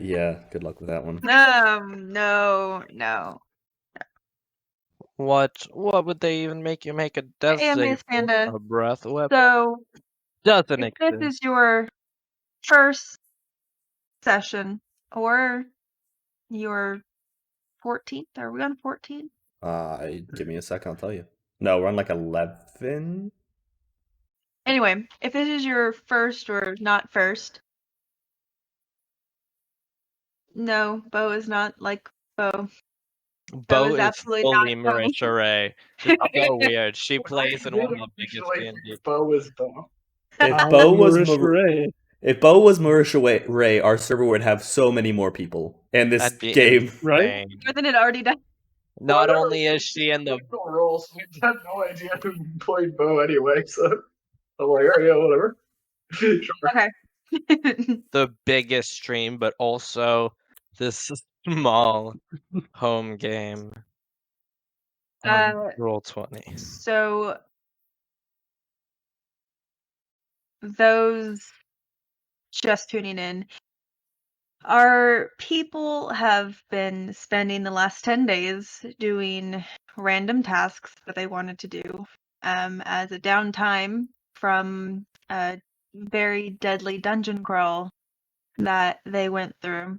Yeah, good luck with that one. No. What would they even make you make a death Hey, save? Miss Panda. A breath weapon? So, Doesn't if this exist. is your first session, or your 14th, are we on 14? Give me a second, I'll tell you. No, we're on like 11. Anyway, if this is your first or not first, no, Bo is not like Bo. Bo is is absolutely fully not Bo. Marisha Ray. It's so weird. She plays in one of the biggest D&D. Bo is Bo. If Bo was Marisha Ray. If Bo was Marisha Ray, our server would have so many more people. And this That'd be game, Right? insane. More than it already does. Not only is she in the roles, we had no idea who played Bo anyway, so I'm like, oh yeah, whatever. Sure. Okay. the biggest stream, but also this small home game on Roll20. So those just tuning in, our people have been spending the last 10 days doing random tasks that they wanted to do as a downtime from a very deadly dungeon crawl that they went through.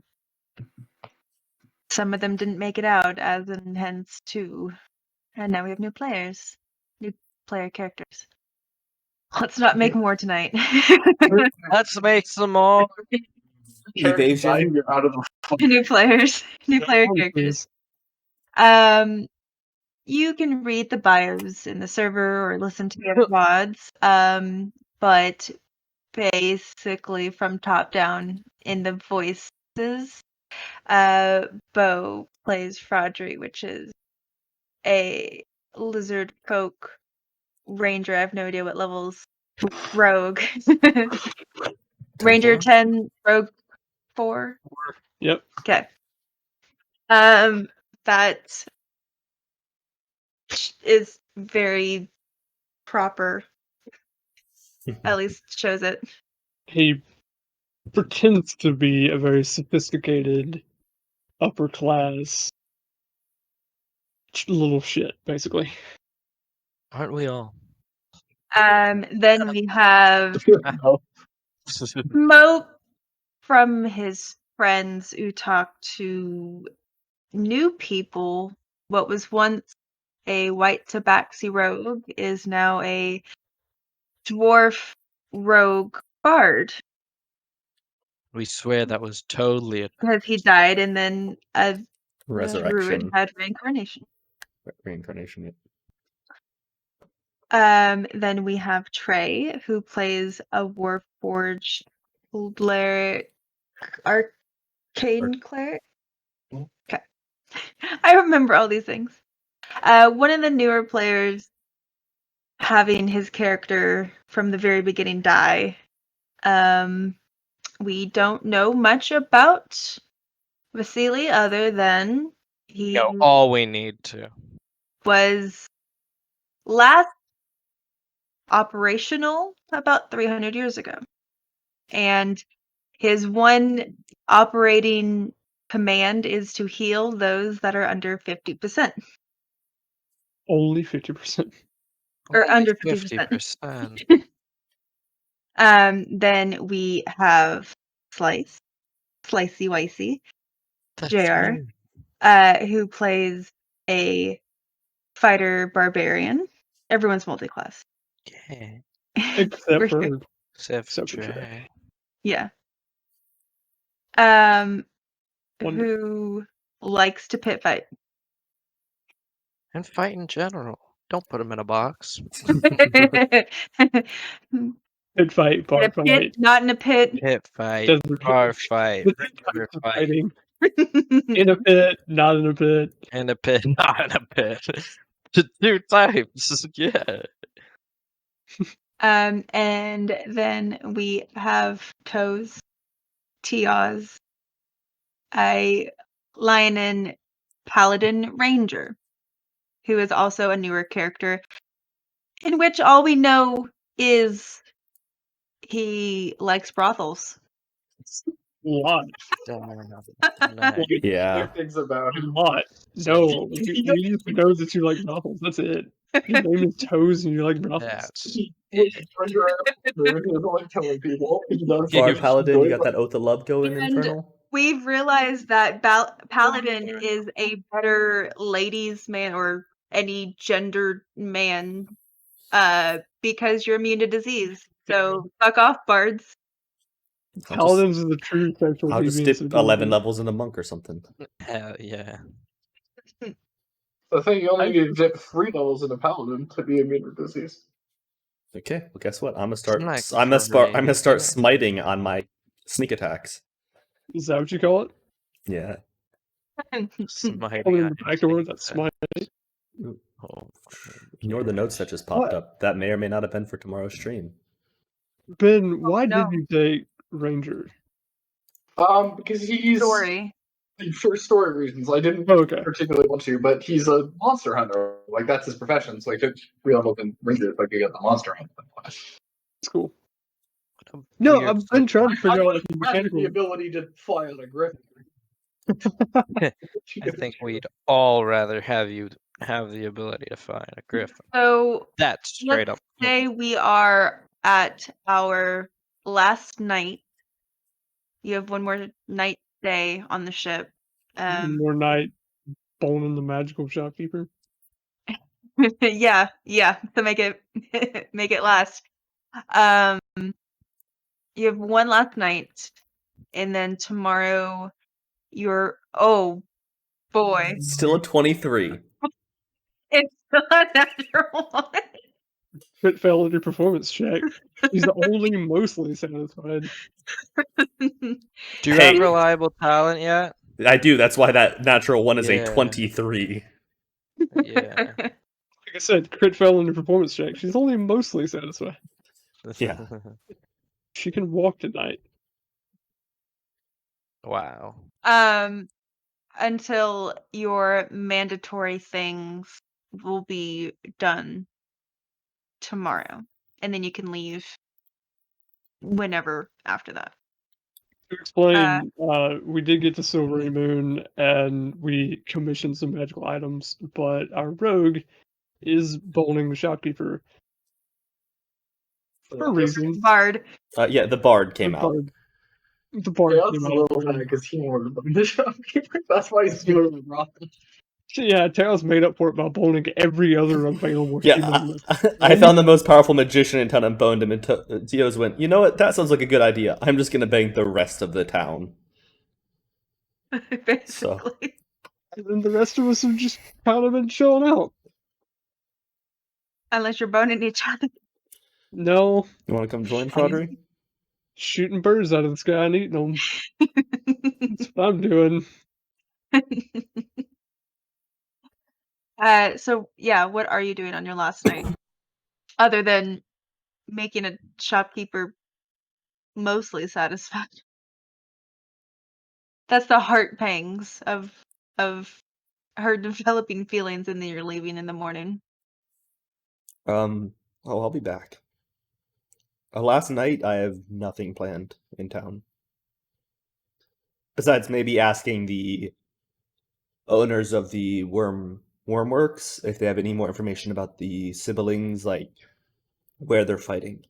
Some of them didn't make it out, as in hence 2. And now we have new players, new player characters. Let's not make more tonight. Let's make some more. Evasion. You're out of the New players, new player characters. You can read the bios in the server or listen to the other VODs. But basically from top down in the voices, Bo plays Fraudry, which is a lizard folk ranger. I have no idea what levels. Rogue. Ranger 10, Rogue 4. Yep. Okay. That is very proper. At least shows it. He pretends to be a very sophisticated, upper class little shit, basically. Aren't we all? Then we have Mo from his friends who talk to new people. What was once a white tabaxi rogue is now a dwarf rogue bard. We swear that was totally a Because he died and then a druid Resurrection. had reincarnation. Reincarnation. Then we have Trey, who plays a Warforged arcane cleric. Okay. I remember all these things. One of the newer players having his character from the very beginning die. We don't know much about Vasily other than he all we need to. was last operational about 300 years ago. And his one operating command is to heal those that are under 50%. Only 50%. Or Only under 50%. Then we have Slicey Wicey, JR, who plays a fighter barbarian. Everyone's multi-class. Yeah. Except for Trey. Yeah. Who likes to pit fight. And fight in general. Don't put him in a box. Pit fight, bar in a pit, fight. not in a pit. Pit fight, bar fight, river fighting. In a pit, not in a pit. In a pit, not in a pit. 2 times, yeah. And then we have Toes, Tiaz, a Lionin Paladin Ranger, who is also a newer character, in which all we know is he likes brothels. lot. Nice. Yeah. Things about A him. lot. No, he just knows that you like novels. That's it. His name is Toes, and you like novels. That's When he turns around, he doesn't like telling people. He does. Bard Yeah. Paladin, you got that Oath of Love going, And- Infernal? We've realized that Paladin is a better ladies' man or any gendered man because you're immune to disease. So fuck off, bards. Paladins are the true sexual I'll just deviants dip of 11 D&D. levels in a monk or something. hell yeah. The thing, you only need to dip 3 levels in a paladin to be immune to disease. Okay, well guess what? I'm gonna start. Nice I'm for gonna start raid. smiting on my sneak attacks. Is that what you call it? Yeah. Smite Only in on the your back door, sneak that's attack. smite. Oh, Ignore the notes that just popped What? up. That may or may not have been for tomorrow's stream. Ben, why no. did you take Ranger? Because he's Story. for story reasons. I didn't Oh, okay. particularly want to, but he's a monster hunter. Like that's his profession. So I could re-level in Ranger if I could get the monster hunter class. It's cool. What a No, weird I've been trying to figure out like the I have mechanical. the ability to fly on a griffin. I think we'd all rather have you have the ability to find a griffin. So That's straight up. say we are at our last night. You have one more night stay on the ship. One more night boning the magical shopkeeper. yeah, to make it make it last. You have one last night, and then tomorrow you're oh boy, Still a 23. it's still a natural one. Crit fail on your performance check. He's only mostly satisfied. Do you Hey. have reliable talent yet? I do. That's why that natural one is Yeah. a 23. Yeah. Like I said, crit fail on your performance check. She's only mostly satisfied. Yeah. She can walk tonight. Wow. Until your mandatory things will be done tomorrow, and then you can leave whenever after that. To explain, we did get to Silverymoon and we commissioned some magical items, but our rogue is boning the shopkeeper for a reason. Bard. Yeah, the Bard came The out. bard- The bard Yeah, that's came a out. little bad because he wanted to be the shopkeeper. That's why he's doing the wrong. Yeah, Tails made up for it by boning every other available Yeah, human. I found the most powerful magician in town and boned him, and Teos went, you know what, that sounds like a good idea. I'm just gonna bang the rest of the town. Basically. And then the rest of us have just kind of been chilling out. Unless you're boning each other. No, You wanna come join, Fraudry? shooting birds out of the sky and eating them. That's what I'm doing. So yeah, what are you doing on your last night? Other than making a shopkeeper mostly satisfied. That's the heart pangs of her developing feelings and then you're leaving in the morning. I'll be back. Last night, I have nothing planned in town. Besides maybe asking the owners of the Wormworks if they have any more information about the siblings, like where they're fighting.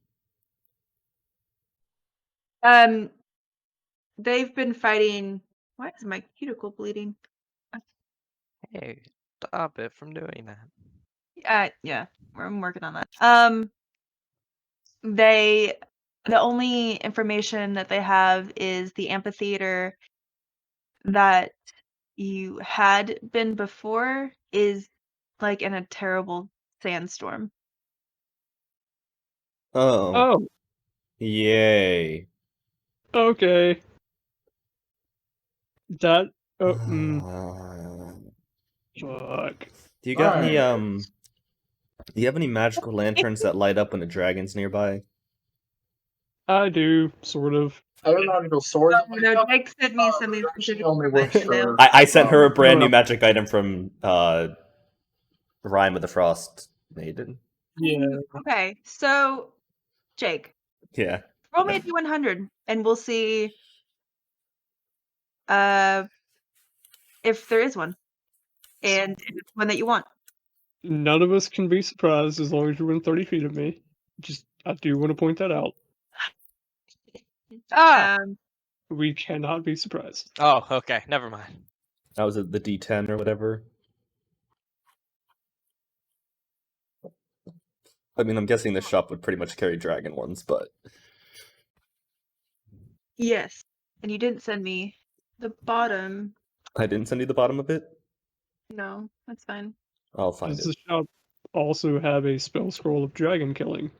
They've been fighting. Why is my cuticle bleeding? Hey, stop it from doing that. Yeah, I'm working on that. The only information that they have is the amphitheater that you had been before is like in a terrible sandstorm. Oh, Oh, yay. okay. That. Oh, fuck. Do you got any Alright. do you have any magical lanterns that light up when a dragon's nearby? I do, sort of. I have a magical sword. No, Jake sent me something It actually specific only to my works email. for. I sent her a brand no. new magic item from Rime of the Frost Maiden. Yeah. Okay, so Jake, Yeah. roll me a d100 and we'll see If there is one, and if it's one that you want. None of us can be surprised as long as you're within 30 feet of me. I do want to point that out. Um, We cannot be surprised. Oh, okay. Never mind. That was the D10 or whatever. I mean, I'm guessing this shop would pretty much carry dragon ones, but yes. And you didn't send me the bottom. I didn't send you the bottom of it. No, that's fine. I'll find Does it. the shop also have a spell scroll of dragon killing?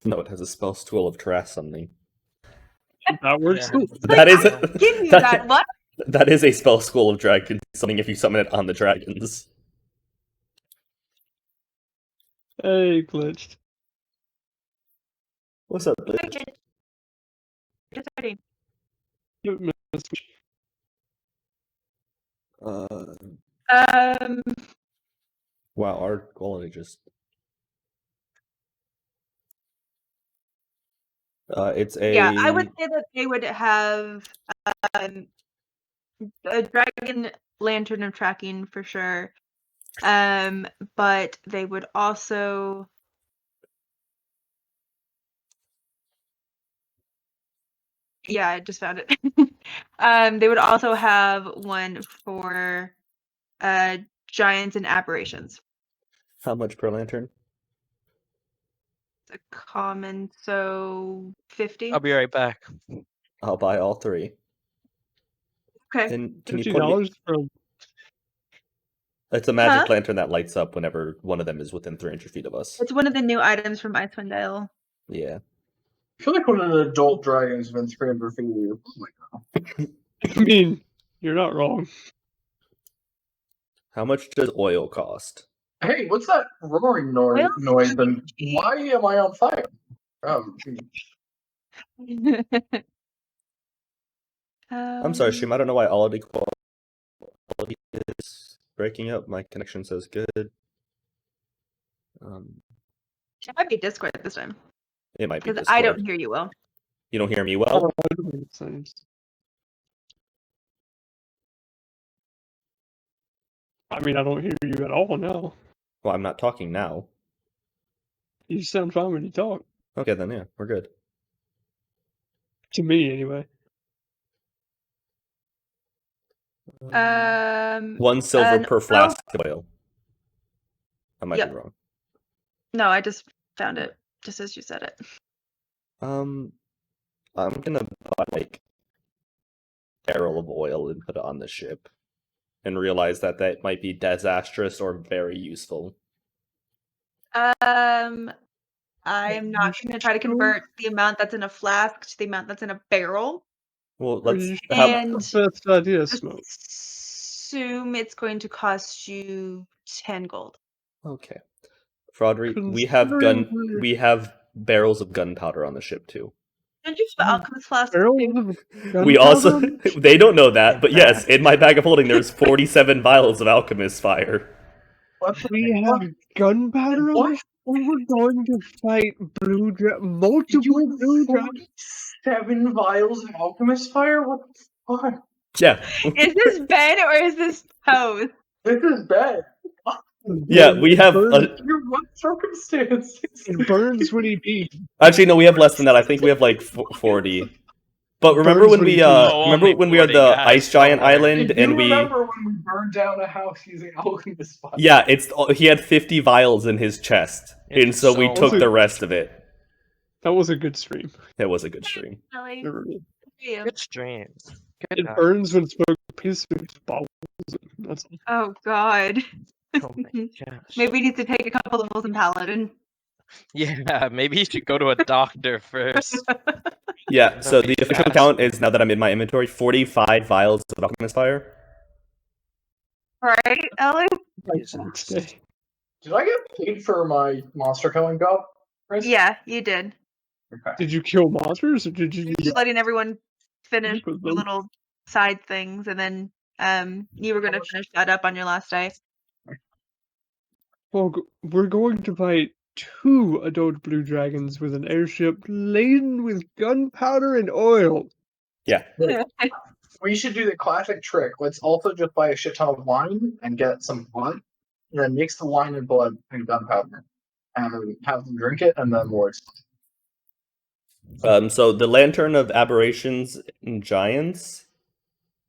No, it has a spell scroll of Terras summoning. That works Yeah. too. That is Give me that. What? That is a spell scroll of dragon summoning if you summon it on the dragons. Hey, glitched. What's up, bitch? Just ready. You missed me. Wow, our quality just. It's a. Yeah, I would say that they would have a dragon lantern of tracking for sure. But they would also. Yeah, I just found it. They would also have one for giants and aberrations. How much per lantern? It's a common, so 50. I'll be right back. I'll buy all three. Okay. And can you point me? $50 for It's a magic Huh? lantern that lights up whenever one of them is within 300 feet of us. It's one of the new items from Icewind Dale. Yeah. I feel like one of the adult dragons has been 300 feet of you. Oh my god. I mean, you're not wrong. How much does oil cost? Hey, what's that roaring noise? And why am I on fire? I'm sorry, Shim. I don't know why all the quality is breaking up. My connection says good. It might be Discord this time. It might be Because Discord. I don't hear you well. You don't hear me well? I don't make sense. I mean, I don't hear you at all now. Well, I'm not talking now. You sound fine when you talk. Okay, then yeah, we're good. To me, anyway. 1 silver per flask of oil. I might be wrong. No, I just found it just as you said it. I'm gonna buy like a barrel of oil and put it on the ship, and realize that that might be disastrous or very useful. I'm not going to try to convert the amount that's in a flask to the amount that's in a barrel. Well, let's And Best idea, Smoke. assume it's going to cost you 10 gold. Okay. Fraudry, we have barrels of gunpowder on the ship too. Don't you have alchemist flasks? We also they don't know that, but yes, in my bag of holding there's 47 vials of alchemist fire. We have gunpowder on this? We're going to fight multiple blue dragons. 7 vials of alchemist fire? What the fuck? Yeah. Is this Ben or is this Toad? This is bad. Yeah, we have Under what circumstances? It burns when he pees. Actually no, we have less than that. I think we have like 40. But remember when we were at the Ice Giant Island and we remember when we burned down a house using alchemist fire? Yeah, he had 50 vials in his chest, and so we took the rest of it. That was a good stream. It was a good stream. Good stream. It burns when Smoke pees through his bowels. That's Oh god. Oh my gosh. Maybe we need to take a couple of levels in Paladin. Yeah, maybe you should go to a doctor first. Yeah, so the official count is, now that I'm in my inventory, 45 vials of alchemist fire. Right, Ellie? Did I get paid for my monster killing job? Chris? Yeah, you did. Okay. Did you kill monsters, or did you Just letting everyone finish Look at the them. little side things, and then you were going to finish that up on your last day. Well, we're going to fight 2 adult blue dragons with an airship laden with gunpowder and oil. Yeah. We should do the classic trick. Let's also just buy a shit ton of wine and get some blood, and then mix the wine and blood and gunpowder, and have them drink it, and then we'll explode. So the Lantern of Aberrations and Giants,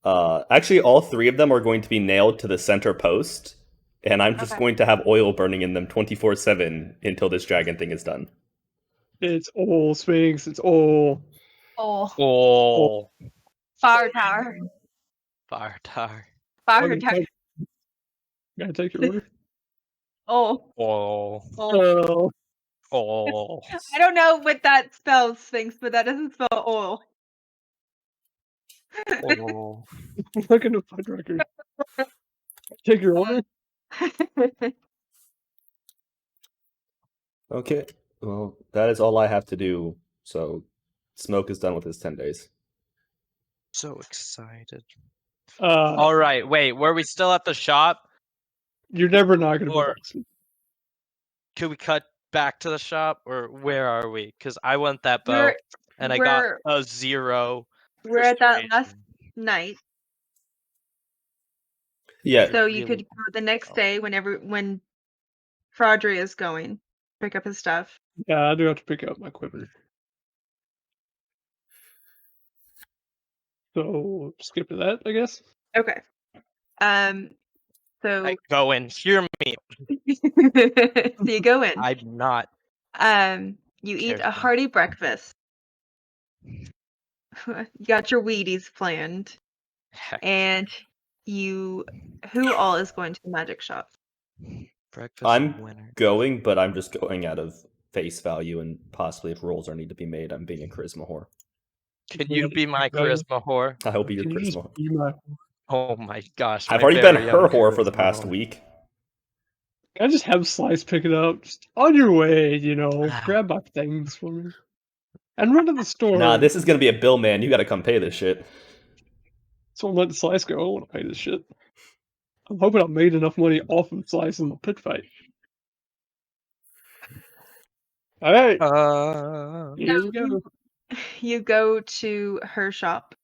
actually all three of them are going to be nailed to the center post, and I'm just Okay. going to have oil burning in them 24/7 until this dragon thing is done. It's all Sphinx. It's all. Oh, Oh, fire tower. fire tower. Fire Okay, tower. Gotta take your order. Oh, Oh, oh. oh. I don't know what that spells, Sphinx, but that doesn't spell oil. Oh. Look at the fight record. Take your order. Okay, well, that is all I have to do. So, Smoke is done with his 10 days. So excited. Uh, All right, wait. Were we still at the shop? You're never not gonna Or- be awesome. Could we cut back to the shop, or where are we? Because I want that bow, We're- and I got we're- a 0. We're at that last persuasion. night, Yeah, so you really could go the next Oh. day when Fraudry is going, pick up his stuff. Yeah, I do have to pick up my quiver. So skip to that, I guess. Okay. So Like, go in, hear me. so you go in. I'm not. You eat a Careful. hearty breakfast. You got your Wheaties planned, Heck, and who all is going to the magic shop? breakfast I'm winner. going, but I'm just going out of face value, and possibly if rolls are need to be made, I'm being a charisma whore. Can you be my charisma whore? I will be your Can you just charisma whore. be my? Oh my gosh. I've my already been very her own whore for the charisma past whore. week. Can I just have Slice pick it up? Just on your way, grab my things for me. And run to the store. Nah, this is gonna be a bill, man. You gotta come pay this shit. So I'm letting Slice go. I don't want to pay this shit. I'm hoping I made enough money off of Slice in the pit fight. Alright, here we go. You go to her shop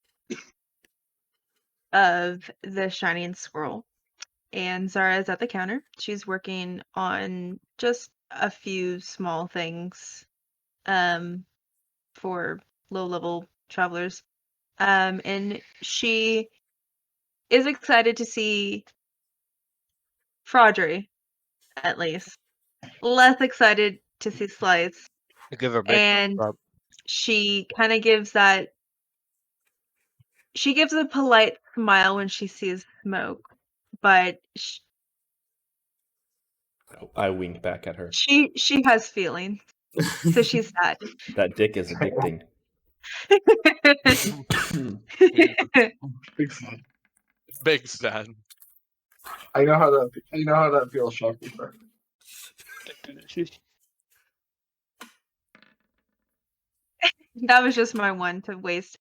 of the Shining Scroll, and Zaara is at the counter. She's working on just a few small things for low-level travelers. And she is excited to see Fraudry, at least. Less excited to see Slice. Give her a big And rub. she kind of gives that. She gives a polite smile when she sees Smoke, but I wink back at her. she has feelings, so she's sad. That dick is addicting. Big fan. Big sad. I know how that feels, shopkeeper. That was just my one to waste.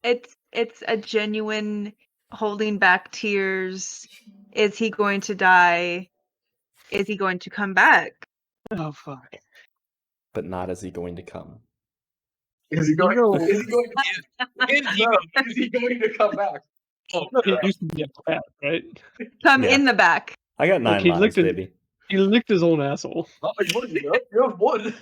It's a genuine holding back tears. Is he going to die? Is he going to come back? Oh, fuck. But not is he going to come. Is he going? No. Is he going? Is he going to come back? He used to be a cat, right? Come Yeah. in the back. I got 9 he lives, licked it. baby. He licked his own asshole. Oh, you would, you have wood.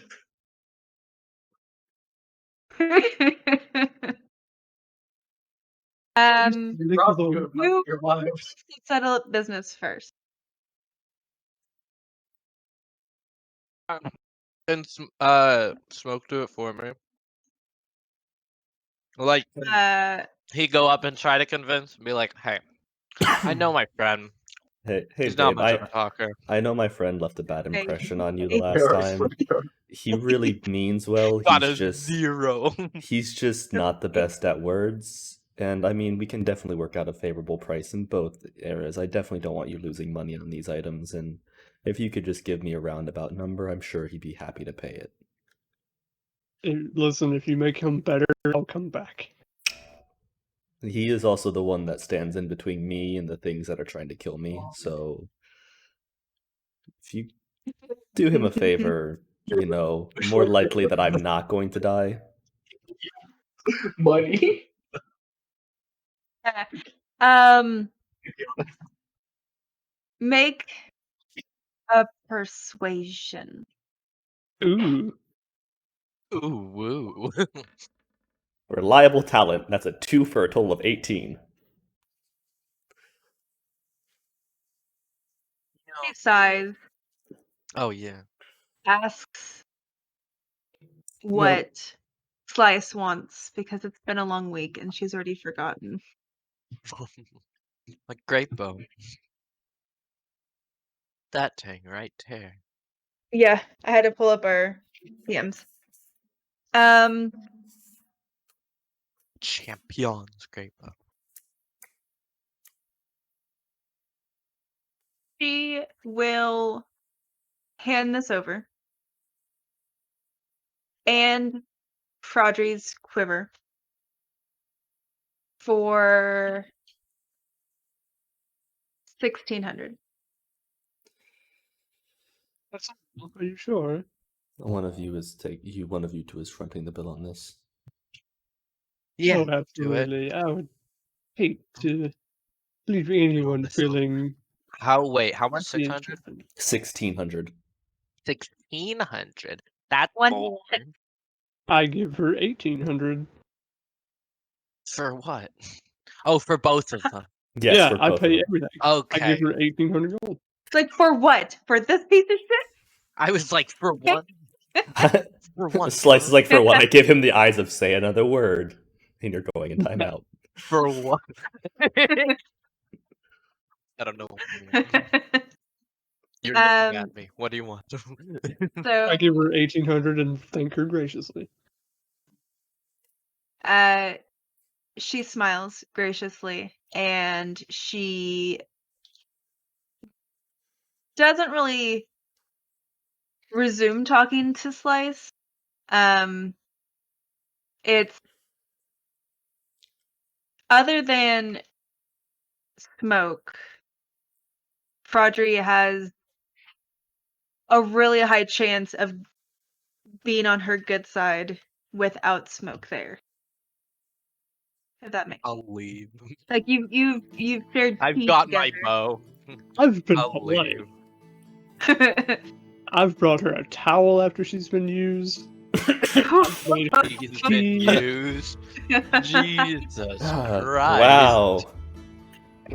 He licked his own. you Your lives. settle up business first. And Smoke do it for me. Like, he go up and try to convince, be like, hey, I know my friend. Hey, He's not babe, much of a talker. I know my friend left a bad Hey. impression on you the Hey. last time. He really means well. Got a He's just 0. he's just not the best at words. And I mean, we can definitely work out a favorable price in both areas. I definitely don't want you losing money on these items, and if you could just give me a roundabout number, I'm sure he'd be happy to pay it. Hey, listen, if you make him better, I'll come back. He is also the one that stands in between me and the things that are trying to kill me, so if you do him a favor, more likely that I'm not going to die. Money. Make a persuasion. Ooh. Ooh, woo. Reliable talent. That's a 2 for a total of 18. He sighs, Oh yeah. asks what Slice wants because it's been a long week and she's already forgotten. Like grape bone. That thing right there. Yeah, I had to pull up our PMs. Champions grape bone. She will hand this over. And Fraudry's quiver for 1,600. Are you sure? One of you two is fronting the bill on this. Yeah. Oh, Do it. absolutely. I would hate to leave anyone feeling. How much? the 600? 1,600. 1,600. That's One- more. I give her 1,800. For what? Oh, for both of them. Yes, yeah, for I both pay of them. everything. Okay. I give her 1,800 gold. It's like, for what? For this piece of shit? I was like, for one. For one. Slice is like, for what? I give him the eyes of say another word. And you're going in timeout. For what? I don't know. You're looking at me. What do you want? So, I give her 1,800 and thank her graciously. she smiles graciously and she doesn't really resume talking to Slice. It's other than Smoke, Fraudry has a really high chance of being on her good side without Smoke there. If that makes sense. I'll leave. Like you've shared I've tea got together. my bow. I've been I'll polite. leave. I've brought her a towel after she's been used. I've made her He's been tea. used. Jesus Christ. Wow.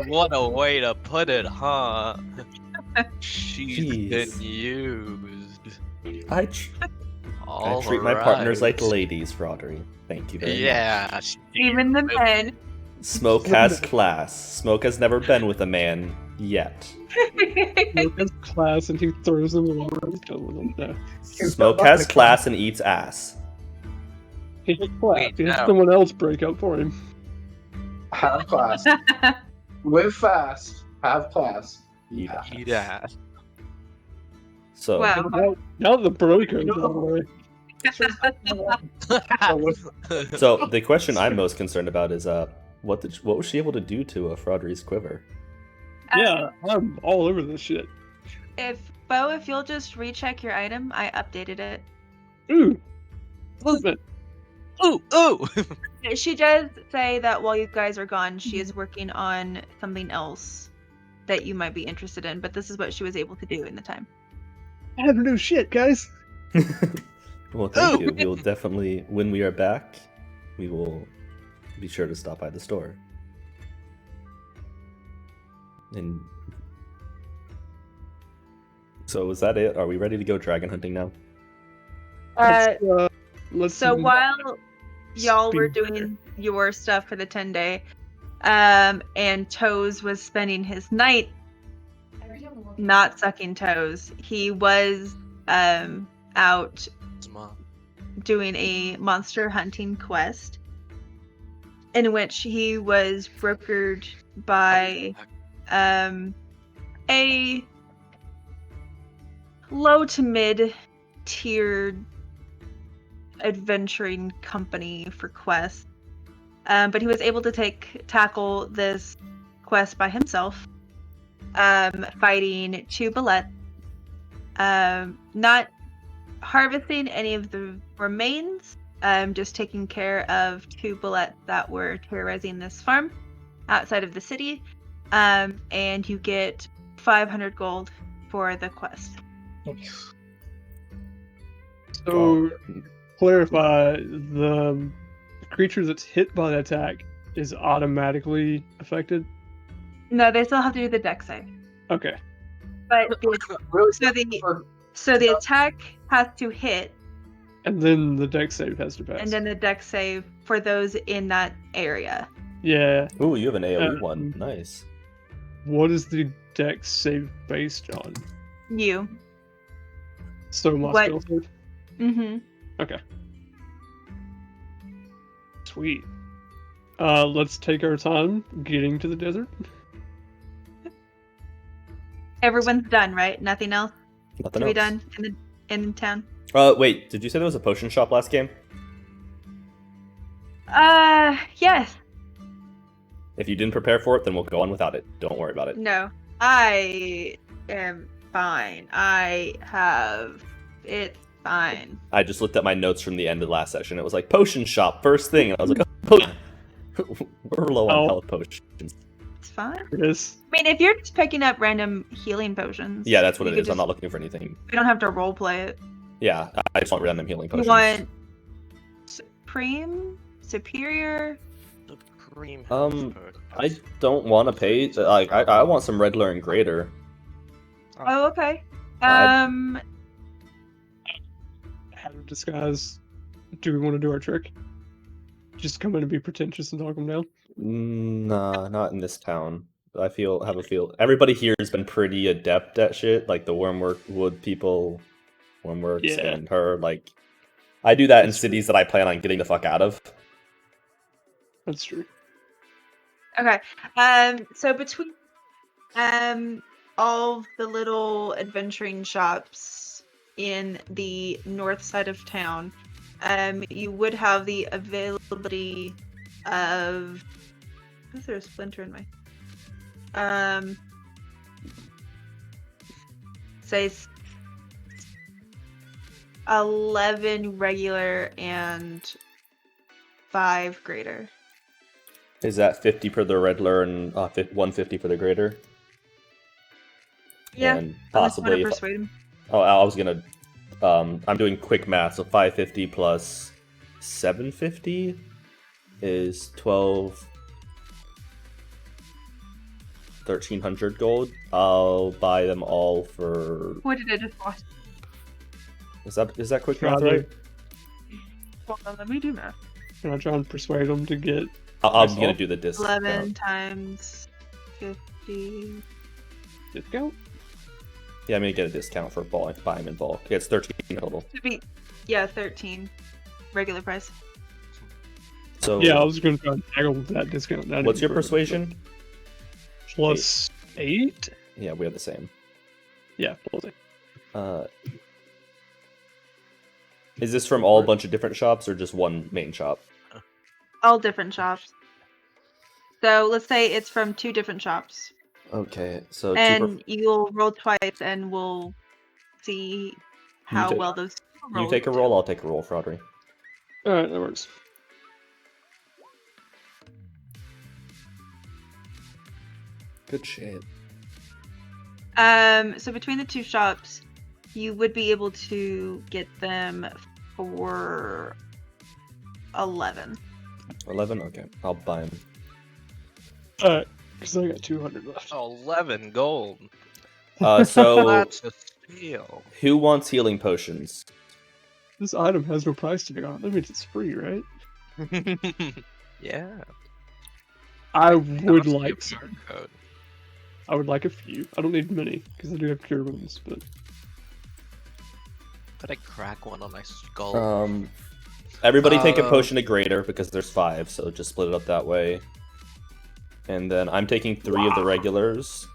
What a way to put it, huh? She's Jeez. been used. I treat my partners like ladies, Fraudry. Thank you very much. Yeah. Even the men. Smoke has class. Smoke has never been with a man yet. Smoke has class and he throws them over and kills them. Smoke has class and eats ass. He has class. Wait, He has no. someone else break up for him. Have class. Live fast. Have class. Eat ass. Eat ass. So, Wow. Now the bro code's out of the way. so the question I'm most concerned about is what was she able to do to Fraudry's quiver? Yeah, I'm all over this shit. If you'll just recheck your item, I updated it. Ooh. Perfect. Ooh, ooh. She does say that while you guys are gone, she is working on something else that you might be interested in, but this is what she was able to do in the time. I have no shit, guys. Well, thank you. We will definitely, when we are back, we will be sure to stop by the store. And so is that it? Are we ready to go dragon hunting now? Let's So see. while y'all were Speed doing your stuff for the 10-day, and Toes was spending his night not sucking toes, he was out doing a monster hunting quest in which he was brokered by a low to mid tiered adventuring company for quests, but he was able to tackle this quest by himself, fighting 2 bullets, not harvesting any of the remains just taking care of 2 bullets that were terrorizing this farm outside of the city. And you get 500 gold for the quest. So, clarify, the creature that's hit by the attack is automatically affected? No, they still have to do the dex save. Okay. But Really? so the attack has to hit, And then the dex save has to pass. and then the dex save for those in that area. Yeah. Ooh, you have an AoE one. Um, Nice. What is the dex save based on? You. So my What- skill save? Mm-hmm. Okay. Sweet. Let's take our time getting to the desert. Everyone's done, right? Nothing else Nothing to be else. done in town. Wait, did you say there was a potion shop last game? Yes. If you didn't prepare for it, then we'll go on without it. Don't worry about it. No. I am fine. I have it fine. I just looked at my notes from the end of last session. It was like potion shop first thing, and I was like, oh, we're low on Oh. health potions. It's fine. Yes. I mean, if you're just picking up random healing potions. Yeah, that's what you it could is. I'm just- not looking for anything. We don't have to role play it. Yeah, I just want random healing potions. You want supreme, superior? Supreme Um, Expert. I don't want to pay. Like, I want some Redler and Greater. Oh, okay. I- Out of disguise. Do we want to do our trick? Just come in and be pretentious and talk them down? Nah, not in this town. I have a feel. Everybody here has been pretty adept at shit. Like the Wormwood people, Wormworks, Yeah. and her. Like, I do that in That's cities that I plan on getting the fuck out of. That's true. Okay. So between all of the little adventuring shops in the north side of town, you would have the availability of. Is there a splinter in my? Say 11 regular and 5 greater. Is that 50 for the Redler and 150 for the Greater? Yeah. And Unless you wanna possibly. persuade him. Oh, I was gonna. I'm doing quick math. So 550 plus 750 is 1,300 gold. I'll buy them all for. What did I just watch? Is that quick Try math? to- Right? Hold on, let me do math. Can I try and persuade them to get... I'm Myself? gonna do the discount. 11 times 50. discount? Yeah, I'm gonna get a discount for buy them in bulk. Yeah, it's 13 total. Should be, yeah, 13. Regular price. So Yeah, I was going to try and haggle that discount. Not what's even your further, persuasion? but Plus 8? Yeah, we have the same. Yeah, plus 8. Is this from all a bunch of different shops or just one main shop? All different shops. So let's say it's from 2 different shops. Okay, so And you'll roll twice and we'll see how take- well those you rolls take a do. roll, I'll take a roll, Fraudry. Alright, that works. Good shit. So between the 2 shops, you would be able to get them for 11. 11? Okay, I'll buy them. Alright, because I got 200 left. 11 gold. So, That's a steal. who wants healing potions? This item has no price tag on it. That means it's free, right? Yeah. I That would must be a like QR some. code. I would like a few. I don't need many, because I do have cure wounds, but... Could I crack one on my skull? Everybody take a Uh, potion of greater because there's 5, so just split it up that way. And then I'm taking 3 of the regulars,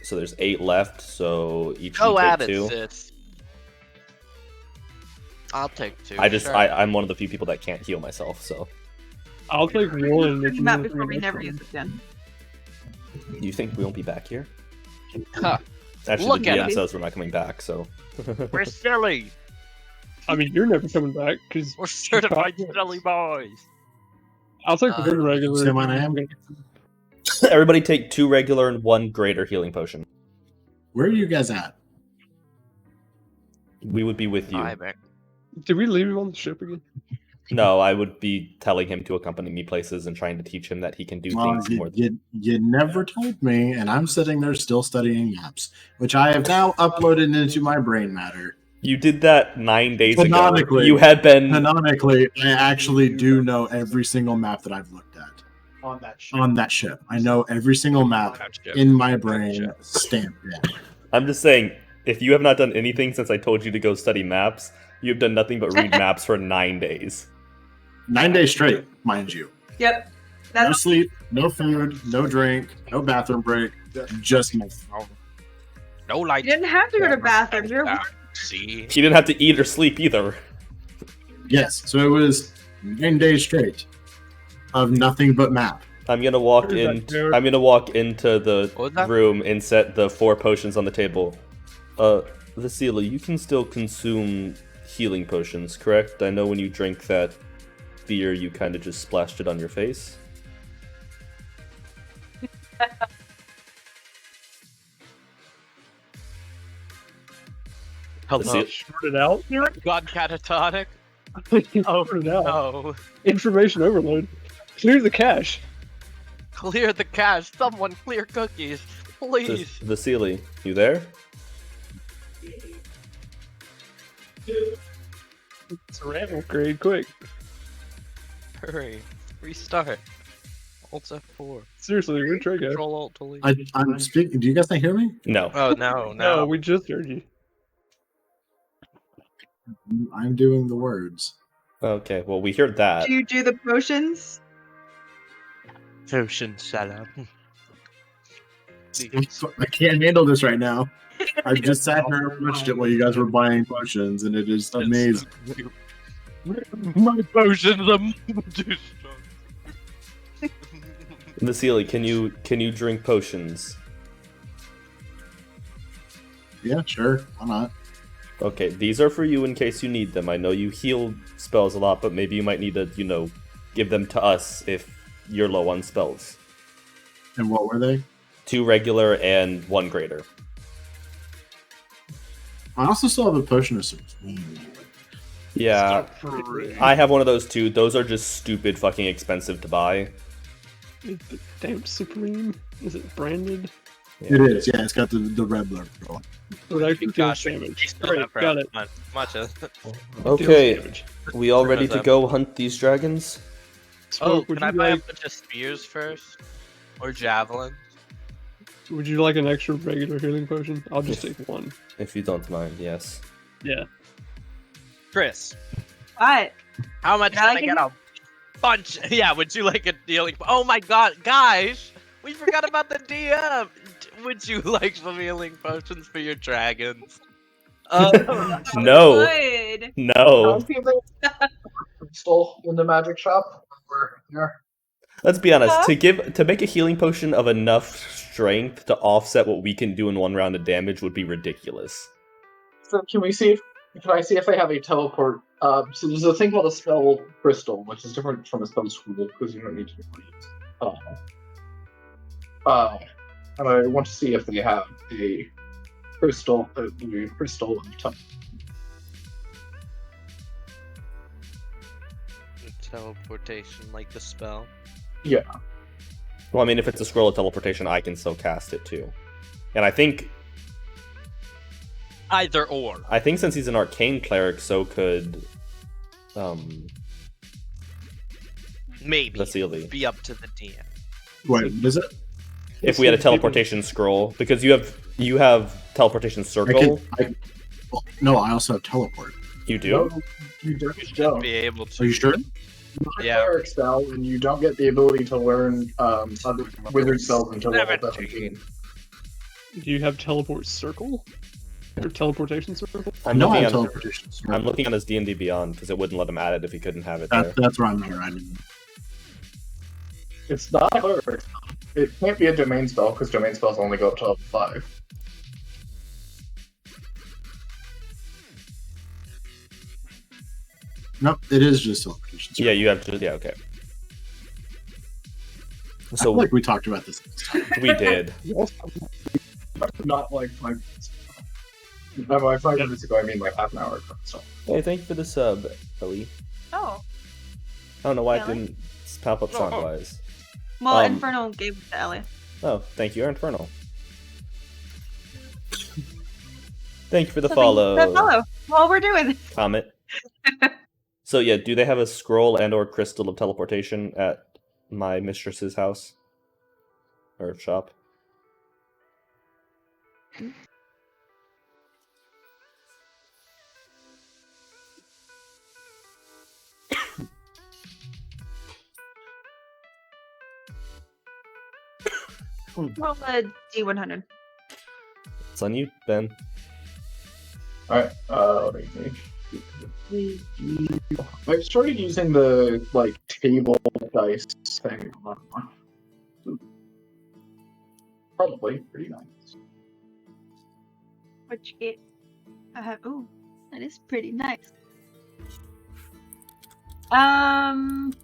so there's 8 left. So each Go you at take it, 2. sis. I'll take 2. sure. I'm one of the few people that can't heal myself, so I'll take one if you That want to before we bring never an use extra it again. you think we won't be back here? Huh. Actually, Look the at DM it. says we're not coming back, so We're silly. I mean, you're never coming back because We're certified jelly boys. I'll take one regular. Say my name. Everybody take 2 regular and 1 greater healing potion. Where are you guys at? We would be with you. Iymrith. Did we leave him on the ship again? No, I would be telling him to accompany me places and trying to teach him that he can do things more. You never told me, and I'm sitting there still studying maps, which I have now uploaded into my brain matter. You did that 9 days ago. Canonically. You had been... Canonically, I actually do know every single map that I've looked at. On that ship. I know every single map in my brain stamped in. I'm just saying, if you have not done anything since I told you to go study maps, you've done nothing but read maps for 9 days. 9 days straight, mind you. Yep. No sleep, no food, no drink, no bathroom break, just math. No light. You didn't have to go to bathroom. You're See? He didn't have to eat or sleep either. Yes, so it was 9 days straight of nothing but map. I'm gonna walk Where's that in. dude? I'm gonna walk into the What was that? room and set the 4 potions on the table. Vasily, you can still consume healing potions, correct? I know when you drank that beer, you kind of just splashed it on your face. Hello. Short it out. God catatonic? Short it out. No. Information overload. Clear the cache. Clear the cache. Someone clear cookies. Please. Vasily, you there? Survival grade, quick. Hurry. Restart. Alt F4. Seriously, we're trying to. Control Alt Delete. I'm speaking. Do you guys not hear me? No. Oh no, No, no. we just heard you. I'm doing the words. Okay, well, we heard that. Do you do the potions? Potion salam. I can't handle this right now. I just sat here and watched it while you guys were buying potions, and it is amazing. My potions are too strong. Vasily, can you drink potions? Yeah, sure. Why not? Okay, these are for you in case you need them. I know you heal spells a lot, but maybe you might need to, give them to us if you're low on spells. And what were they? 2 regular and 1 greater. I also still have a potion of supreme. Yeah, I have one of those too. Those are just stupid fucking expensive to buy. Damn Supreme. Is it branded? It is, yeah. It's got the red logo. It actually deals Gosh, damage. still Great, have got it. Much of. Okay, Deals damage. we all ready to go hunt these dragons? Oh, Smoke, would can I you buy a like- bunch of spears first? Or javelin? Would you like an extra regular healing potion? I'll just take 1. If you don't mind, yes. Yeah. Chris, What? how much Yeah, can I I can- get a bunch? Yeah, would you like a healing? Oh my god, guys! We forgot about the DM! Would you like some healing potions for your dragons? No, Good. no. Crystal in the magic shop. Over there. Let's be honest. Huh? To make a healing potion of enough strength to offset what we can do in 1 round of damage would be ridiculous. So can we see? Can I see if they have a teleport? So there's a thing called a spell crystal, which is different from a spell scroll because you don't need to do it. And I want to see if they have a crystal of teleport. Teleportation, like the spell. Yeah. Well, I mean, if it's a scroll of teleportation, I can still cast it too. And I think Either or. since he's an arcane cleric, so could Maybe. Vasily. Be up to the DM. Wait, what is it? If we had a teleportation scroll, because you have teleportation circle. No, I also have teleport. You do. No, you don't. Be able to. Are you sure? Not Yeah. cleric spell, and you don't get the ability to learn other wizard spells until level 17. 17. Do you have teleport circle? Or teleportation circle? I'm No, I looking have on. teleportation. I'm looking on his D&D Beyond because it wouldn't let him add it if he couldn't have it there. That's where I'm at right now. It's not a cleric spell. It can't be a domain spell because domain spells only go up to level 5. Nope, it is just teleportation. Yeah, you have to. Yeah, okay. I So feel like we talked about this. we did. Not like 5 minutes ago. By 5 minutes ago, I mean like half an hour ago. So. Hey, thank you for the sub, Ellie. Oh, I don't know why it Ellie? didn't pop up Oh, song-wise. well, Um, Infernal gave it to Ellie. Oh, thank you, Infernal. Thank you for the So thank you for that follow. follow. While we're doing this. Comment. So yeah, do they have a scroll and or crystal of teleportation at my mistress's house? Or shop? Roll a D100. It's on you, Ben. Alright, I've started using the like table dice thing. Probably pretty nice. Which it I have. Ooh, that is pretty nice.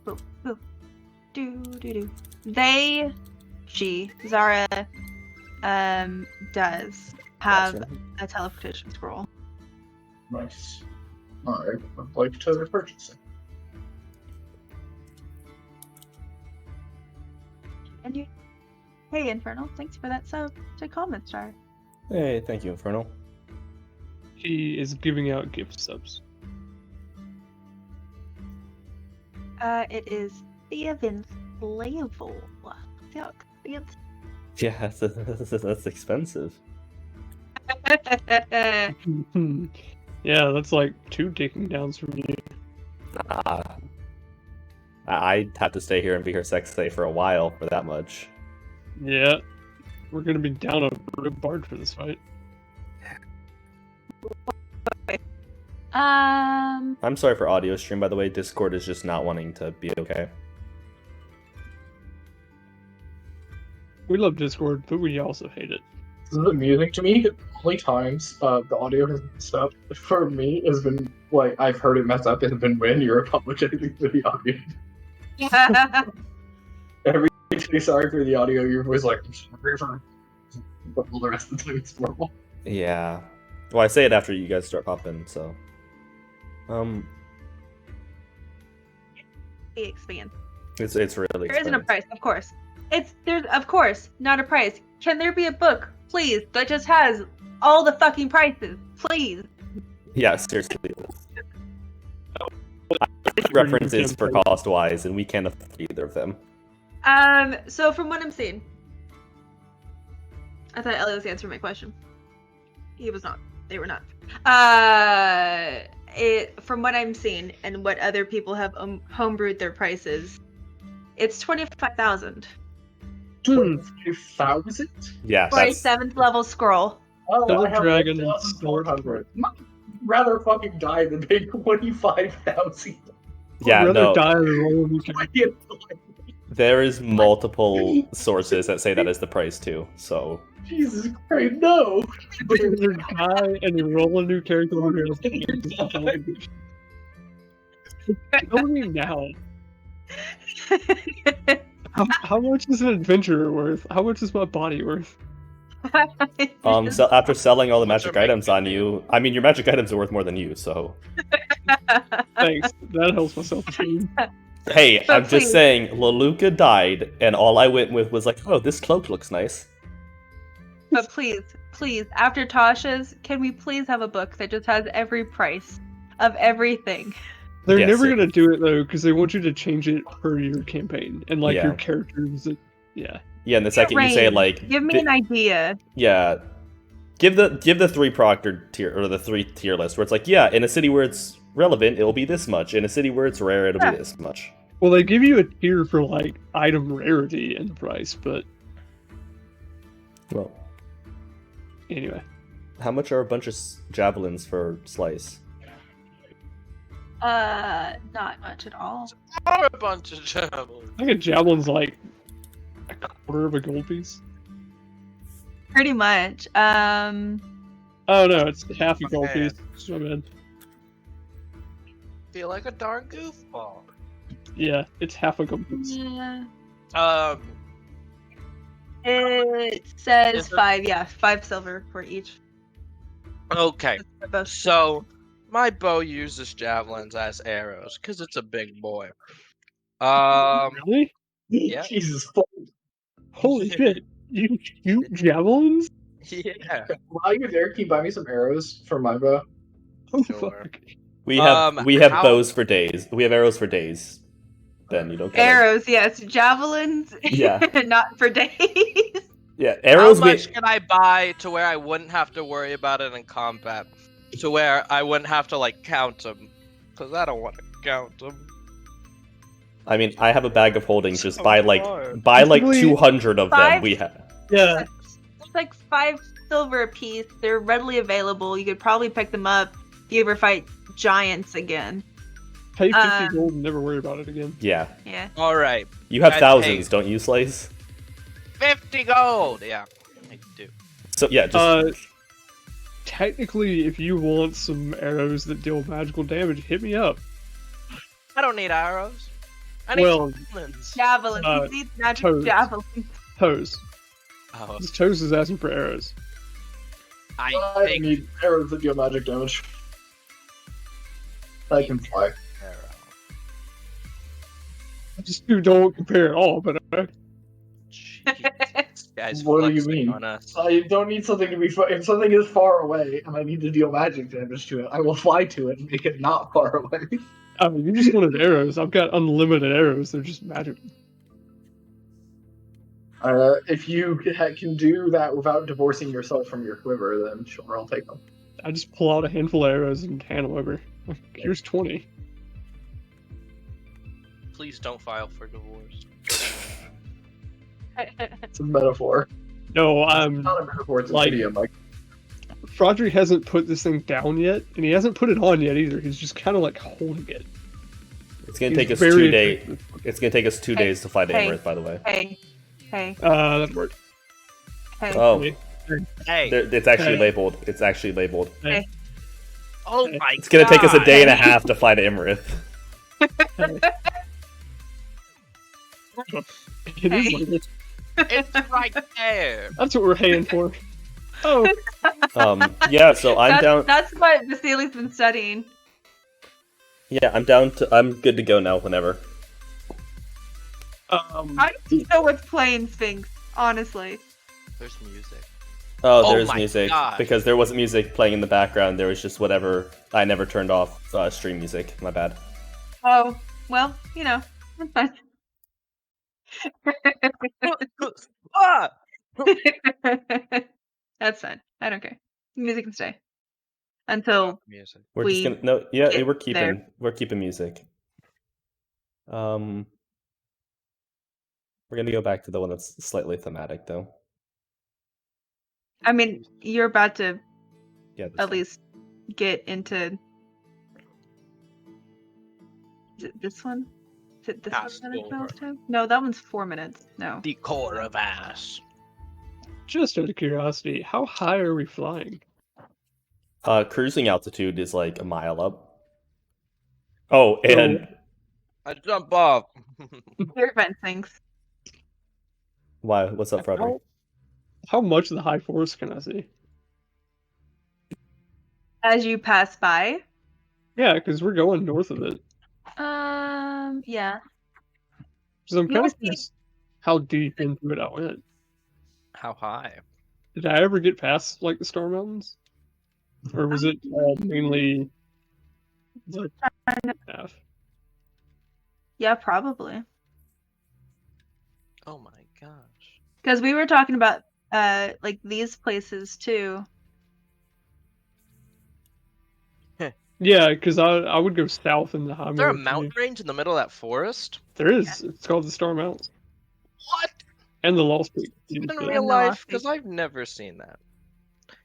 Boo, boo. Do. She, Zaara, does have a teleportation scroll. Nice. Alright, I'd like to purchase it. And you, hey Infernal, thanks for that sub to Comment Star. Hey, thank you, Infernal. He is giving out gift subs. It is Theovin's Playable. Yeah, that's expensive. Yeah, that's like 2 taking downs from you. I'd have to stay here and be her sex slave for a while for that much. Yeah, we're gonna be down a rogue bard for this fight. I'm sorry for audio stream, by the way. Discord is just not wanting to be okay. We love Discord, but we also hate it. This is amusing to me. The only times the audio has messed up for me has been like I've heard it mess up has been when you're apologizing for the audio. Every time you say sorry for the audio, your voice like I'm sorry for, but all the rest of the time it's normal. Yeah. Well, I say it after you guys start popping, so. He expands. It's really There isn't a expensive. price, of course. There's of course not a price. Can there be a book, please, that just has all the fucking prices, please? Yeah, seriously. References for cost wise, and we can't afford either of them. So from what I'm seeing, I thought Ellie was answering my question. He was not. They were not. From what I'm seeing and what other people have homebrewed their prices, it's 25,000 2,000? Yeah, for a that's 7th level scroll. Oh, Double I have dragon and 1,400. Rather fucking die than pay 25,000. yeah. I'd rather No, die than roll a new character. there is multiple sources that say that is the price too. So Jesus Christ, no! I'd rather die and then roll a new character on your Tell me now. How much is an adventurer worth? How much is my body worth? so after selling all the What's magic our items make on you, I mean your magic items are worth more than you. So Thanks. That helps my self-esteem. hey, But I'm just please. saying, Leluca died, and all I went with was like, oh, this cloak looks nice. But please, after Tasha's, can we please have a book that just has every price of everything? They're Yes, never it- gonna do it though, because they want you to change it per your campaign and like Yeah. your characters. Yeah. Yeah, and the second you say Range. like, Give me an idea. yeah, give the 3 proctored tier or the 3 tier list where it's like, yeah, in a city where it's relevant, it'll be this much. In a city where it's rare, it'll Yeah. be this much. Well, they give you a tier for like item rarity and price, but Well, anyway. how much are a bunch of javelins for slice? Not much at all. Or a bunch of javelins. I think a javelin's like a quarter of a gold piece. Pretty much. Oh no, it's half a gold Man. piece. So bad. feel like a darn goofball. Yeah, it's half a compass. Yeah. Um, It says Is it- 5, yeah, 5 silver for each. okay. For both. So, my bow uses javelins as arrows because it's a big boy. Really? Yeah. Jesus fuck. Holy shit! You shoot javelins? Yeah. While you're there, can you buy me some arrows for my bow? Oh Sure. fuck! We have how- bows for days. We have arrows for days. Ben, you don't get Arrows, yes. Javelins, Yeah. not for days. Yeah, How arrows. much can I buy to where I wouldn't have to worry about it in combat? To where I wouldn't have to like count them, because I don't want to count them. I mean, I have a bag of holding. Just So buy like hard. 200 of them. 5 We have. Yeah, It's like 5 silver a piece. They're readily available. You could probably pick them up if you ever fight giants again. pay 50 gold and never worry about it again. Yeah, Yeah. All right, you have I'd thousands, pay- don't you, Slays? 50 gold. Yeah, I do. So yeah, just Technically, if you want some arrows that deal magical damage, hit me up. I don't need arrows. I need Well, javelins. Javelins. These magic toads. javelins. Toes. Oh, This Toes is asking for arrows. I I think need arrows that deal magic damage. I can fly. arrow. Just don't compare at all, but Jeez, guys, What do you flexing mean? on us. I don't need something to be. If something is far away and I need to deal magic damage to it, I will fly to it and make it not far away. I mean, you just wanted arrows. I've got unlimited arrows. They're just magic. If you can do that without divorcing yourself from your quiver, then sure, I'll take them. I just pull out a handful of arrows and hand them over. Here's 20. Please don't file for divorce. It's a metaphor. No, It's not a metaphor, it's a like- idiom. Like, Frodry hasn't put this thing down yet, and he hasn't put it on yet either. He's just kind of like holding it. it's gonna He's take us very 2 days. effective. It's gonna take us 2 days to fight Hey. Iymrith, by the way. Hey. Hey. That worked. Hey. Oh, Hey, it's actually Hey. labeled. It's actually labeled. oh my It's gonna take us a God. day and a half to fight Iymrith. It is like it. It's right there. That's what we're paying for. Oh, Yeah, so I'm down. That's what Vasily's been studying. Yeah, I'm down to. I'm good to go now. Whenever. I don't know what's playing, Sphinx, honestly. There's music. Oh, Oh there's my music gosh. because there wasn't music playing in the background. There was just whatever. I never turned off stream music. My bad. Oh, well, you know, that's fine. Ah! That's fine. I don't care. Music can stay until Music. We're We just gonna Yeah, get we're keeping. there. We're keeping music. We're gonna go back to the one that's slightly thematic, though. I mean, you're about to Yeah. that's at fine. least get into. Is it this one? Is it this Pass one that over. I fell to? No, that one's 4 minutes. No. The core of ass. just out of curiosity, how high are we flying? Cruising altitude is like a mile up. Oh, and I jump off. Air vent things. why? What's up, Frederick? How much of the high forest can I see? As you pass by. Yeah, because we're going north of it. Yeah. Because I'm You kind wanna of curious how deep into it I went. How high? Did I ever get past like the Star Mountains, or was it mainly like half? Yeah, probably. Oh my gosh. Because we were talking about like these places too. Yeah, because I would go south in the high. Is there a mountains. mountain range in the middle of that forest? There is. It's called the Star Mountains What? and the Lost Peak. In Yeah, real no, life? I Because I've never seen that.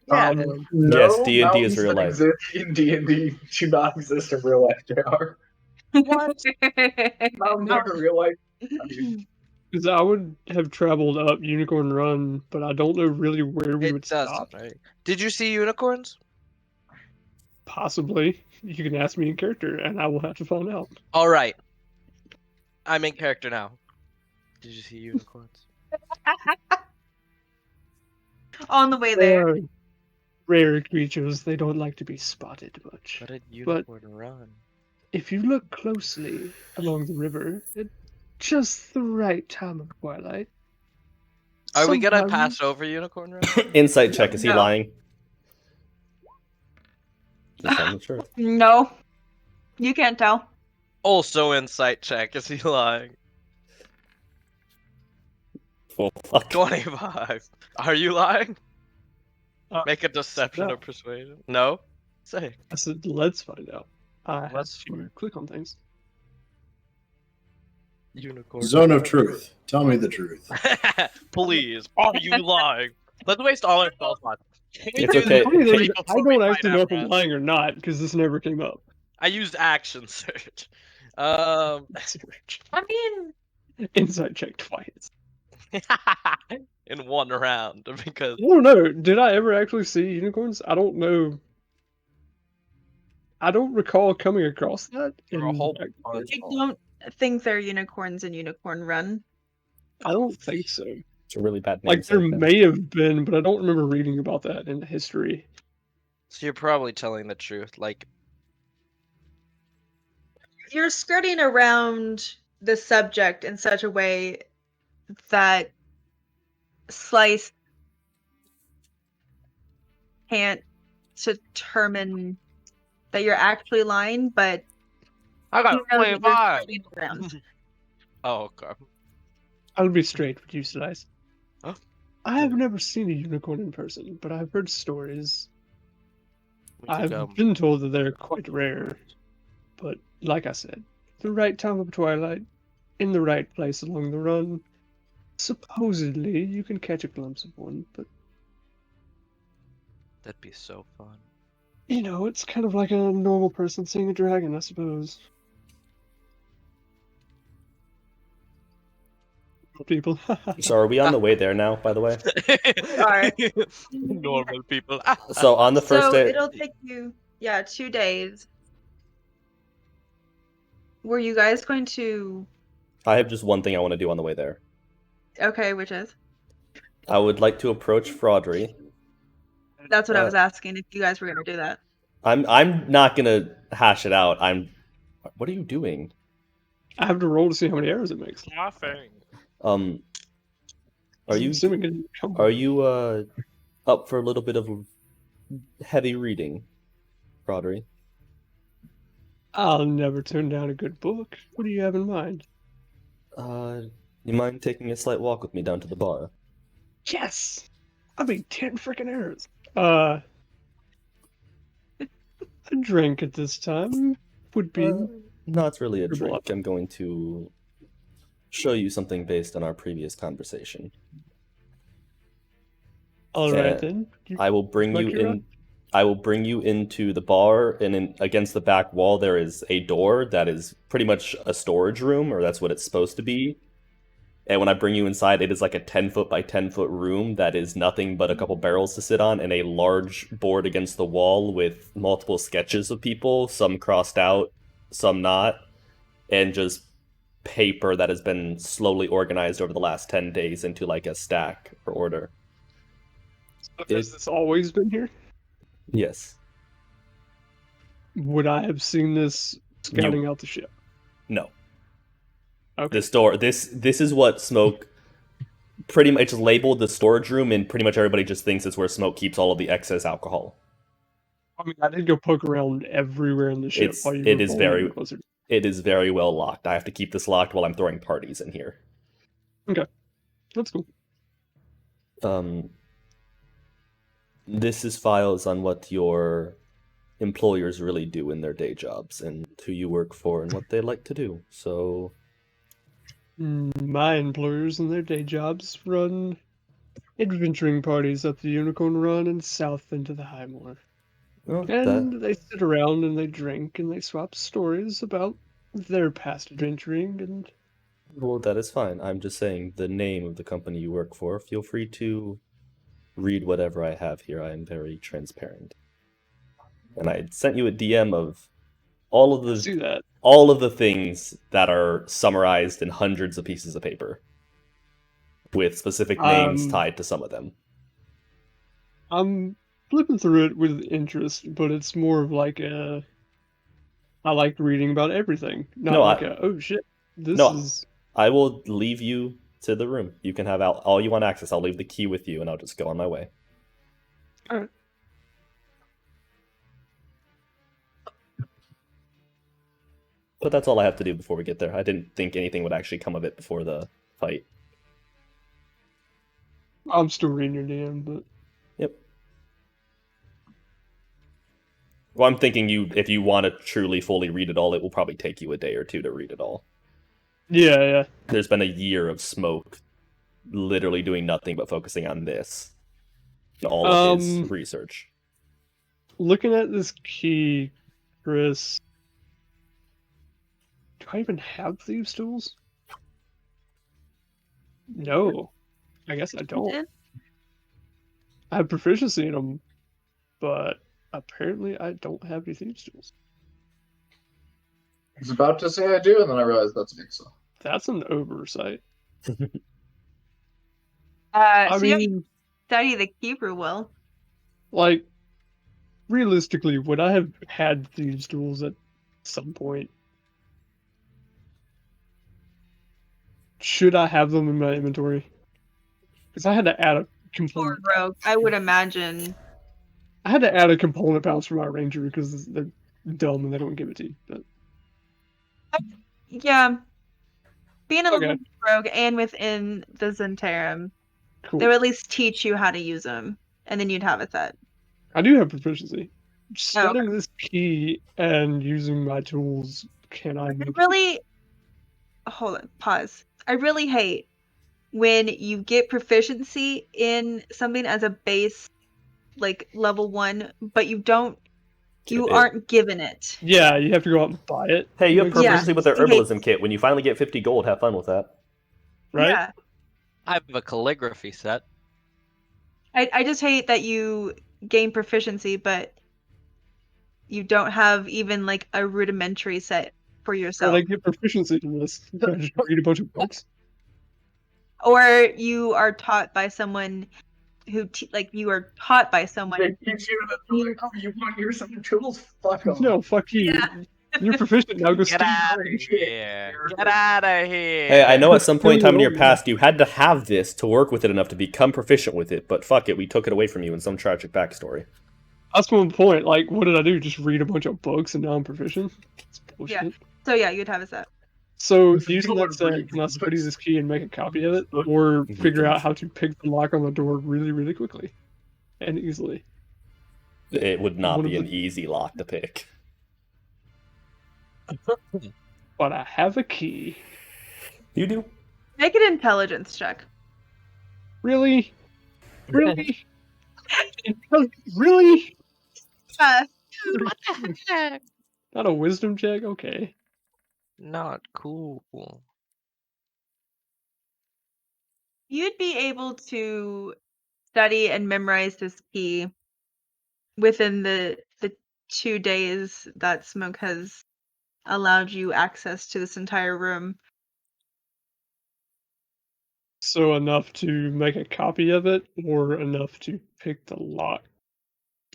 Yeah. No Yes, D&D is mountains real that life. Exist in D&D do not exist in real life. JR. What? Mountains are in real life. I mean, Because I would have traveled up Unicorn Run, but I don't know really where we It would doesn't, stop. right? Did you see unicorns? Possibly. You can ask me in character, and I will have to find out. All right. I'm in character now. Did you see unicorns? On the way They there. are rare creatures. They don't like to be spotted much. What did unicorn run? If you look closely along the river, at just the right time of twilight. Are we gonna sometimes- pass over unicorn run? Insight check. Is he No. lying? Just tell me the truth. No. You can't tell. Also insight check. Is he lying? Well, fuck. 25. Are you lying? Make a deception no. or persuasion. No? Say. I said, let's find out. I have Let's to find- click on things. Unicorn. Zone of truth. Tell me the truth. Please. Are you lying? Let's waste all our spell slots. It's okay. Funny thing is, Before I we don't find actually know if I'm out, lying or not, because this never came up. I used action search. I mean, Insight check twice. In one round because I don't know. Did I ever actually see unicorns? I don't know. I don't recall coming across that. there are a in whole fact, bunch. I don't think there are unicorns in Unicorn Run. I don't think so. It's a really bad name. Like, there may have been, but I don't remember reading about that in the history. So you're probably telling the truth. Like, You're skirting around the subject in such a way that Slice can't determine that you're actually lying, but I he got knows that you're 25. skirting around. Oh, okay. I'll be straight with you, Slice. Huh? I have never seen a unicorn in person, but I've heard stories. We could, I've been told that they're quite rare. But, like I said, the right time of twilight, in the right place along the run, supposedly you can catch a glimpse of one, but, That'd be so fun. you know, it's kind of like a normal person seeing a dragon, I suppose. People. So are we on the way there now, by the way? Are. Normal people. So on the first So day, it'll take you, 2 days. Were you guys going to? I have just one thing I want to do on the way there. Okay, which is? I would like to approach Fraudry. That's what I was asking, if you guys were going to do that. I'm not gonna hash it out. What are you doing? I have to roll to see how many arrows it makes. Laughing. Are you up for a little bit of heavy reading, Fraudry? I'll never turn down a good book. What do you have in mind? You mind taking a slight walk with me down to the bar? Yes! I mean, 10 freaking arrows. A drink at this time would be... No, it's really a Good drink. luck. I'm going to show you something based on our previous conversation. Alright then. I will bring like you your in. I will bring you into the bar, and against the back wall there is a door that is pretty much a storage room, or that's what it's supposed to be. And when I bring you inside, it is like a 10-foot by 10-foot room that is nothing but a couple barrels to sit on and a large board against the wall with multiple sketches of people, some crossed out, some not, and just paper that has been slowly organized over the last 10 days into like a stack or order. Has this always been here? Yes. Would I have seen this scouting out the ship? No. Okay. This is what Smoke pretty much labeled the storage room, and pretty much everybody just thinks it's where Smoke keeps all of the excess alcohol. I mean, I did go poke around everywhere in the ship. It is very well locked. I have to keep this locked while I'm throwing parties in here. Okay. That's cool. This is files on what your employers really do in their day jobs, and who you work for, and what they like to do. So... My employers and their day jobs run adventuring parties up the Unicorn Run and south into the High Moor. Well, And they sit around and they drink and they swap stories about their past adventuring and... Well, that is fine. I'm just saying the name of the company you work for. Feel free to read whatever I have here. I am very transparent. And I sent you a DM of all of Let's do that. all of the things that are summarized in hundreds of pieces of paper with specific names tied to some of them. I'm flipping through it with interest, but it's more of like I like reading about everything, not oh shit, this is. I will leave you to the room. You can have all you want access. I'll leave the key with you, and I'll just go on my way. All right. But that's all I have to do before we get there. I didn't think anything would actually come of it before the fight. I'm still reading your DM, but... Yep. Well, I'm thinking if you want to truly fully read it all, it will probably take you a day or two to read it all. Yeah. There's been a year of Smoke literally doing nothing but focusing on this. All of his research. Looking at this key, Chris... Do I even have Thieves' Tools? No. I guess I don't. I have Proficiency in them, but apparently I don't have any Thieves' Tools. I was about to say I do, and then I realized that's Vixel. That's an oversight. I mean, study the Hebrew well. Like, realistically, would I have had Thieves' Tools at some point? Should I have them in my inventory? Because I had to add a component. For rogue, I would imagine. I had to add a component bounce for my ranger because they're dumb and they don't give it to you. But... Yeah. Being a little rogue and within the Zentarum, cool. They would at least teach you how to use them, and then you'd have a set. I do have Proficiency. Setting this key and using my tools, can I make really... Hold on, pause. I really hate when you get Proficiency in something as a base, like level 1, but you don't... You aren't given it. Yeah, you have to go out and buy it. Hey, you have Proficiency with their Herbalism kit. When you finally get 50 gold, have fun with that. Right? Yeah. I have a calligraphy set. I just hate that you gain Proficiency, but you don't have even like a rudimentary set for yourself. Or like get Proficiency in this. Just read a bunch of books. Or you are taught by someone who you are taught by someone. They teach you that you want your set of tools? Fuck off. No, fuck you. Yeah. You're proficient now. Go Get out of here. Get out of here. Hey, I know at some point in time in your past you had to have this to work with it enough to become proficient with it, but fuck it, we took it away from you in some tragic backstory. That's one point. Like, what did I do? Just read a bunch of books and now I'm proficient? That's bullshit. Yeah. So yeah, you'd have a set. So using that set, can I study this key and make a copy of it, or figure out how to pick the lock on the door really, really quickly and easily? It would not be an easy lock to pick. But I have a key. You do? Make an intelligence check. Really? Really? Really? What the heck? Not a wisdom check? Okay. Not cool. You'd be able to study and memorize this key within the 2 days that Smoke has allowed you access to this entire room. So enough to make a copy of it, or enough to pick the lock?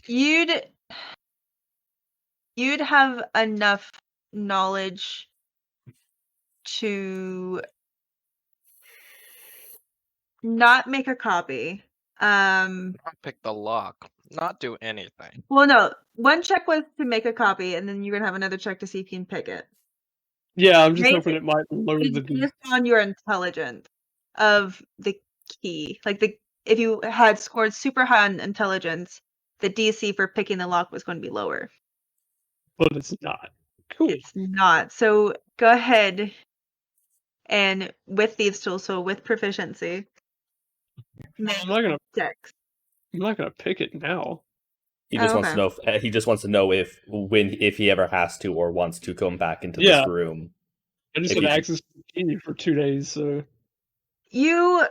You'd have enough knowledge to not make a copy. Not pick the lock. Not do anything. Well, no. One check was to make a copy, and then you're gonna have another check to see if you can pick it. Yeah, I'm just hoping it might load the based on your intelligence of the key. Like if you had scored super high on intelligence, the DC for picking the lock was going to be lower. But it's not. Cool. It's not. So go ahead and with Thieves' Tools, so with Proficiency. I'm not gonna pick it now. He just wants to know. He just wants to know if he ever has to or wants to come back into this room. I just had access to the key for 2 days, so you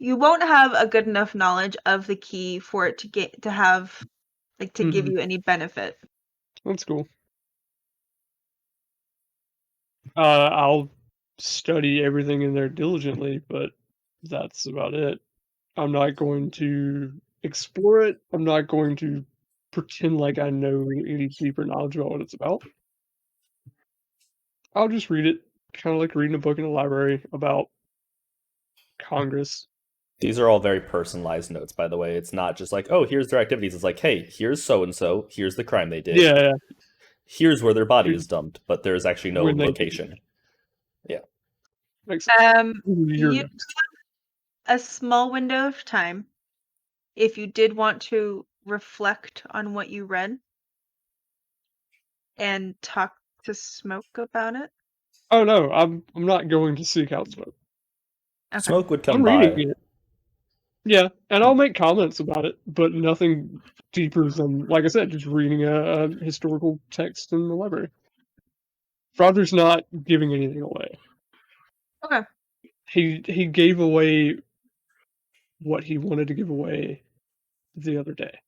won't have a good enough knowledge of the key for it to have like to give Mhm. you any benefit. That's cool. I'll study everything in there diligently, but that's about it. I'm not going to explore it. I'm not going to pretend like I know any deeper knowledge about what it's about. I'll just read it, kind of like reading a book in a library about Congress. These are all very personalized notes, by the way. It's not just like, oh, here's their activities. It's like, hey, here's so and so. Here's the crime they did. Yeah, Here's where their body Here's is dumped, but there's actually no when they- location. makes You you're- a small window of time if you did want to reflect on what you read and talk to Smoke about it. Oh no, I'm not going to seek out Smoke. Okay. Smoke would come I'm by. reading it. Yeah, and I'll make comments about it, but nothing deeper than, like I said, just reading a historical text in the library. Roger's not giving anything away. Okay. He gave away what he wanted to give away the other day.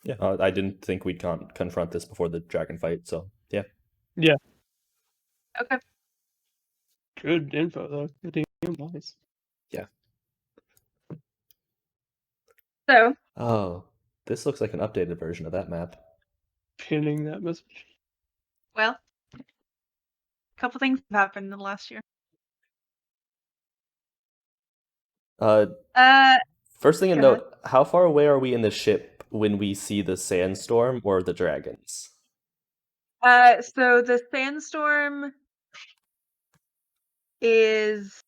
Yeah, I didn't think we'd confront this before the dragon fight, so yeah. Yeah. Okay. Good info though. Good nice. Yeah. So Oh, this looks like an updated version of that map. Pinning that message. well, a couple things have happened in the last year. First thing to go ahead. note, how far away are we in the ship when we see the sandstorm or the dragons? So the sandstorm is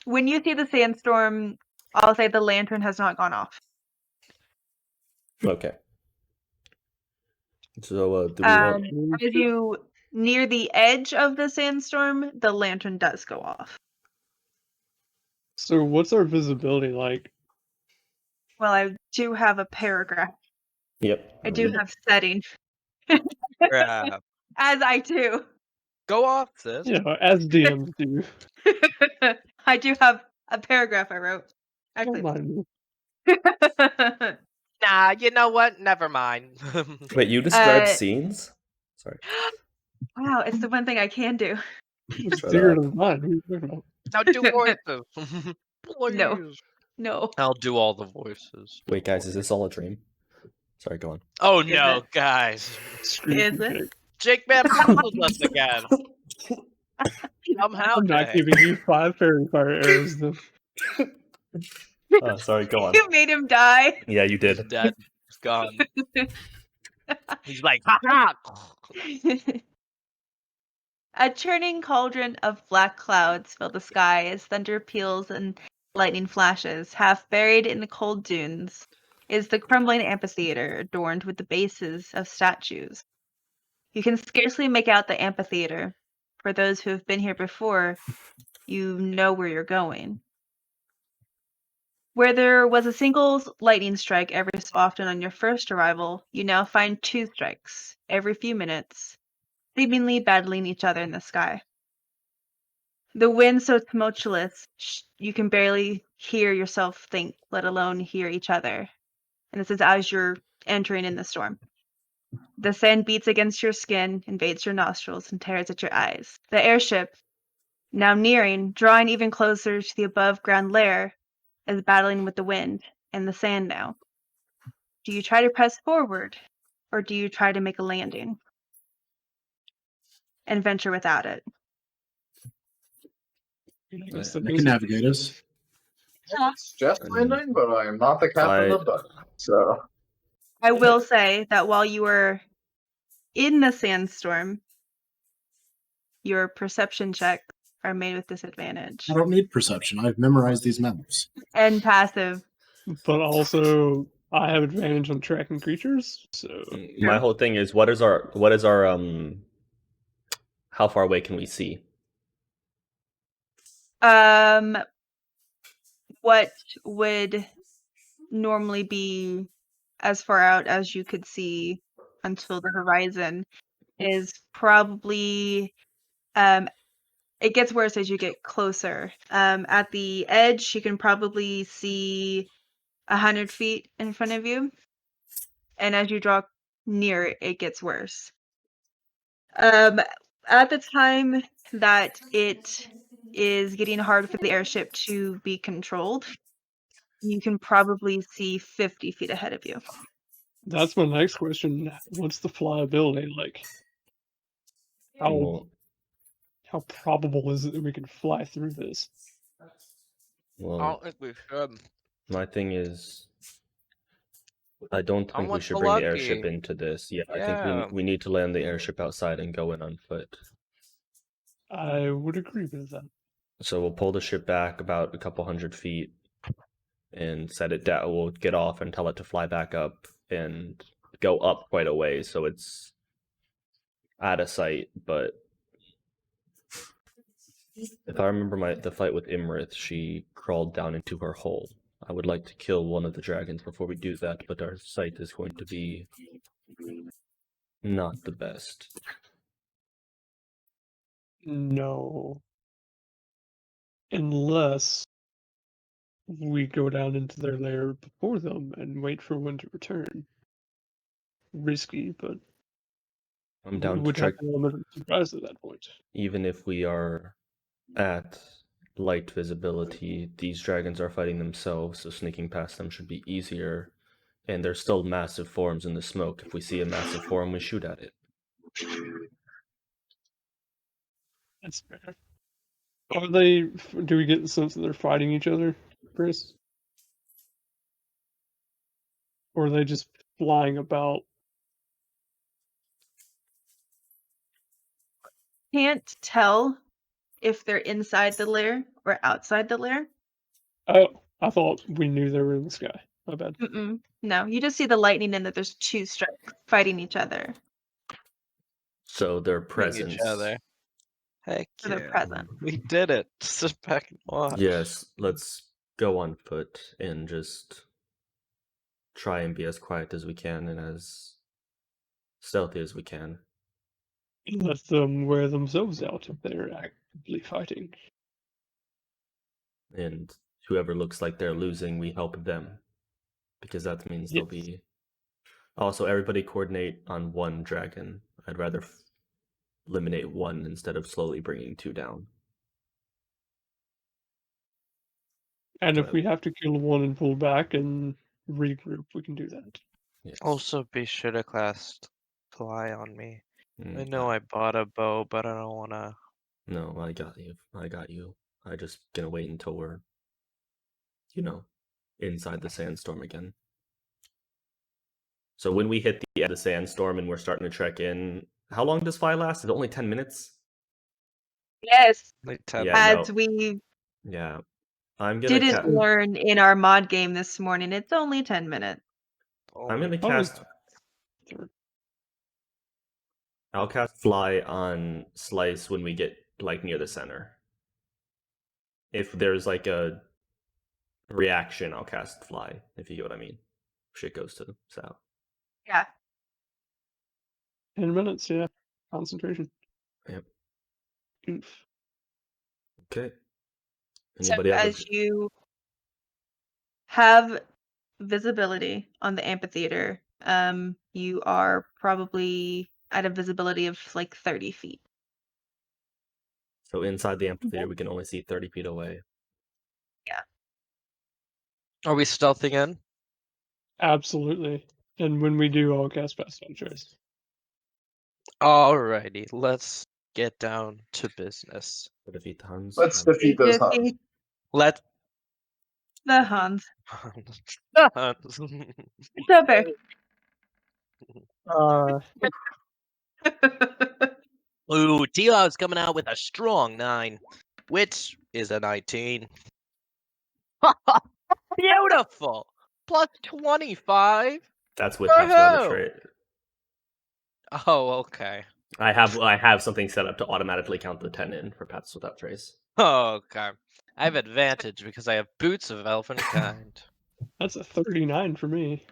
when you see the sandstorm, I'll say the lantern has not gone off. Okay. So do we want... As you near the edge of the sandstorm, the lantern does go off. So what's our visibility like? Well, I do have a paragraph. Yep. I do have setting. Crap. As I do. Go off, sis. You know, as DMs do. I do have a paragraph I wrote. Don't Actually. mind me. Nah, you know what? Never mind. Wait, you describe scenes? Sorry. Wow, it's the one thing I can do. It's Shut secret up. of mine. What are you talking about? Now do voices. Please. No. I'll do all the voices. Wait, guys, is this all a dream? Sorry, go on. Oh Is no, it? guys. Scream Is from it? Jake. Jake bamboozled us again. Somehow I'm not today. giving you 5 fairy fire arrows then. Sorry, go on. You made him die. Yeah, you He's did. dead. He's gone. He's like, ha ha. A churning cauldron of black clouds fill the sky as thunder peals and lightning flashes. Half buried in the cold dunes is the crumbling amphitheater adorned with the bases of statues. You can scarcely make out the amphitheater. For those who have been here before, you know where you're going. Where there was a single lightning strike every so often on your first arrival, you now find 2 strikes every few minutes, seemingly battling each other in the sky. The wind so tumultuous, you can barely hear yourself think, let alone hear each other. And this is as you're entering in the storm. The sand beats against your skin, invades your nostrils, and tears at your eyes. The airship, now nearing, drawing even closer to the above-ground lair, is battling with the wind and the sand now. Do you try to press forward, or do you try to make a landing and venture without it? Yes, I can navigate us. It's just landing, but I am not the captain of the boat. So I will say that while you were in the sandstorm, your perception checks are made with disadvantage. I don't need perception. I've memorized these maps. And passive. But also, I have advantage on tracking creatures, so... My whole thing is, what is our how far away can we see? What would normally be as far out as you could see until the horizon is probably it gets worse as you get closer. At the edge, you can probably see 100 feet in front of you, and as you draw near, it gets worse. At the time that it is getting hard for the airship to be controlled, you can probably see 50 feet ahead of you. That's my next question. What's the flyability like? Well, How probable is it that we can fly through this? I well, don't think we should. my thing is, I don't I think we want should the bring the lucky. airship into this. Yeah, I think Yeah. we need to land the airship outside and go in on foot. I would agree with that. So we'll pull the ship back about a couple 100 feet and set it down. We'll get off and tell it to fly back up and go up quite a way so it's out of sight. But if I remember the fight with Iymrith, she crawled down into her hole. I would like to kill one of the dragons before we do that, but our sight is going to be not the best. No. Unless we go down into their lair before them and wait for one to return. Risky, but I'm we down to would try, have an element of surprise at that point. even if we are at light visibility, these dragons are fighting themselves, so sneaking past them should be easier. And there's still massive forms in the smoke. If we see a massive form, we shoot at it. That's fair. Are they? Do we get the sense that they're fighting each other, Chris? Or are they just flying about? Can't tell if they're inside the lair or outside the lair. Oh, I thought we knew they were in the sky. My bad. No, you just see the lightning and that there's two strikes fighting each other. So their Bring each presence. other. Heck For their yeah. present. We did it. Sit back and watch. Yes, let's go on foot and just try and be as quiet as we can and as stealthy as we can. Let them wear themselves out if they're actively fighting. And whoever looks like they're losing, we help them. Because that means they'll Yes. be... Also, everybody coordinate on one dragon. I'd rather eliminate one instead of slowly bringing two down. And if But- we have to kill one and pull back and regroup, we can do that. Yes. Also, be sure to cast fly on me. I Mm, know I bought a bow, but I don't wanna. No, I got you. I got you. I just gonna wait until we're, inside the sandstorm again. So when we hit the end of the sandstorm and we're starting to trek in, how long does fly last? Is it only 10 minutes? Yes, Like 10 Yeah, minutes. as we Yeah. I'm gonna didn't learn in our mod game this morning, it's only 10 minutes. I'm gonna Probably cast. third. I'll cast fly on Slice when we get near the center. If there's a reaction, I'll cast fly. If you get what I mean. Shit goes to south. Yeah. 10 minutes, yeah. Concentration. Yep. Oof. Okay. So Anybody have as you have visibility on the amphitheater, you are probably at a visibility of like 30 feet. So inside the amphitheater, we can only see 30 feet away. Are we stealthing in? Absolutely. And when we do, I'll cast Pass on Trace. Alrighty, let's get down to business. To defeat the Huns. Let's defeat those Huns. Defeat Let the Huns. Huns. It's so fair. Ooh, Tio's coming out with a strong 9, which is a 19. Beautiful! Plus 25? That's with Pass Without a Woohoo! Trait. Oh, okay. I have something set up to automatically count the 10 in for Paths Without Trace. Oh, okay. I have advantage because I have Boots of Elfin Kind. That's a 39 for me.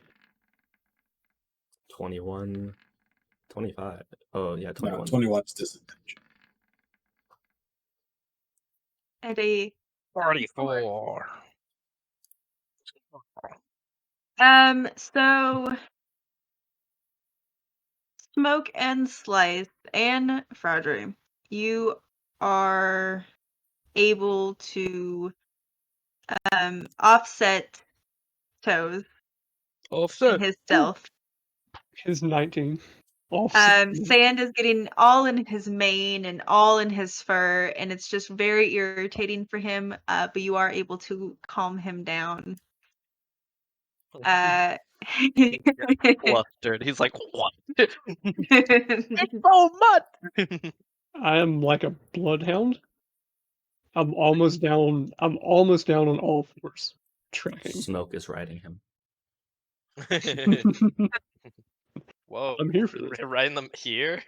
21, 25. Oh, yeah, 21. 21 is disadvantage. and a 44. So Smoke and Slice and Fraudry, you are able to offset Toes in his stealth. His 19. Offset. Sand is getting all in his mane and all in his fur, and it's just very irritating for him. But you are able to calm him down. Flustered. He's like, what? It's so much. I am like a bloodhound. I'm almost down on all fours. Tracking. Smoke is riding him. Whoa. I'm here for this. Right in the here?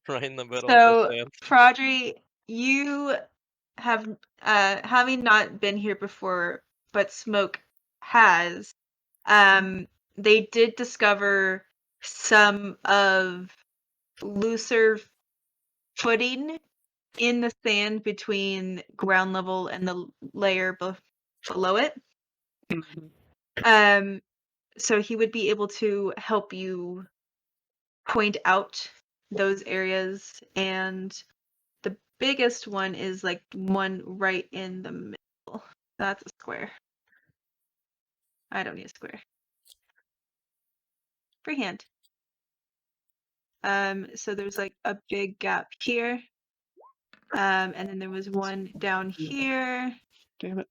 Right in the middle So, of the sand. Fraudry, you have having not been here before, but Smoke has. They did discover some of looser footing in the sand between ground level and the layer below it. So he would be able to help you point out those areas, and the biggest one is like one right in the middle. That's a square. I don't need a square. Freehand. So there's like a big gap here. And then there was one down here. Damn it.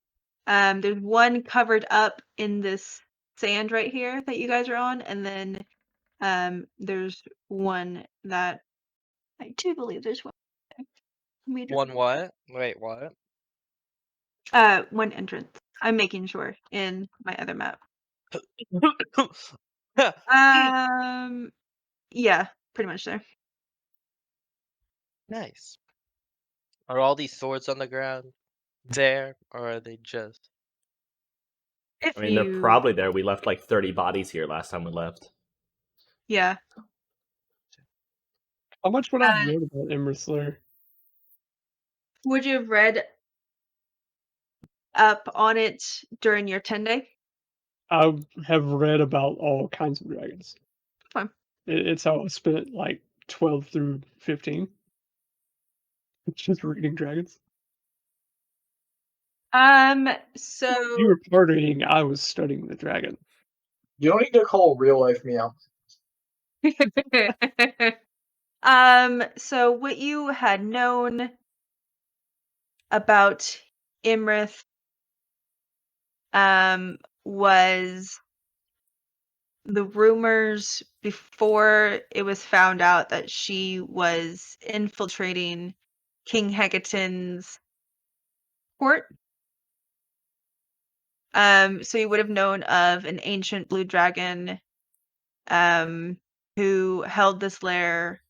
There's one covered up in this sand right here that you guys are on, and then there's one that I do believe there's one. One what? Wait, what? One entrance. I'm making sure in my other map. Yeah, pretty much there. Nice. Are all these swords on the ground there, or are they just? If I mean, they're probably there. We left like 30 bodies here last time we left. Yeah. How much would I have read about Iymrith Slayer? Would you have read up on it during your 10-day? I have read about all kinds of dragons. Fine. It's how I spent like 12 through 15. Just reading dragons. So You were partying, I was studying the dragon. You don't need to call real life me out. So what you had known about Iymrith was the rumors before it was found out that she was infiltrating King Hecaton's court. So you would have known of an ancient blue dragon who held this lair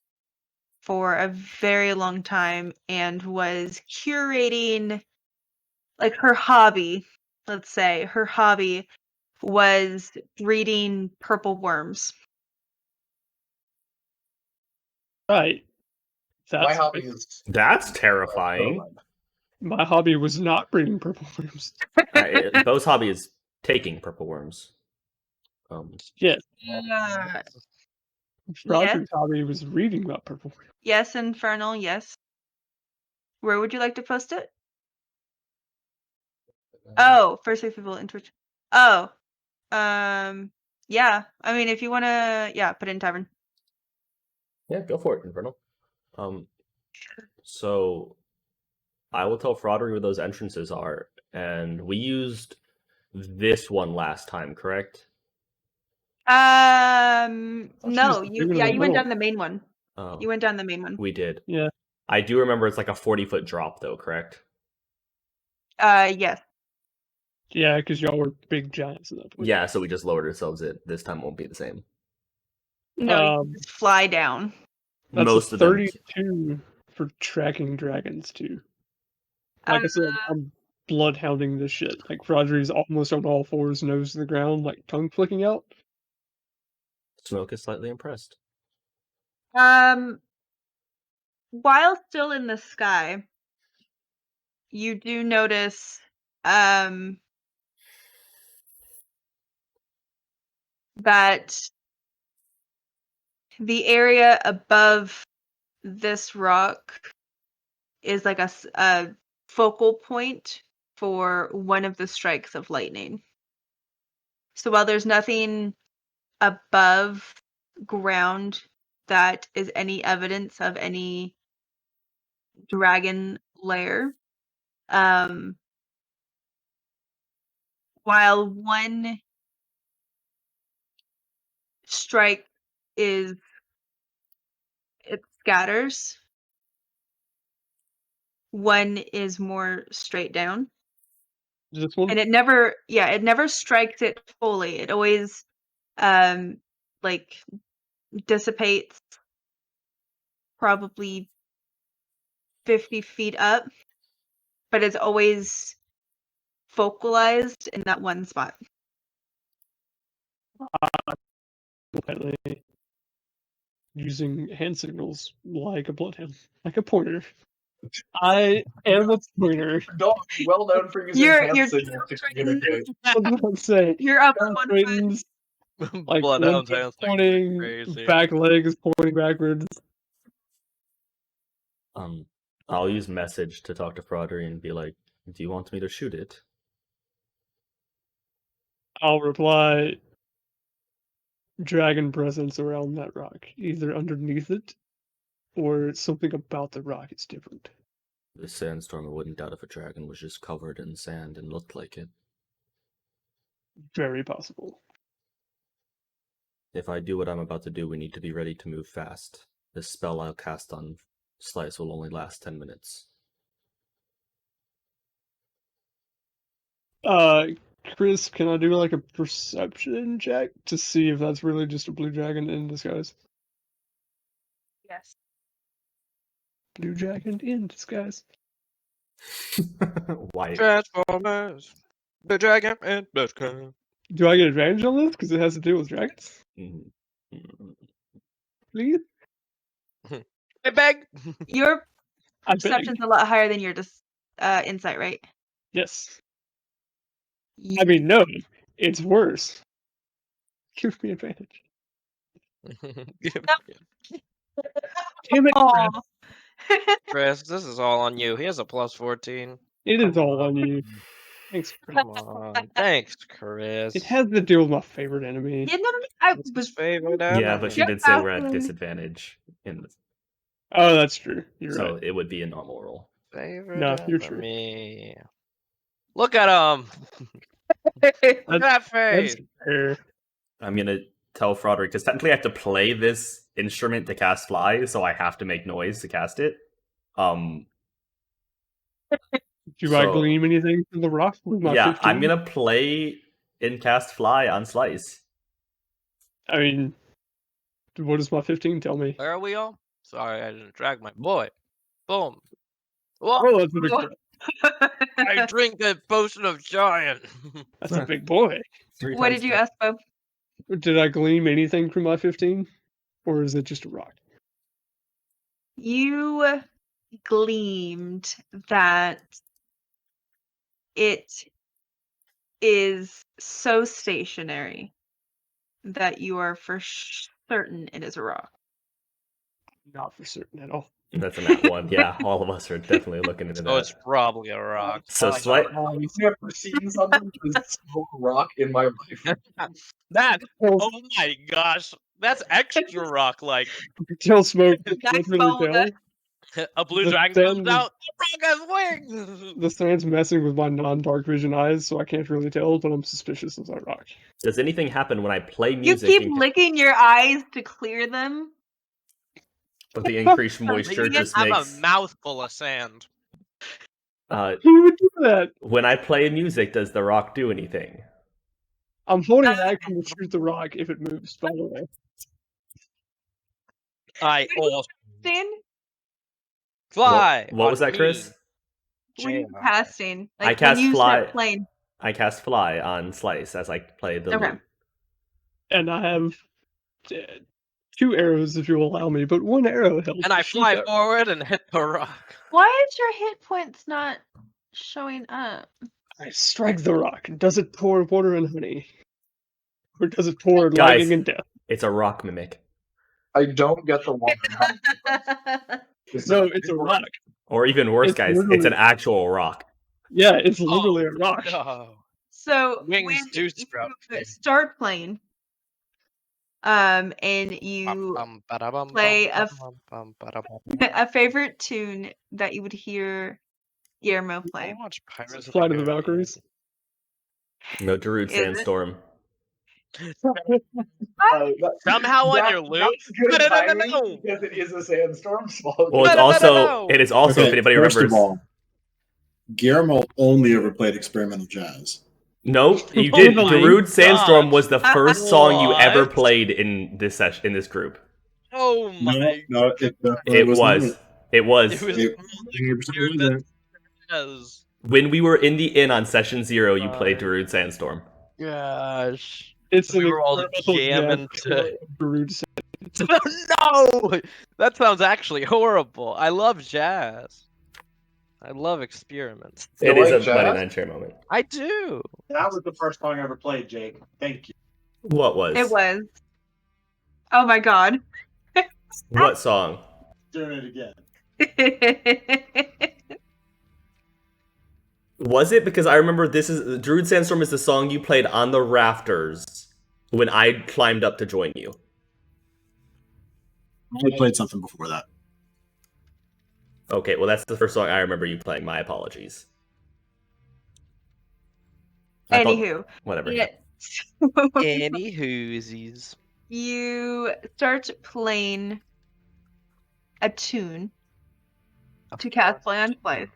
for a very long time and was curating, like, her hobby, let's say, her hobby was breeding purple worms. Right. My hobby is That's terrifying. My hobby was not breeding purple worms. Bo's hobby is taking purple worms. Yes. Yes. Roger's hobby was reading about purple worms. Yes, Infernal, yes. Where would you like to post it? Oh, first wave people in Twitch. Oh. Yeah. I mean, if you want to, yeah, put it in Tavern. Yeah, go for it, Infernal. So I will tell Fraudry where those entrances are, and we used this one last time, correct? No, you went down the main one. Oh, You went down the main one. we did. Yeah. I do remember it's like a 40-foot drop, though, correct? Yes. Yeah, because y'all were big giants at that point. Yeah, so we just lowered ourselves. This time won't be the same. No, you just fly down. That's Most a of them. 32 for tracking dragons too. Like I said, I'm bloodhounding this shit. Like Rodri's almost on all fours, nose to the ground, like tongue flicking out. Smoke is slightly impressed. While still in the sky, you do notice that the area above this rock is like a focal point for one of the strikes of lightning. So while there's nothing above ground that is any evidence of any dragon lair, while one strike it scatters, one is more straight down. This one? And it never strikes it fully. It always like dissipates probably 50 feet up, but it's always focalized in that one spot. Quietly using hand signals like a bloodhound, like a pointer. I am a pointer. Dog, well known for using hand signals to communicate. Let's say You're up 1 foot. straightens, like one Bloodhound's foot hands pointing, crazy. back leg is pointing backwards. I'll use message to talk to Frodry and be like, "Do you want me to shoot it?" I'll reply, dragon presence around that rock, either underneath it or something about the rock is different. The sandstorm, I wouldn't doubt if a dragon was just covered in sand and looked like it. Very possible. If I do what I'm about to do, we need to be ready to move fast. The spell I'll cast on Slice will only last 10 minutes. Chris, can I do like a perception check to see if that's really just a blue dragon in disguise? Yes. Blue dragon in disguise. Why? Transformers, the dragon and Batman. Do I get advantage on this because it has to do with dragons? Please? I beg. Your I beg. perception's a lot higher than your insight, right? Yes. I mean, no, it's worse. Give me advantage. Damn it, Aw. Chris, this is all on you. He has a plus 14. it is all on you. Thanks, Chris. Come on. Thanks, Chris. It has to do with my favorite enemy. Yeah, no, I It's his was favorite Yeah, but she enemy. did say we're at asking. disadvantage in the, Oh, that's true. You're so right. it would be a normal roll. Favorite No, you're true. enemy. Look at him. Look at that face. That's fair. I'm gonna tell Frodry, because technically I have to play this instrument to cast Fly, so I have to make noise to cast it. Do I So- glean anything from the rock with my Yeah, 15? I'm gonna play in cast Fly on Slice. I mean, what does my 15 tell me? Where are we all? Sorry, I didn't drag my boy. Boom. Whoa. Oh, that's a big boy. I drink a potion of giant. That's a big boy. What did you ask, Bo? Did I glean anything from my 15? Or is it just a rock? You gleamed that it is so stationary that you are for certain it is a rock. Not for certain at all. That's a nat one. Yeah, all of us are definitely looking into So it's that. probably a rock. So Slice. I've never seen something as small rock in my life. That, oh my gosh, that's extra rock-like. Tell smoke. Nice That's really boulder. tell. A blue The dragon sand comes out. The rock has wings. The sand's messing with my non-dark vision eyes, so I can't really tell, but I'm suspicious of that rock. Does anything happen when I play You music? keep licking your eyes to clear them. But the increased You moisture just just have makes. a mouthful of sand. Who would do that? When I play music, does the rock do anything? I'm holding an action to shoot the rock if it moves, by the way. I also Stan, fly. What was on that, Chris? me. what are you Jam. casting? I Like cast when you fly. start playing. I cast Fly on Slice as I play the Okay. lute. And I have 2 arrows, if you'll allow me, but 1 arrow helps. And I shoot fly that. forward and hit the rock. Why is your hit points not showing up. I strike the rock. Does it pour water and honey? Or does it pour Guys. lightning and death? It's a rock mimic. I don't get the water. No, it's a rock. Or even worse, It's guys, it's literally- an actual rock. Yeah, it's literally a rock. No. So Wings when do you sprout. start playing, and you play a favorite tune that you would hear Guillermo play. watch Pirates of Flight of the Valkyries. No, Darude Is it? Sandstorm. Somehow on your loop? Good timing No. because it is a sandstorm. So Well, it's also it is also if anybody first remembers. of all, Guillermo only ever played experimental jazz. No, you did. Oh my Darude Sandstorm gosh. was the first song you ever What? played in this session in this group. Oh my. No, it It was. It was It 100% wasn't. yes. When we were in the inn on session 0, you played Darude Sandstorm. Gosh. It's We an were all experimental jamming jazz to- Darude No! That sounds actually horrible. I love jazz. I love experiments. It You is like a Mighty jazz? Nine Chair moment. I do. That was the first song I ever played, Jake. Thank you. What was? It was. Oh my god. What song? Doing it again. Was it? Because I remember Darude Sandstorm is the song you played on the rafters when I climbed up to join you. I played something before that. Okay, well that's the first song I remember you playing. My apologies. I thought- Anywho, whatever. yeah. Any whoosies. You start playing a tune to cast Play on Place,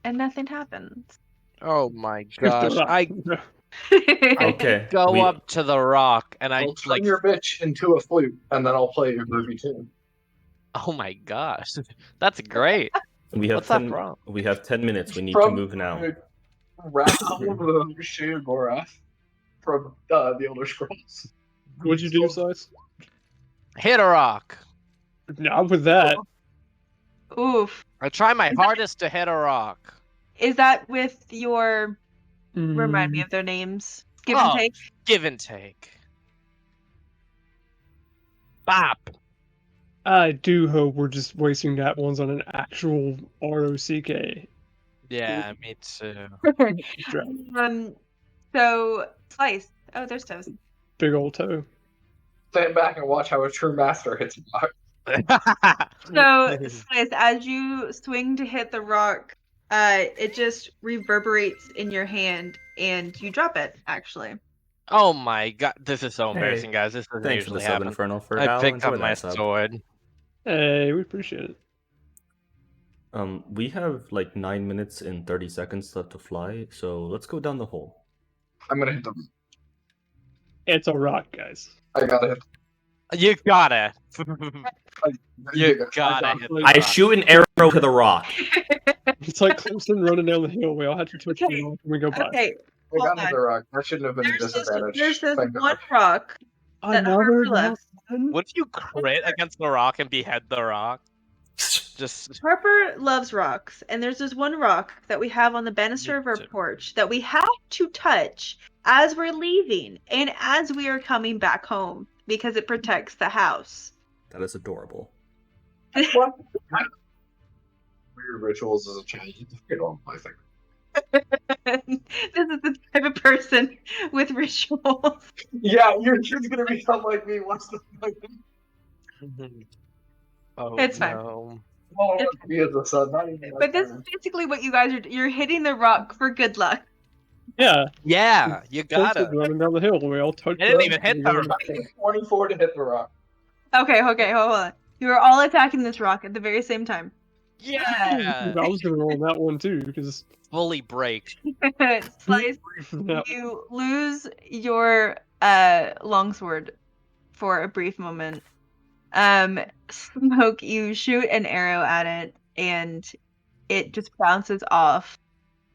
and nothing happens. Oh my Here's the gosh. rock. I Okay. go we- up to the rock and I I'll turn like your bitch into a flute, and then I'll play your groovy tune. oh my gosh. That's great. We have What's that 10. from? We have 10 minutes. We need to From move now. Wrath of the Sheogorath from the Elder Scrolls. What'd you do, Slice? Hit a rock. Not with that. Oof. I try my hardest to hit a rock. Is that with your... Remind me of their names. Give and Oh. take? Give and take. Bop. I do hope we're just wasting that ones on an actual ROCK. Yeah, me too. So, Slice. Oh, there's Toast. Big old toe. Stand back and watch how a true master hits a rock. So, Slice, as you swing to hit the rock, it just reverberates in your hand, and you drop it, actually. Oh my god, this is so embarrassing, guys. This doesn't Thanks for the usually sub, happen. Infernal, for I Hal. picked up Enjoy my that sub. sword. Hey, we appreciate it. We have like 9 minutes and 30 seconds left to fly, so let's go down the hole. I'm gonna hit them. It's a rock, guys. I gotta hit You gotta. them. You gotta hit the I rock. shoot an arrow to the rock. It's like Clemson running down the hill. We all have to touch the rock when we go by. Okay, I hold gotta hit on. the rock. That shouldn't have been a disadvantage. There's this Thank one God. rock that Another Harper loves. one? What if you crit against the rock and behead the rock? Just Harper loves rocks, and there's this one rock that we have on the banister of our too. porch that we have to touch as we're leaving and as we are coming back home because it protects the house. That is adorable. What? Weird rituals as a child. You know, I think. This is the type of person with rituals. Yeah, your kid's gonna become like me. What's the oh, It's fine. no. Oh, me as a son, not even my But this is parents. basically what you guys are. You're hitting the rock for good luck. Yeah. Yeah, you Clemson gotta. running down the hill. We all touch I didn't the even rock hit and the we go rock. back. 24 to hit the rock. Okay, hold on. You are all attacking this rock at the very same time. Yeah. I was gonna roll that one too because Fully break. Slice, from that you lose your longsword for a brief moment. Smoke, you shoot an arrow at it, and it just bounces off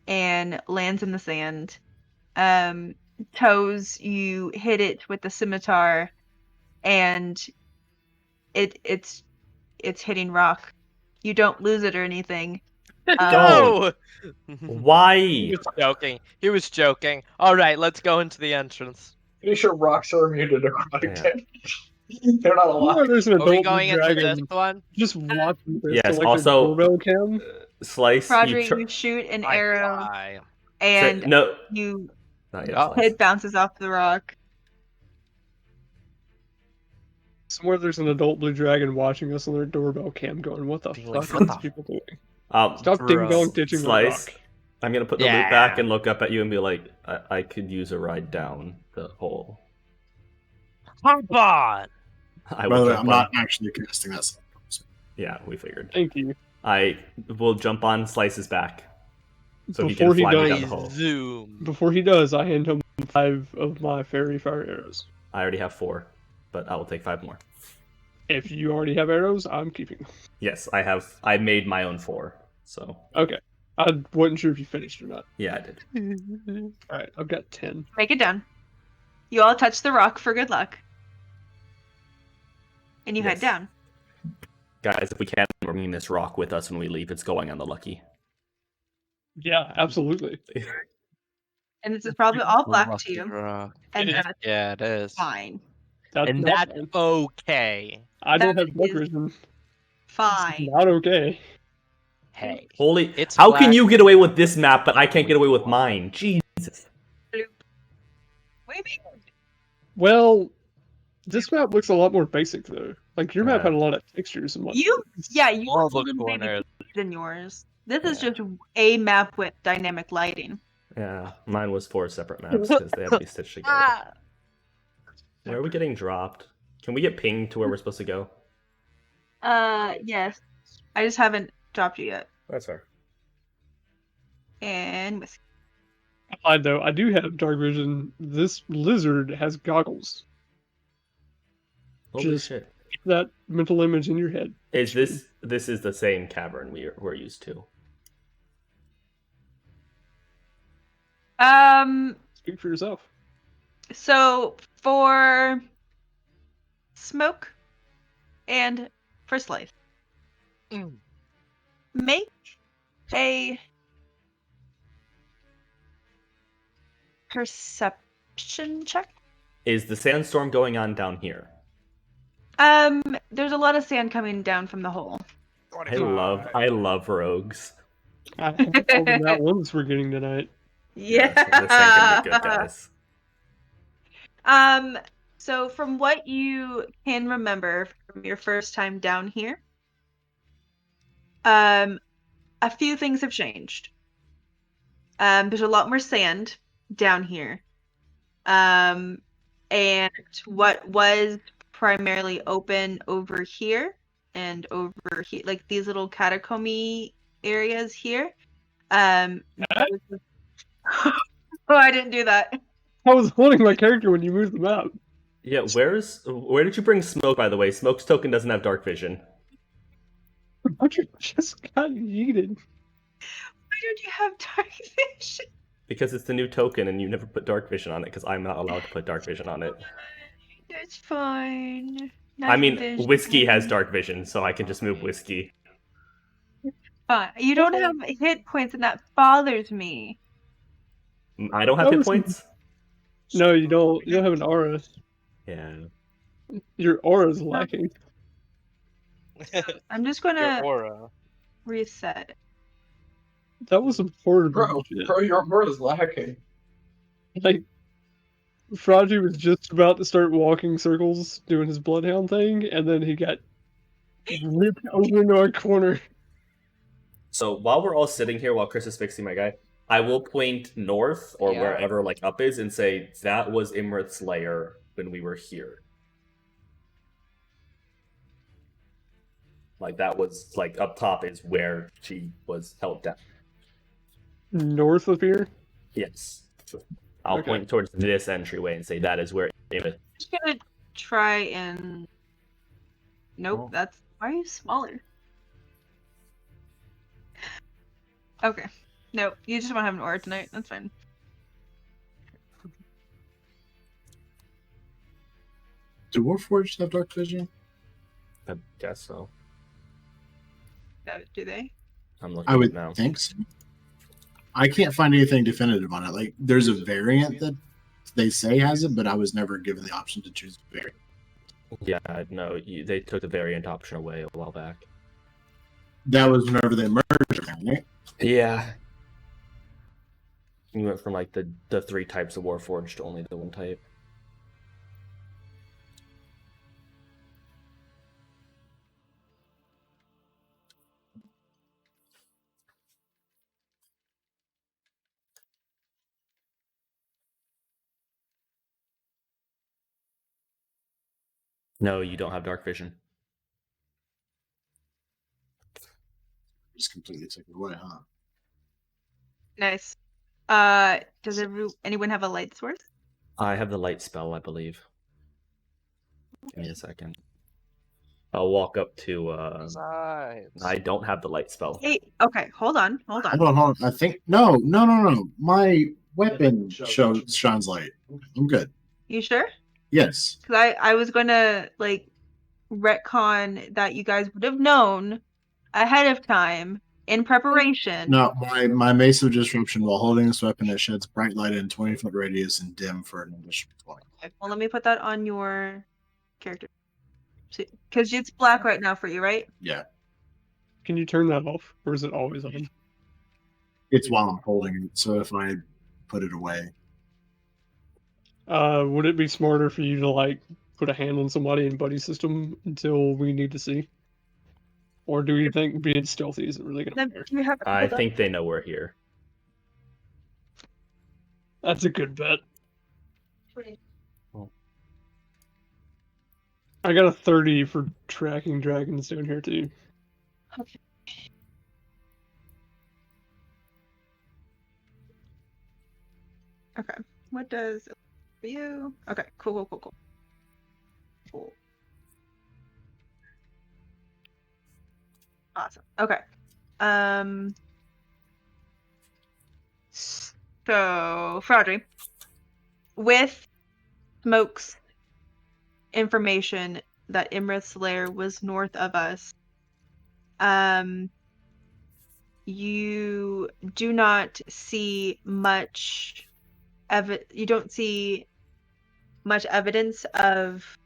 and lands in the sand. Toes, you hit it with the scimitar, and it's hitting rock. You don't lose it or anything, No! Why? He was joking. He was joking. All right, let's go into the entrance. Pretty sure rocks are immune to necrotic Yeah. damage. They're not Or alive. there's an Are we adult going into this dragon one? just watching this Yes, to, like, also- their doorbell cam. Slice. Roger, you you shoot an I arrow fly. and no, you not yet. Oh. Slice. it bounces off the rock. Somewhere there's an adult blue dragon watching us on their doorbell cam going, what the Being fuck like, are what these the people doing? Bro. Stop ding-dong ditching the Slice. rock. I'm gonna put the loot back and look up at you and be like, I could use a ride down the hole. Hop on! I By will the way, jump I'm on. not actually casting that spell. Yeah, we figured. Thank you. I will jump on Slice's back. So Before he he can fly me does- down the hole. Zoom. Before he does, I hand him 5 of my fairy fire arrows. I already have 4, but I will take 5 more. If you already have arrows, I'm keeping them. Yes, I have. I made my own 4. So Okay. I wasn't sure if you finished or not. yeah, I did. Alright, I've got 10. Make it down. You all touch the rock for good luck. And you head Yes. down. Guys, if we can, we're bringing this rock with us when we leave. It's going on the lucky. Yeah, absolutely. And this is probably all black to you. Rock. And It is. that's Yeah, it is. fine. That's And not that's fine. okay. I don't that have dark is- vision. Fine. Not okay. Hey. Holy! It's How black. can you get away with this map, but I can't get away with mine? Jesus. What do you mean? Well, this map looks a lot more basic though. Like your map Yeah. had a lot of textures and whatnot. You All also the did baby corners. than yours. This is Yeah. just a map with dynamic lighting. Yeah, mine was 4 separate maps because they had to be stitched together. Ah! Where are we getting dropped? Can we get pinged to where we're supposed to go? Yes. I just haven't dropped you yet. That's fair. And whiskey. I though I do have dark vision. This lizard has goggles. Holy Just- shit! Keep that mental image in your head. Is this is the same cavern we're used to? Speak for yourself. So for smoke and for Slice, Mm. make a perception check. Is the sandstorm going on down here? There's a lot of sand coming down from the hole. I love rogues. I have all the that ones we're getting tonight. Yeah. This ain't gonna be good, guys. So from what you can remember from your first time down here, a few things have changed. There's a lot more sand down here. And what was primarily open over here and over here, like these little catacomby areas here. Oh, I didn't do that. I was holding my character when you moved them out. Yeah, where did you bring Smoke, by the way? Smoke's token doesn't have dark vision. Roger just got yeeted. Why don't you have dark vision? Because it's the new token and you never put dark vision on it because I'm not allowed to put dark vision on it. It's fine. I mean, Night vision. Whiskey has dark vision, so I can just move Whiskey. Fine. You don't have hit points, and that bothers me. I don't have hit points? No, you don't. You don't have an aura. Yeah. Your aura's lacking. I'm just Your gonna aura. reset. That was some horrible Bro, shit. your bird is lacking. Like, Fraji was just about to start walking circles, doing his bloodhound thing, and then he got ripped over into our corner. So while we're all sitting here, while Chris is fixing my guy, I will point north or Yeah. wherever like up is and say that was Iymrith's lair when we were here. Like that was like up top is where she was held down. North of here? Yes. I'll Okay. point towards this entryway and say that is where Iymrith. I'm just gonna try and. Nope, Oh. that's. Why are you smaller? Okay. Nope, you just want to have an aura tonight. That's fine. Do Warforged have dark vision? I guess so. Do they? I'm looking I at would it now. think so. I can't find anything definitive on it. Like, there's a variant that they say has it, but I was never given the option to choose a variant. Yeah, no, they took the variant option away a while back. That was whenever they merged, right? Yeah. You went from like the 3 types of Warforged to only the 1 type. No, you don't have dark vision. Just completely took it away, huh? Nice. Does anyone have a light source? I have the light spell, I believe. Give me a second. I'll walk up to. I don't have the light spell. Hey, okay, hold on. Hold on. I think no. My weapon shines light. I'm good. You sure? Yes. Because I was gonna like retcon that you guys would have known ahead of time in preparation. No, my Mace of Disruption while holding this weapon, it sheds bright light in 20-foot radius and dim for an additional 20. Okay, well, let me put that on your character. Because it's black right now for you, right? Yeah. Can you turn that off, or is it always on? It's while I'm holding it, so if I put it away. Would it be smarter for you to like put a hand on somebody in buddy system until we need to see? Or do you think being stealthy isn't really gonna matter? I think they know we're here. That's a good bet. I got a 30 for tracking dragons down here too. Okay. Okay. What does for you? Okay. Cool. Awesome. Okay. So Fraudry, with Smoke's information that Iymrith's lair was north of us, you do not see much evidence of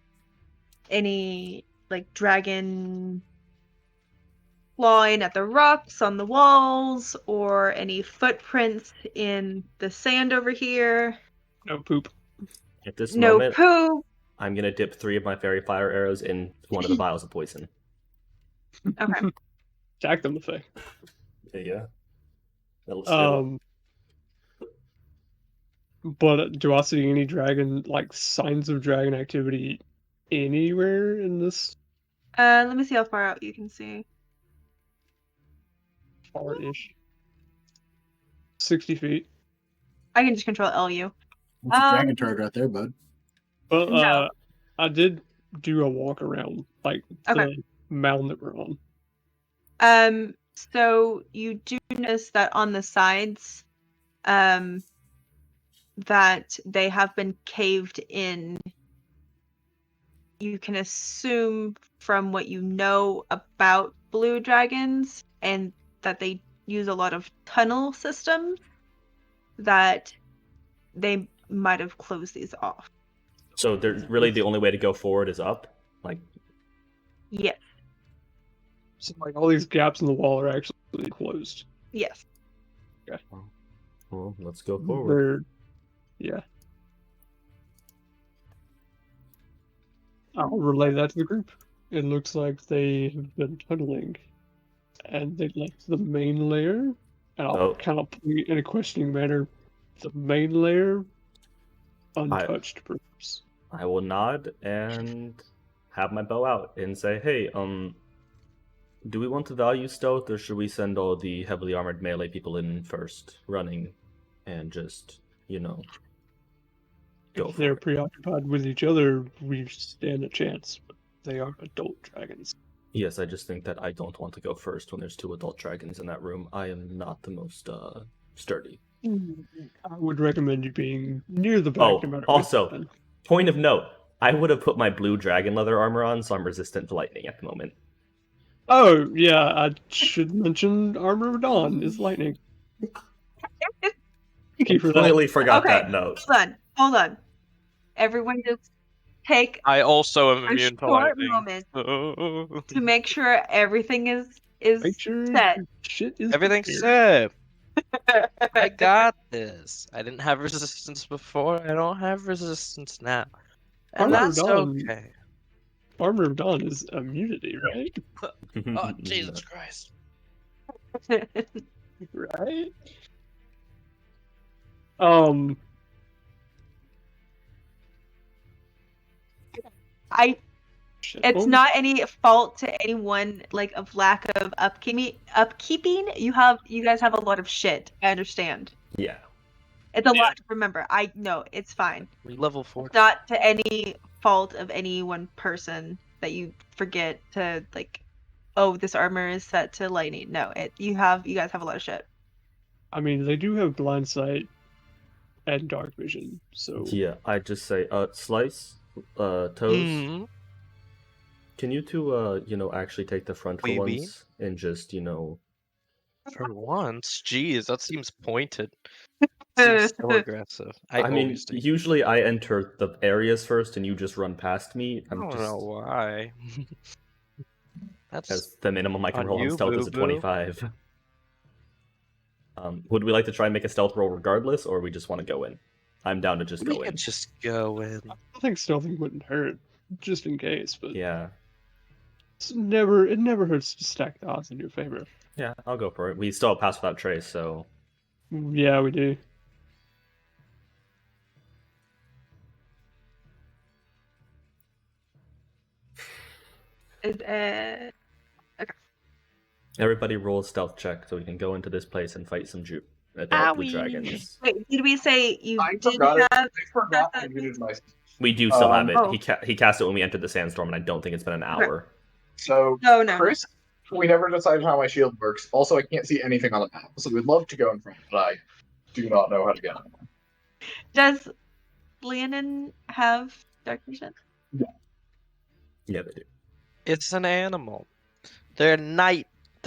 any like dragon clawing at the rocks on the walls or any footprints in the sand over here. No poop. At this No moment, poop. I'm gonna dip 3 of my fairy fire arrows in one of the vials of poison. Okay. Attack them, Faye. Yeah. That'll still. But do I see any dragon, like signs of dragon activity anywhere in this? Let me see how far out you can see. Far-ish. 60 feet. I can just control LU. That's a dragon turret right there, bud. Well, No. I did do a walk around, like Okay. the mound that we're on. So you do notice that on the sides, that they have been caved in. You can assume from what you know about blue dragons and that they use a lot of tunnel systems that they might have closed these off. So they're really the only way to go forward is up? Like, Yes. So like all these gaps in the wall are actually closed. Yes. Okay. well, let's go forward. Yeah. I'll relay that to the group. It looks like they have been tunneling, and they left the main layer. And I'll kind of point in a questioning manner, the main layer untouched, perhaps. I will nod and have my bow out and say, hey, do we want to value stealth, or should we send all the heavily armored melee people in first, running, and just, go If they're preoccupied with each other, we stand a chance. But they are adult dragons. Yes, I just think that I don't want to go first when there's 2 adult dragons in that room. I am not the most sturdy. I would recommend you being near the back. No matter also, point of note, I would have put my blue dragon leather armor on, so I'm resistant to lightning at the moment. Oh, yeah, I should mention Armor of Dawn is lightning. Thank you for that. Completely forgot Okay, that note. hold on. Everyone just take I also am a immune to short lightning. moment Oh. to make sure everything is Make sure set. your shit is Everything's prepared. set. I got this. I didn't have resistance before. I don't have resistance now. And Armor of that's Dawn. okay. Armor of Dawn is immunity, right? Oh, Jesus Christ. Right? Shit, It's what was- not any fault to anyone like of lack of upkeeping. You guys have a lot of shit. I understand. Yeah. It's a lot to remember. I know it's fine. We level 4. It's not to any fault of any one person that you forget to like. Oh, this armor is set to lightning. No, you guys have a lot of shit. I mean, they do have blind sight and dark vision, so Yeah, I just say, Slice, Toes, Mm. can you two, actually take the front for Wee-wee? once and just, For once? Jeez, that seems pointed. Seems so aggressive. I mean, always do. usually I enter the areas first and you just run past me. I don't know why. That's Because the minimum I can on roll on you, stealth is a boo-boo. 25. Would we like to try and make a stealth roll regardless, or we just want to go in? I'm down to just we go in. could just go in. I think stealthing wouldn't hurt, just in case. But Yeah. it never hurts to stack the odds in your favor. Yeah, I'll go for it. We still have pass without trace, so... Yeah, we do. Everybody roll a stealth check so we can go into this place and fight some blue dragons. Wait, did we say you I did forgot it. have? I forgot I muted myself. We do still have it. Oh. He cast it when we entered the sandstorm, and I don't think it's been an hour. So, No. Chris, we never decided how my shield works. Also, I can't see anything on the map, so we'd love to go in front, but I do not know how to get on. Does Leonin have dark vision? Yeah, they do. It's an animal. They're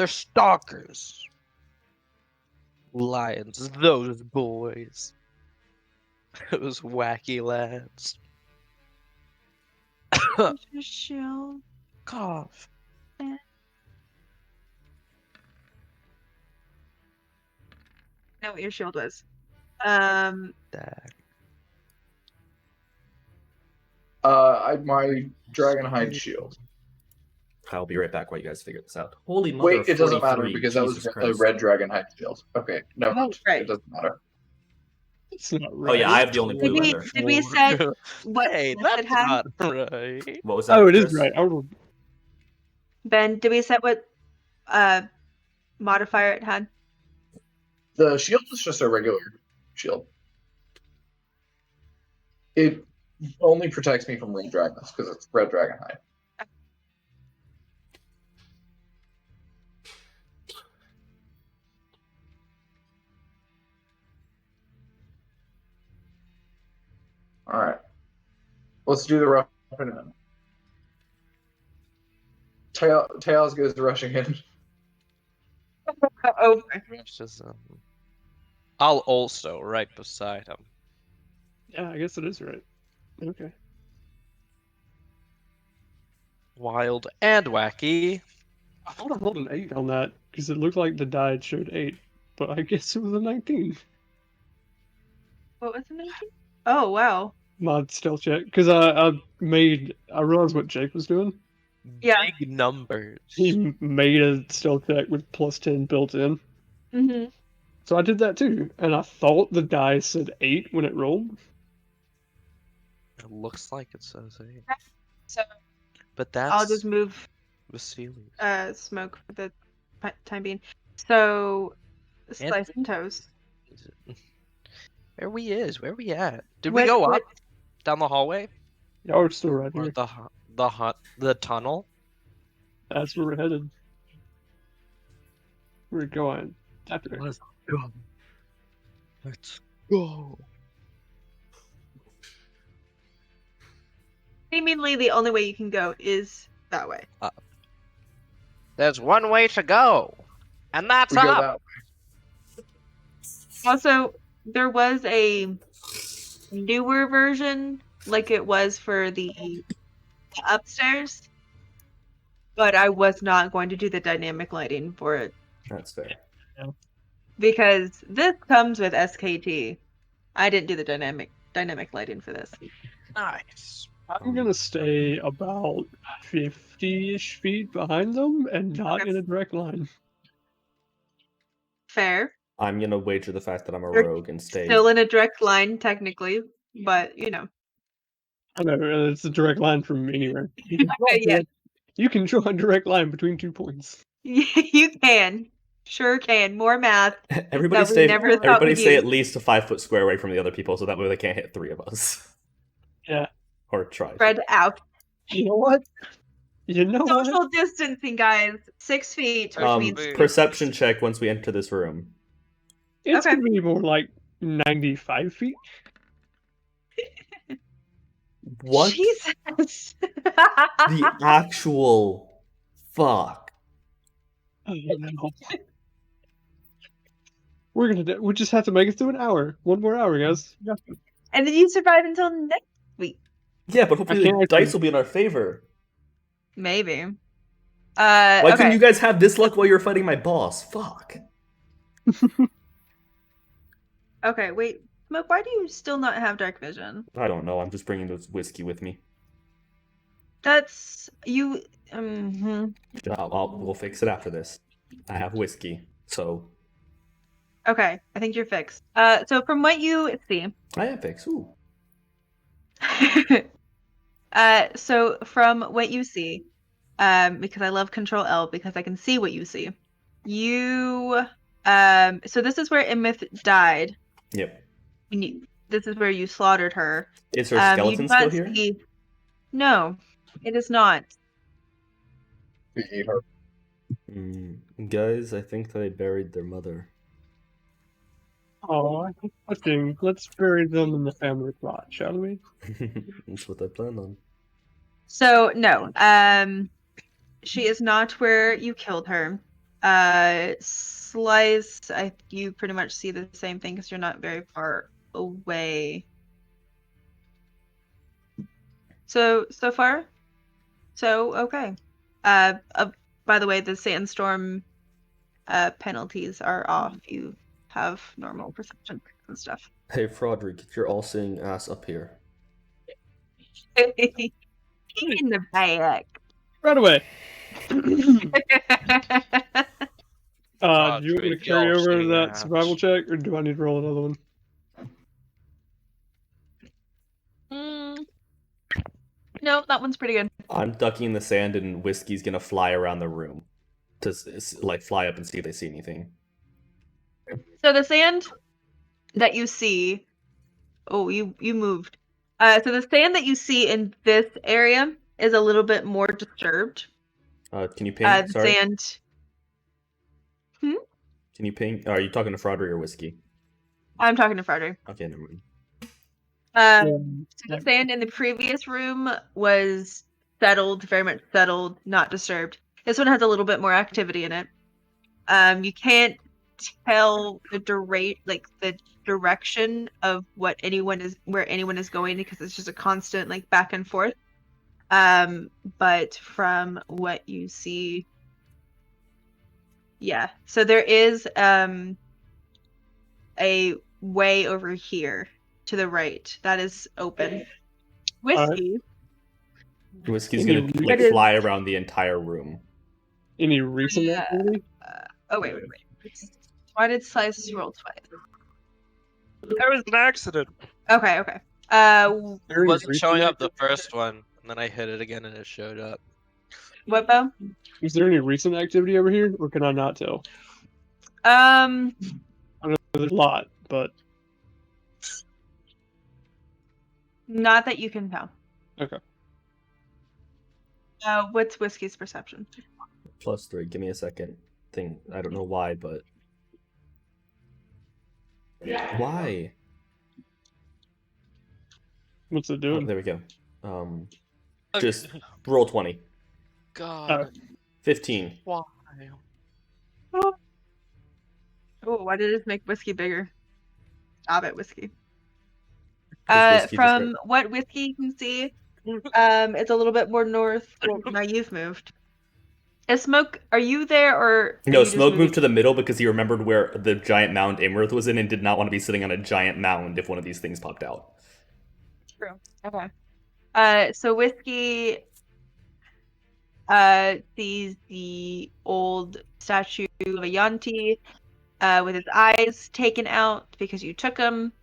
stalkers. Lions, those boys. Those wacky lads. What's your shield? Cough. Know what your shield was. Dag. My Dragonhide shield. I'll be right back while you guys figure this out. Holy mother Wait, of it doesn't matter 43, because that was Jesus a Christ. red Dragonhide shield. Okay, no, right. it doesn't matter. It's not Oh right. yeah, I have the only blue leather. Did we set what Hey, what it that's had? not right. What was that, Oh, it is Chris? right. I rolled. Ben, did we set what modifier it had? The shield is just a regular shield. It only protects me from red dragons because it's red Dragonhide. All right, let's do the rough in. Tails goes rushing in. Oh, Just, I'll also right beside him. Yeah, I guess it is right. Okay. Wild and wacky. I thought I rolled an 8 on that because it looked like the die showed 8, but I guess it was a 19. what was the name? Oh wow. My stealth check because I realized what Jake was doing. Yeah. Big numbers. He made a stealth check with +10 built in, Mm-hmm. so I did that too. And I thought the die said 8 when it rolled. It looks like it says 8. So But that's I'll just move Vasili's. smoke for the time being. So slice and toast. Where we at? Did What- we go what- up? Down the hallway? Y'all are still right Or here. the tunnel? That's where we're headed. We're going that way. Let's go. Let's go. Seemingly the only way you can go is that way. There's one way to go, and that's We go up. that way. Also, there was a newer version, like it was for the upstairs, but I was not going to do the dynamic lighting for it That's fair. because this comes with SKT. I didn't do the dynamic lighting for this. Nice. I'm gonna stay about 50-ish feet behind them and not Okay. in a direct line. Fair. I'm gonna wager the fact that I'm a You're rogue and stay. Still in a direct line, technically, but you know. I know it's a direct line from anywhere. Yeah. You can draw a direct line between 2 points. You can. Sure can. More math. Everybody that we stay. never thought Everybody we'd stay use. at least a 5-foot square away from the other people, so that way they can't hit 3 of us. Yeah. Or try. to. Spread out. You know what? Social distancing, guys. 6 feet, which means Perception check once we enter this room. It's Okay. gonna be more like 95 feet. What? Jesus. The actual fuck. Oh, no. We just have to make it through an hour. 1 more hour, guys. And then you survive until next week. Yeah, but hopefully the can't- dice will be in our favor. Maybe. Why Okay. couldn't you guys have this luck while you were fighting my boss? Fuck. Okay, wait. Smoke, why do you still not have dark vision? I don't know. I'm just bringing this whiskey with me. That's you. We'll fix it after this. I have whiskey, so Okay, I think you're fixed. So from what you see, I am fixed. Ooh. so from what you see, because I love Control L because I can see what you see. So this is where Iymrith died. Yep. This is where you slaughtered her. Is her skeleton still here? No, it is not. We ate her. Guys, I think they buried their mother. Oh, let's bury them in the family plot, shall we? That's what I plan on. So no, she is not where you killed her. Slice, you pretty much see the same thing because you're not very far away. So far, so okay. By the way, the Sandstorm penalties are off. You have normal perception and stuff. Hey, Fraudric, get your all-seeing ass up here. In the back. Right away. God, Do you want me to Drake, carry y'all over seeing that that. survival check, or do I need to roll another one? No, that one's pretty good. I'm ducking in the sand, and whiskey's gonna fly around the room to like fly up and see if they see anything. So the sand that you see, you moved. So the sand that you see in this area is a little bit more disturbed. Can you ping? The Sorry. sand. Can you ping? Are you talking to Fraudric or whiskey? I'm talking to Frederick. Okay, never mind. So the sand in the previous room was settled, very much settled, not disturbed. This one has a little bit more activity in it. You can't tell the direction of where anyone is going because it's just a constant like back and forth. But from what you see, yeah. So there is a way over here to the right that is open. Whiskey. Whiskey's Any gonna like reason- fly around the entire room. Any recent activity? Oh wait. Why did Slice roll twice? That was an accident. Okay. It Very wasn't recent showing up the activity? first one, and then I hit it again and it showed up. What, Bo? Is there any recent activity over here, or can I not tell? There's a lot, but Not that you can tell. okay. What's Whiskey's perception? +3. Give me a second. I don't know why, but why? What's it Oh, doing? there we go. Just roll 20. God. 15. Why? Oh, why did it make whiskey bigger? Stop it, whiskey. 'Cause whiskey just From what whiskey you can see, it's a little bit more north. Well, now you've moved. Is Smoke, are you there or are No, you just Smoke moving? moved to the middle because he remembered where the giant mound Iymrith was in and did not want to be sitting on a giant mound if one of these things popped out. True. Okay. So whiskey sees the old statue of a Yanti with his eyes taken out because you took him.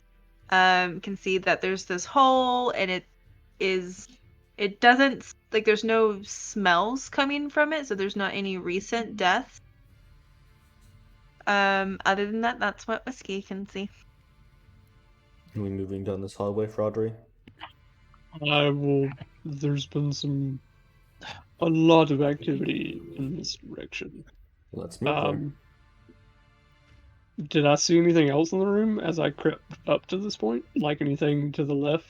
Can see that there's this hole and it doesn't, like, there's no smells coming from it, so there's not any recent deaths. Other than that, that's what whiskey can see. Are we moving down this hallway, Fraudry? There's been a lot of activity in this direction. Let's move there. Did I see anything else in the room as I crept up to this point? Like anything to the left?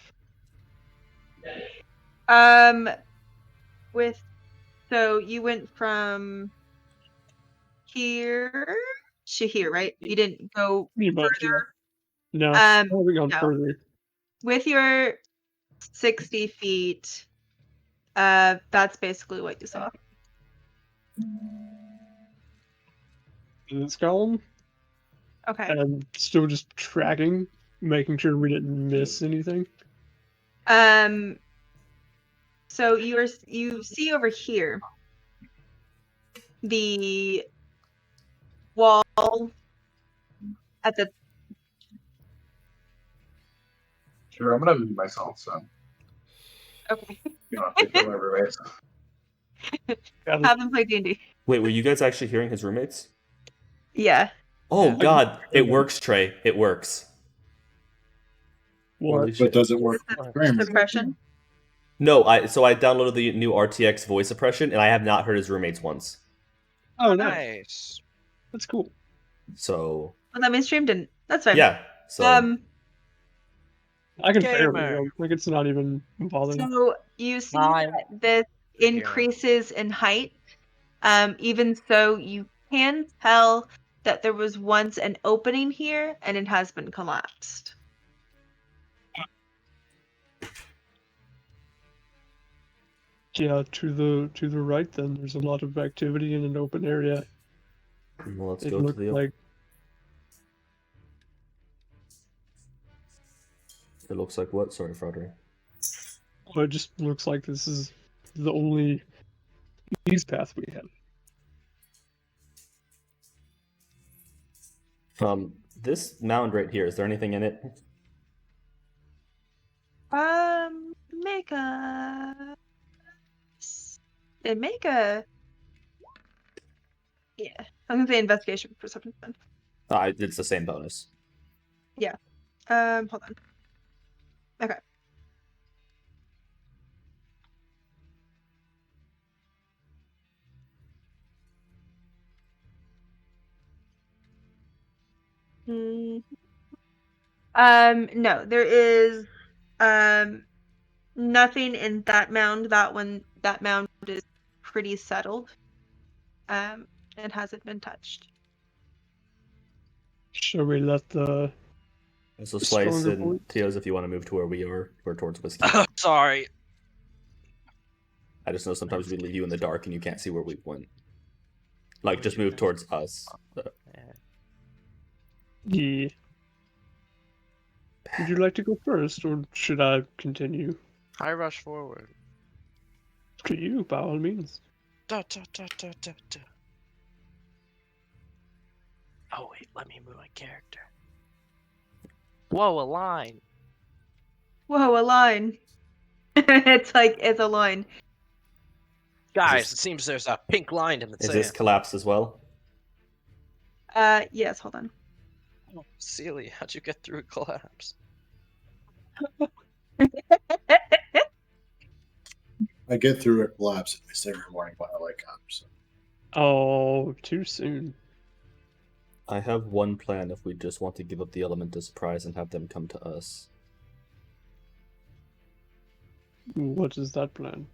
So you went from here to here, right? You didn't go further? No, I haven't gone no. further. With your 60 feet, that's basically what you saw. It's gone. Okay. And still just tracking, making sure we didn't miss anything. So you see over here the wall at the. Sure, I'm gonna mute myself, so Okay. you don't have to kill my roommates. Have them play D&D. Wait, were you guys actually hearing his roommates? Yeah. Oh Yeah. god, it works, Trey. It works. What? Holy shit. But does it work? Suppression. No, so I downloaded the new RTX voice suppression, and I have not heard his roommates once. Oh, nice. Nice. That's cool. So Well, that means stream didn't. That's fine. yeah. So I can Gamer. barely like it's not even bothering. So you see I'm that this increases in height. Even so, you can tell that there was once an opening here, and it has been collapsed. Yeah, to the right then there's a lot of activity in an open area. well, let's It go to looked the. like It looks like what? Sorry, Fraudry. it just looks like this is the only ease path we have. This mound right here. Is there anything in it? Make a. Yeah, I'm gonna say investigation for something. It's the same bonus. Yeah. Hold on. Okay. No, there is nothing in that mound. That mound is pretty settled. It hasn't been touched. Shall we let the So Slice stronger and boys? Teos, if you want to move to where we are, or towards Whiskey. Sorry. I just know sometimes we leave you in the dark and you can't see where we went. Like, just move towards us. Yeah. Would you like to go first, or should I continue? I rush forward. To you, by all means. Da, da, da, da, da, da. Oh wait, let me move my character. Whoa, a line. Whoa, a line. It's a line. Guys, it seems there's a pink line in the Is sand. this collapsed as well? Yes, hold on. Oh, Celia, how'd you get through a collapse? I get through a collapse at least every morning when I wake up. So. Oh, too soon. I have one plan if we just want to give up the element of surprise and have them come to us. What is that plan?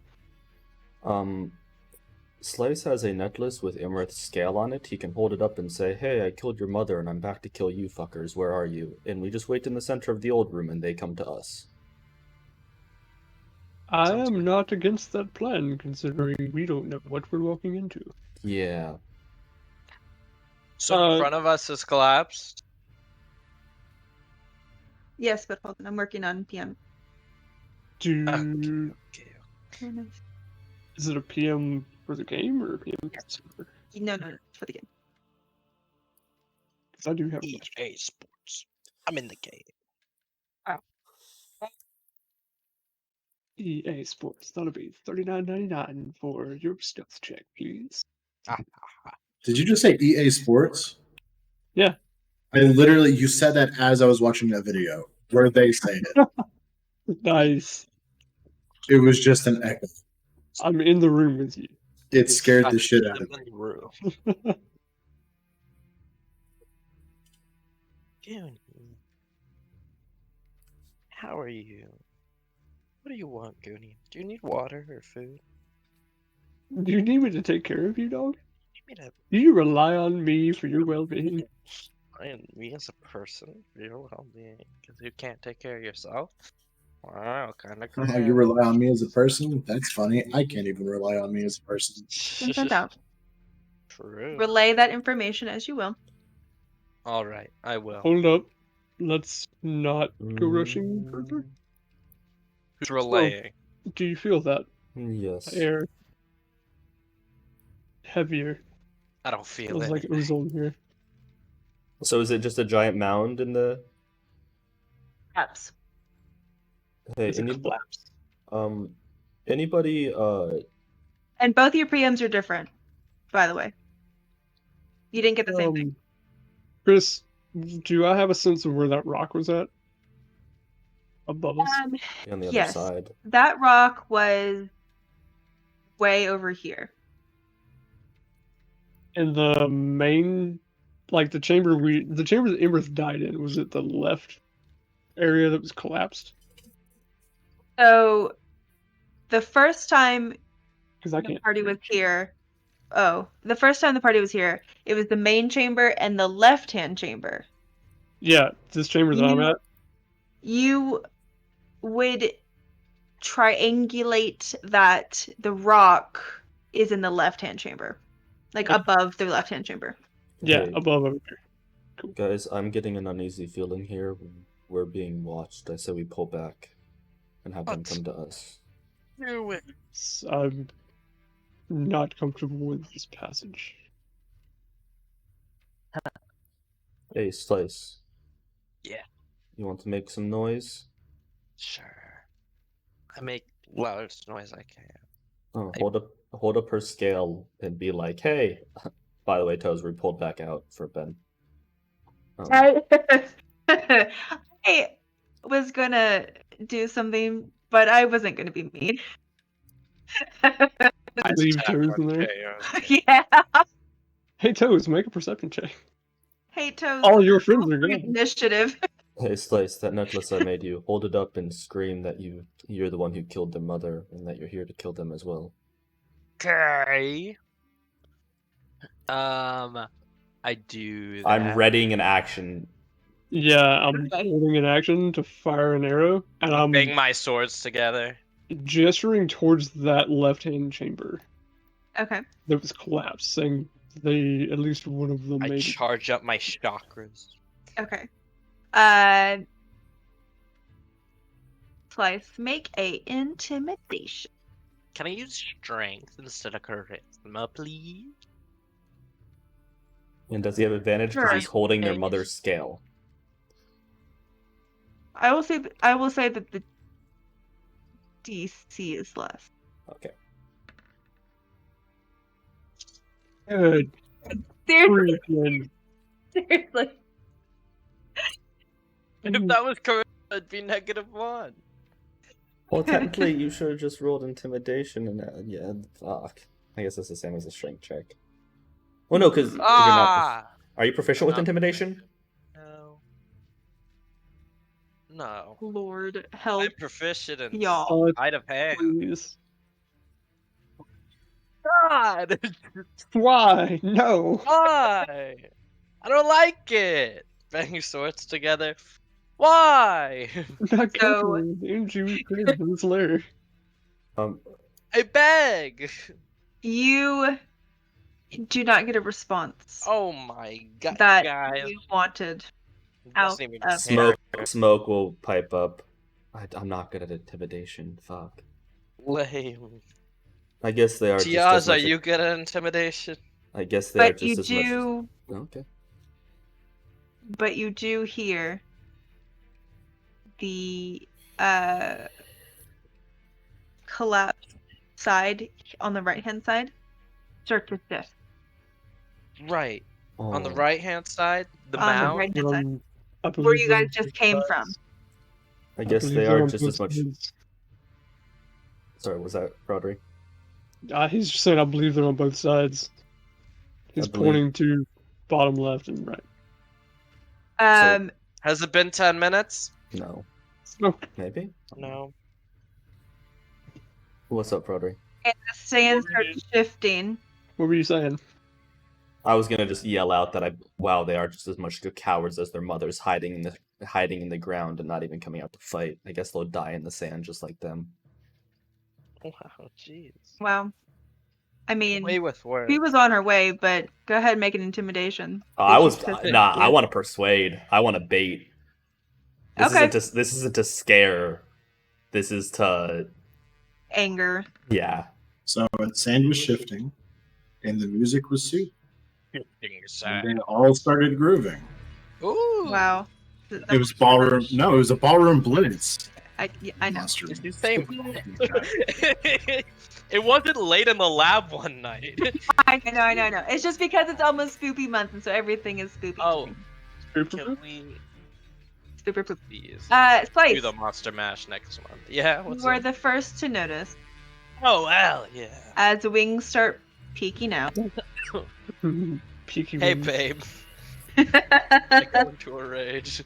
Slice has a necklace with Iymrith's scale on it. He can hold it up and say, "Hey, I killed your mother and I'm back to kill you fuckers. Where are you?" And we just wait in the center of the old room and they come to us. I Sounds am good. not against that plan, considering we don't know what we're walking into. Yeah. So in front of us is collapsed. Yes, but hold on, I'm working on PM. Do Okay. Oh, nice. is it a PM for the game or a PM for the server? No, for the game. Because I do have a question. EA Sports. I'm in the game. EA Sports. That'll be $39.99 for your stealth check, please. Did you just say EA Sports? Yeah. You said that as I was watching that video where they say it. Nice. It was just an echo. I'm in the room with you. It scared the shit out of me. Goonie. How are you? What do you want, Goonie? Do you need water or food? Do you need me to take care of you, dog? You need Do you rely on me for your well-being? me as a person for your well-being, because you can't take care of yourself. Wow, kind of. How you rely on me as a person? That's funny. I can't even rely on me as a person. Sent out. True. Relay that information as you will. All right, I will. Hold up. Let's not go rushing further. Who's relaying? Do you feel that? Yes. Air heavier. I don't feel Feels it. like ozone here. So is it just a giant mound in the... Apps. Hey, It's a collapse. anybody, And both your PMs are different, by the way. You didn't get the same thing. Chris, do I have a sense of where that rock was at? Above us? on the other Yes. side? That rock was way over here. In the main, like the chamber that Iymrith died in, was it the left area that was collapsed? So, the first time Because I the can't. party was here, the first time the party was here, it was the main chamber and the left-hand chamber. Yeah, this chamber that I'm at. You would triangulate that the rock is in the left-hand chamber. Like above the left-hand chamber. Yeah, Hey, above over there. Cool. guys, I'm getting an uneasy feeling here. We're being watched. I say we pull back and have them What? come to us. Do it. I'm not comfortable with this passage. Hey, Slice. Yeah. You want to make some noise? Sure. I make loudest noise I can. Oh, hold up her scale and be like, "Hey." By the way, Toes, we pulled back out for Ben. I was gonna do something, but I wasn't gonna be mean. I leave Toes in there. Yeah. Hey Toes, make a perception check. Hey, Toes. All your friends are gone. Initiative. Hey, Slice, that necklace I made you, hold it up and scream that you're the one who killed their mother and that you're here to kill them as well. Okay. I do that. I'm readying an action. Yeah, I'm holding an action to fire an arrow, and I'm Bang my swords together. gesturing towards that left-hand chamber Okay. that was collapsed, saying they, at least one of them, I made it. charge up my chakras. Okay. Slice, make a intimidation. Can I use strength instead of charisma, please? And does he have advantage because Sure. he's holding their mother's scale? I will say that the DC is less. Okay. Good. Seriously. Freaking. Seriously. If that was charisma, it'd be -1. Well, technically, you should have just rolled intimidation and yeah, fuck. I guess that's the same as a strength check. Well, no, because you're not. Are you proficient with intimidation? No. No. Lord help I'm proficient in y'all. Oh, sleight of hand. please. god! Why? No. Why? I don't like it. Bang swords together. Why? Not So- comfortable. Energy was created in this lair. I beg. You do not get a response Oh my god, that guys. you wanted. Doesn't even of- Smoke will pipe up. I'm not good at intimidation. Fuck. Lame. I guess they are just as Tiaz, are much. you good at intimidation? I guess they are But you just as much. do. Okay. But you do hear the collapse side on the right hand side start to shift. Right. On the Oh. right hand side, the On the mount. right hand side. I Where believe you they're guys on just both came sides. from. I guess believe they they're are on just both as much. sides. Sorry, was that Rodri? He's just saying I believe they're on both sides. He's believe- pointing to bottom left and right. Has it been 10 minutes? No. Smoke. Maybe. No. What's up, Rodri? And the sand starts shifting. What were you saying? I was gonna just yell out that wow, they are just as much cowards as their mothers, hiding in the ground and not even coming out to fight. I guess they'll die in the sand just like them. Wow, jeez. Wow. I mean, Way with words. she was on her way, but go ahead and make an intimidation. I was She's pissed. nah. I want to persuade. I want to bait. This Okay. isn't to scare. This is to Anger. yeah. So sand was shifting, and the music was soothing, and Sad. they all started grooving. Ooh. Wow. It was ballroom. No, it was a ballroom blitz. I know. Monster. It's the same. It wasn't late in the lab one night. I know. It's just because it's almost spoopy month, and so everything is spoopy. Oh. Can we Super poop. please Slice. do the Monster Mash next month? Yeah. What's You are up? the first to notice Oh well, yeah. as wings start peeking out. Peeking Hey wings. babe, I go into a rage.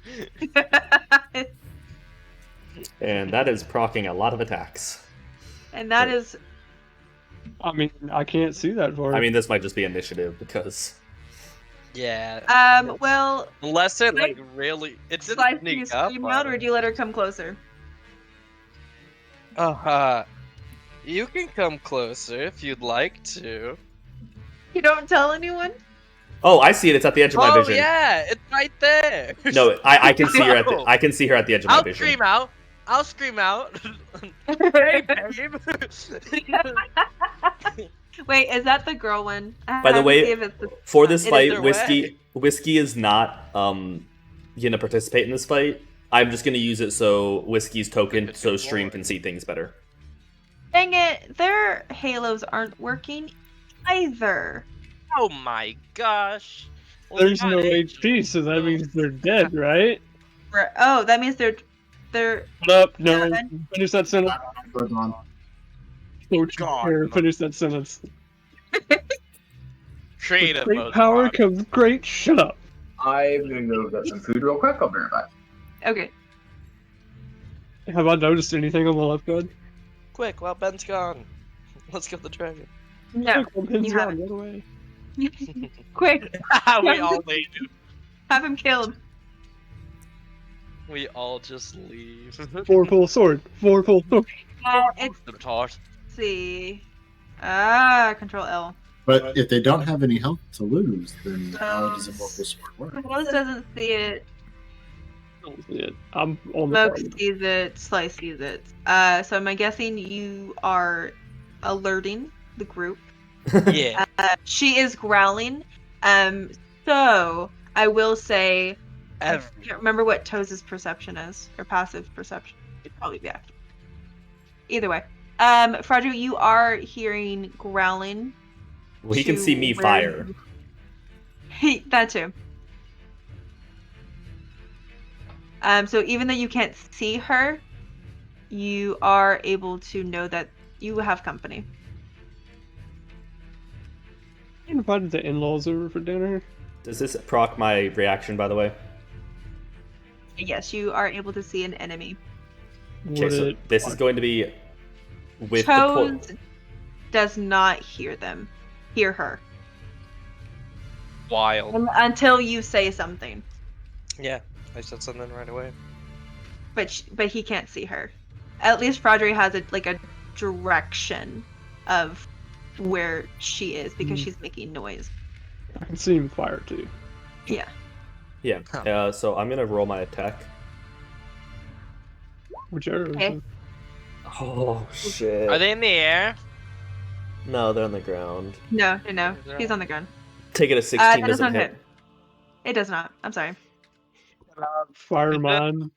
And that is proccing a lot of attacks. And that is I mean, I can't see that far. I mean, this might just be initiative because Yeah. well, Unless it like really, it Slice, didn't do you sneak up. scream out or do you let her come closer? You can come closer if you'd like to. You don't tell anyone? oh, I see it. It's at the edge of my Oh vision. yeah, it's right there. No, I can see her at the No. I can see her at the edge of my I'll vision. scream out. I'll scream out. Hey babe. Wait, is that the girl one? By the Have to way, see if it's the- For this It is fight, their whiskey is not gonna participate in this fight. I'm just gonna use it so whiskey's token It's so good stream lord. can see things better. Dang it, their halos aren't working either. Oh my gosh. Well, There's God, no it- HP, so that means they're dead, right? Oh, that means they're Shut up, no. Yeah. Finish that sentence. Goes on. Don't you God. dare finish that sentence. creative Great mode power mod. comes great. Shut up. I'm gonna go get some food real quick. I'll be right back. okay. Have I noticed anything on the left side? Quick, while Ben's gone. Let's get the dragon. No, Quick, Ben's you gone, haven't. run away. Quick, We all leave. have him killed. We all just leave. Four pull sword. Four pull sword. It's The toss. let's see. Control L. But if they don't have any health to lose, then how does a vocal sword work? Rose doesn't see it. Don't see it. I'm on the Smoke target. sees it. Slice sees it. So I'm guessing you are alerting the group. Yeah. She is growling. So I will say, I can't remember what Toes' perception is, or passive perception. It'd probably be active. Either way. Frederick, you are hearing growling. Well, he can see me where fire. that too. So even though you can't see her, you are able to know that you have company. I invited the in-laws over for dinner. Does this proc my reaction, by the way? Yes, you are able to see an enemy. Okay, Would so it... this is going to be with the Toes does not hear her. Wild. Until you say something. Yeah, I said something right away. But he can't see her. At least Frodry has a direction of where she is because she's making noise. I can see him fire too. Yeah. Yeah. So I'm gonna roll my attack. Which arrows? Okay. Oh shit! Are they in the air? No, they're on the ground. No. He's on the ground. Take it a 16 That does doesn't not hit. It does not. I'm sorry. Fire mine.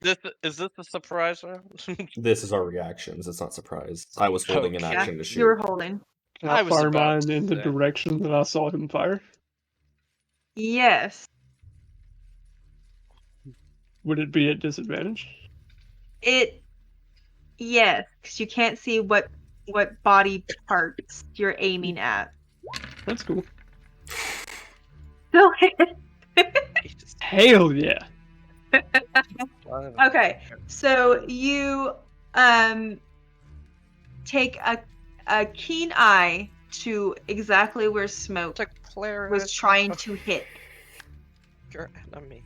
Is this a surprise round? This is our reactions. It's not surprise. I was holding an Okay. action to shoot. You were holding. Can I I was fire about mine to in the say. direction that I saw him fire? Yes. Would it be at disadvantage? Yes, because you can't see what body parts you're aiming at. That's cool. So Hell yeah! okay, so you take a keen eye to exactly where Smoke was trying to hit. Your enemy.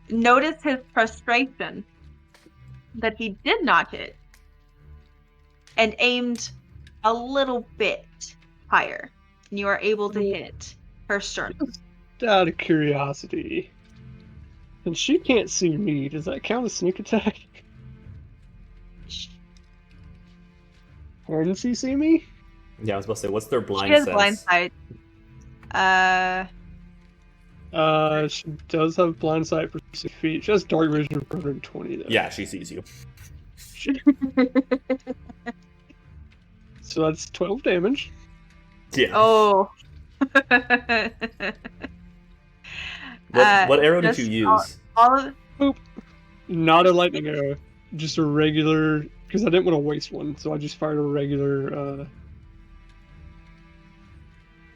Notice his frustration that he did not hit and aimed a little bit higher. And you are able to hit her sternum. Just out of curiosity, and she can't see me, does that count as sneak attack? Can she see me? Yeah, I was about to say, what's their blind She has sense? blind sight. She does have blind sight for 6 feet. She has dark vision of 120 though. Yeah, she sees you. So that's 12 damage. Yeah. Oh. What arrow did just you use? all of Not a lightning arrow, just a regular. Because I didn't want to waste one, so I just fired a regular.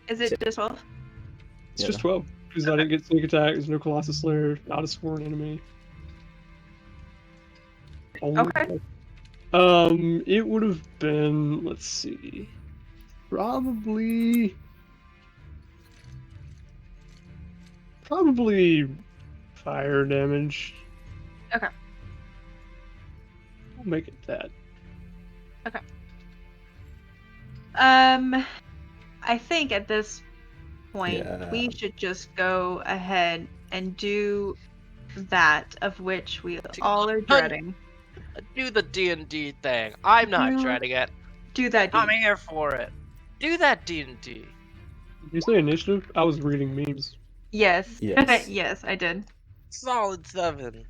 Is it just 12? It's just 12 because I didn't get sneak attack. There's no Colossus Slayer, not a sworn enemy. Okay. It would have been, let's see, probably fire damage. Okay. I'll make it that. Okay. I think at this point we should just go ahead and do that of which we all are dreading. Do the D&D thing. I'm not Do- dreading it. Do that. I'm here for it. Do that D&D. Did you say initiative? I was reading memes. Yes. Yes. Yes, I did. Solid 7.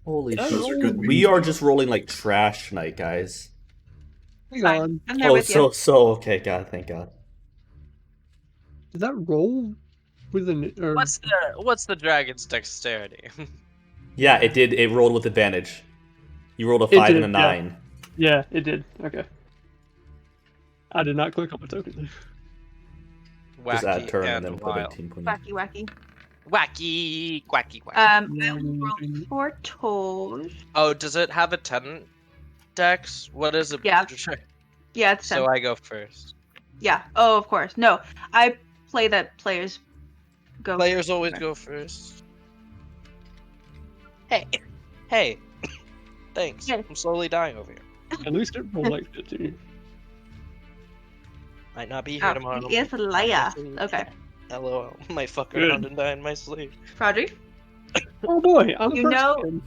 Holy Those shit. are good We are just rolling like trash tonight, guys. Hang Fine. on. I'm there Oh, with you. so okay, God, thank God. Did that roll with an? Or... What's the dragon's dexterity? Yeah, it did. It rolled with advantage. You rolled a It 5 and a did, yeah. 9. Yeah, it did. Okay. I did not click on the token. Just add Wacky turn and and then put wild. 18 point. Wacky. Wacky, quacky, quacky. I will roll for toes. Oh, does it have a 10 dex? What is it? Yeah. Yeah, it's 10. So I go first. Yeah. Oh, of course. No, I play that players go. Players always go first. Hey. Thanks. Yeah. I'm slowly dying over here. At least it rolled like 15. Might not be here Oh, tomorrow. he is a liar. Okay. LOL. Might fuck Good. around and die in my sleep. Rodri, Oh boy, I'm You first know- again.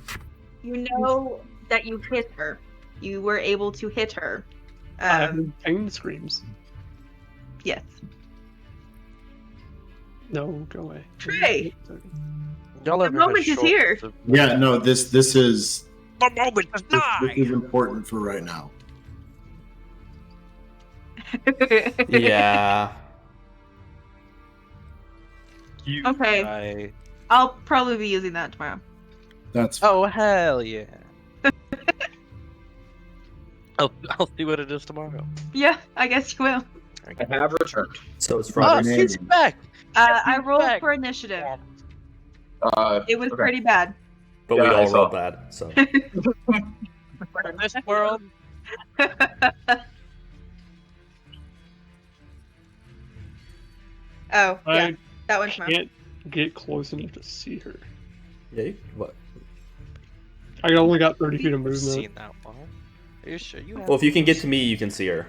you know that you hit her. You were able to hit her. I heard pain screams. Yes. No, go away. Trey. Y'all The ever had moment is short- here. Yeah, no, this is The moment is this nigh. is important for right now. Yeah. Okay. I'll probably be using that tomorrow. That's Oh hell yeah. I'll see what it is tomorrow. Yeah, I guess you will. I have returned. So it's Oh, Friday. she's back. I rolled back. for initiative. Uh, It was okay. pretty bad. But Yeah, we I all saw. rolled bad, so. In this world, Oh, yeah. I That one's mine. can't get close enough to see her. Yeah, what? I only got 30 feet of I've movement. seen that one. Are you sure you have? Well, if you can get to me, you can see her.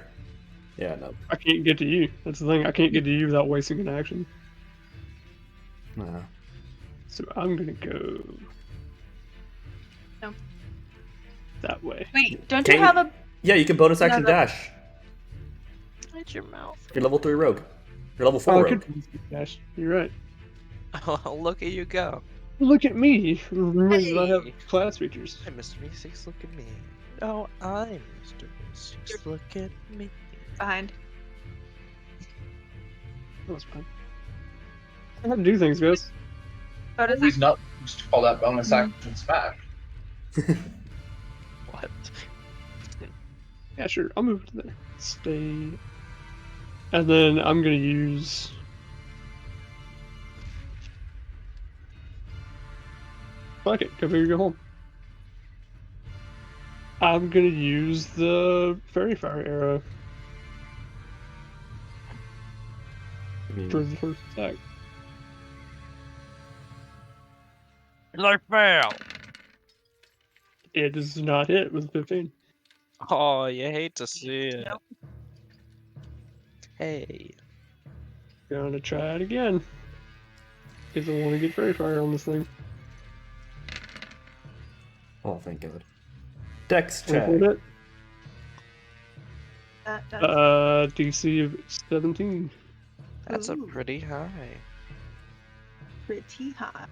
Yeah, no. I can't get to you. That's the thing. I can't get to you without wasting an action. Nah. So I'm gonna go. No. That way. Wait, don't Can you have a... Yeah, you can bonus action No, no. dash. Hide your mouth. You're level 3 rogue. You're level 4 Oh, I rogue. could dash. You're right. Oh, look at you go. Look at me. Remember that I have Hey. class features. Hey, Mr. Meeseeks, look at me. Oh, I'm Mr. Meeseeks, look at me. Behind. That's fine. I have to do things, guys. Bonus He's not just call that bonus action smash. What? Yeah, sure. I'll move to there. Stay. And then I'm gonna use. Fuck it. Go big or go home. I'm gonna use the Fairy Fire arrow for the first attack. I fail. It does not hit with 15. Oh, you hate to see it. Nope. Hey. Gonna try it again. Because I want to get Fairy Fire on this thing. Oh, thank God. Dex Wanna check. hold it? that. DC of 17. That's a Ooh. pretty high. Pretty hot.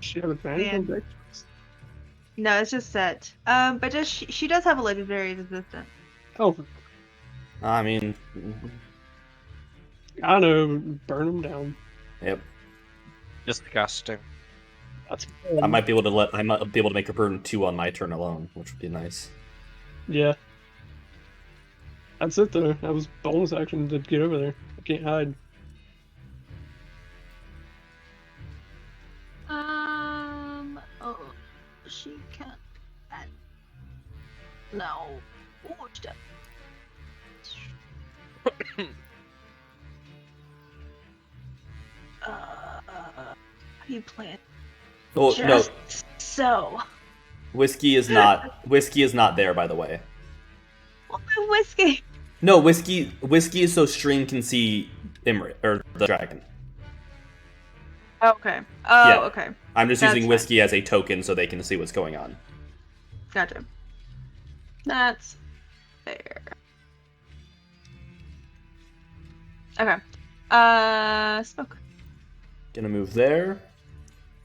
She have advantage on Man. Dex? No, it's just set. But just she does have a legendary resistance. Oh, I mean, I know. Burn them down. yep. Disgusting. That's I might be able to make her burn 2 on my turn alone, which would be nice. Yeah. That's it though. That was bonus action to get over there. I can't hide. Oh, she can't. No. Oh, step. How do you plan? Oh no, Just so. whiskey is not there, by the way. What my whiskey? No, whiskey is so Stream can see Iymrith or the dragon. Okay. Oh, Yeah. okay. I'm just That's using fine. whiskey as a token so they can see what's going on. Gotcha. That's fair. Okay. Smoke. Gonna move there.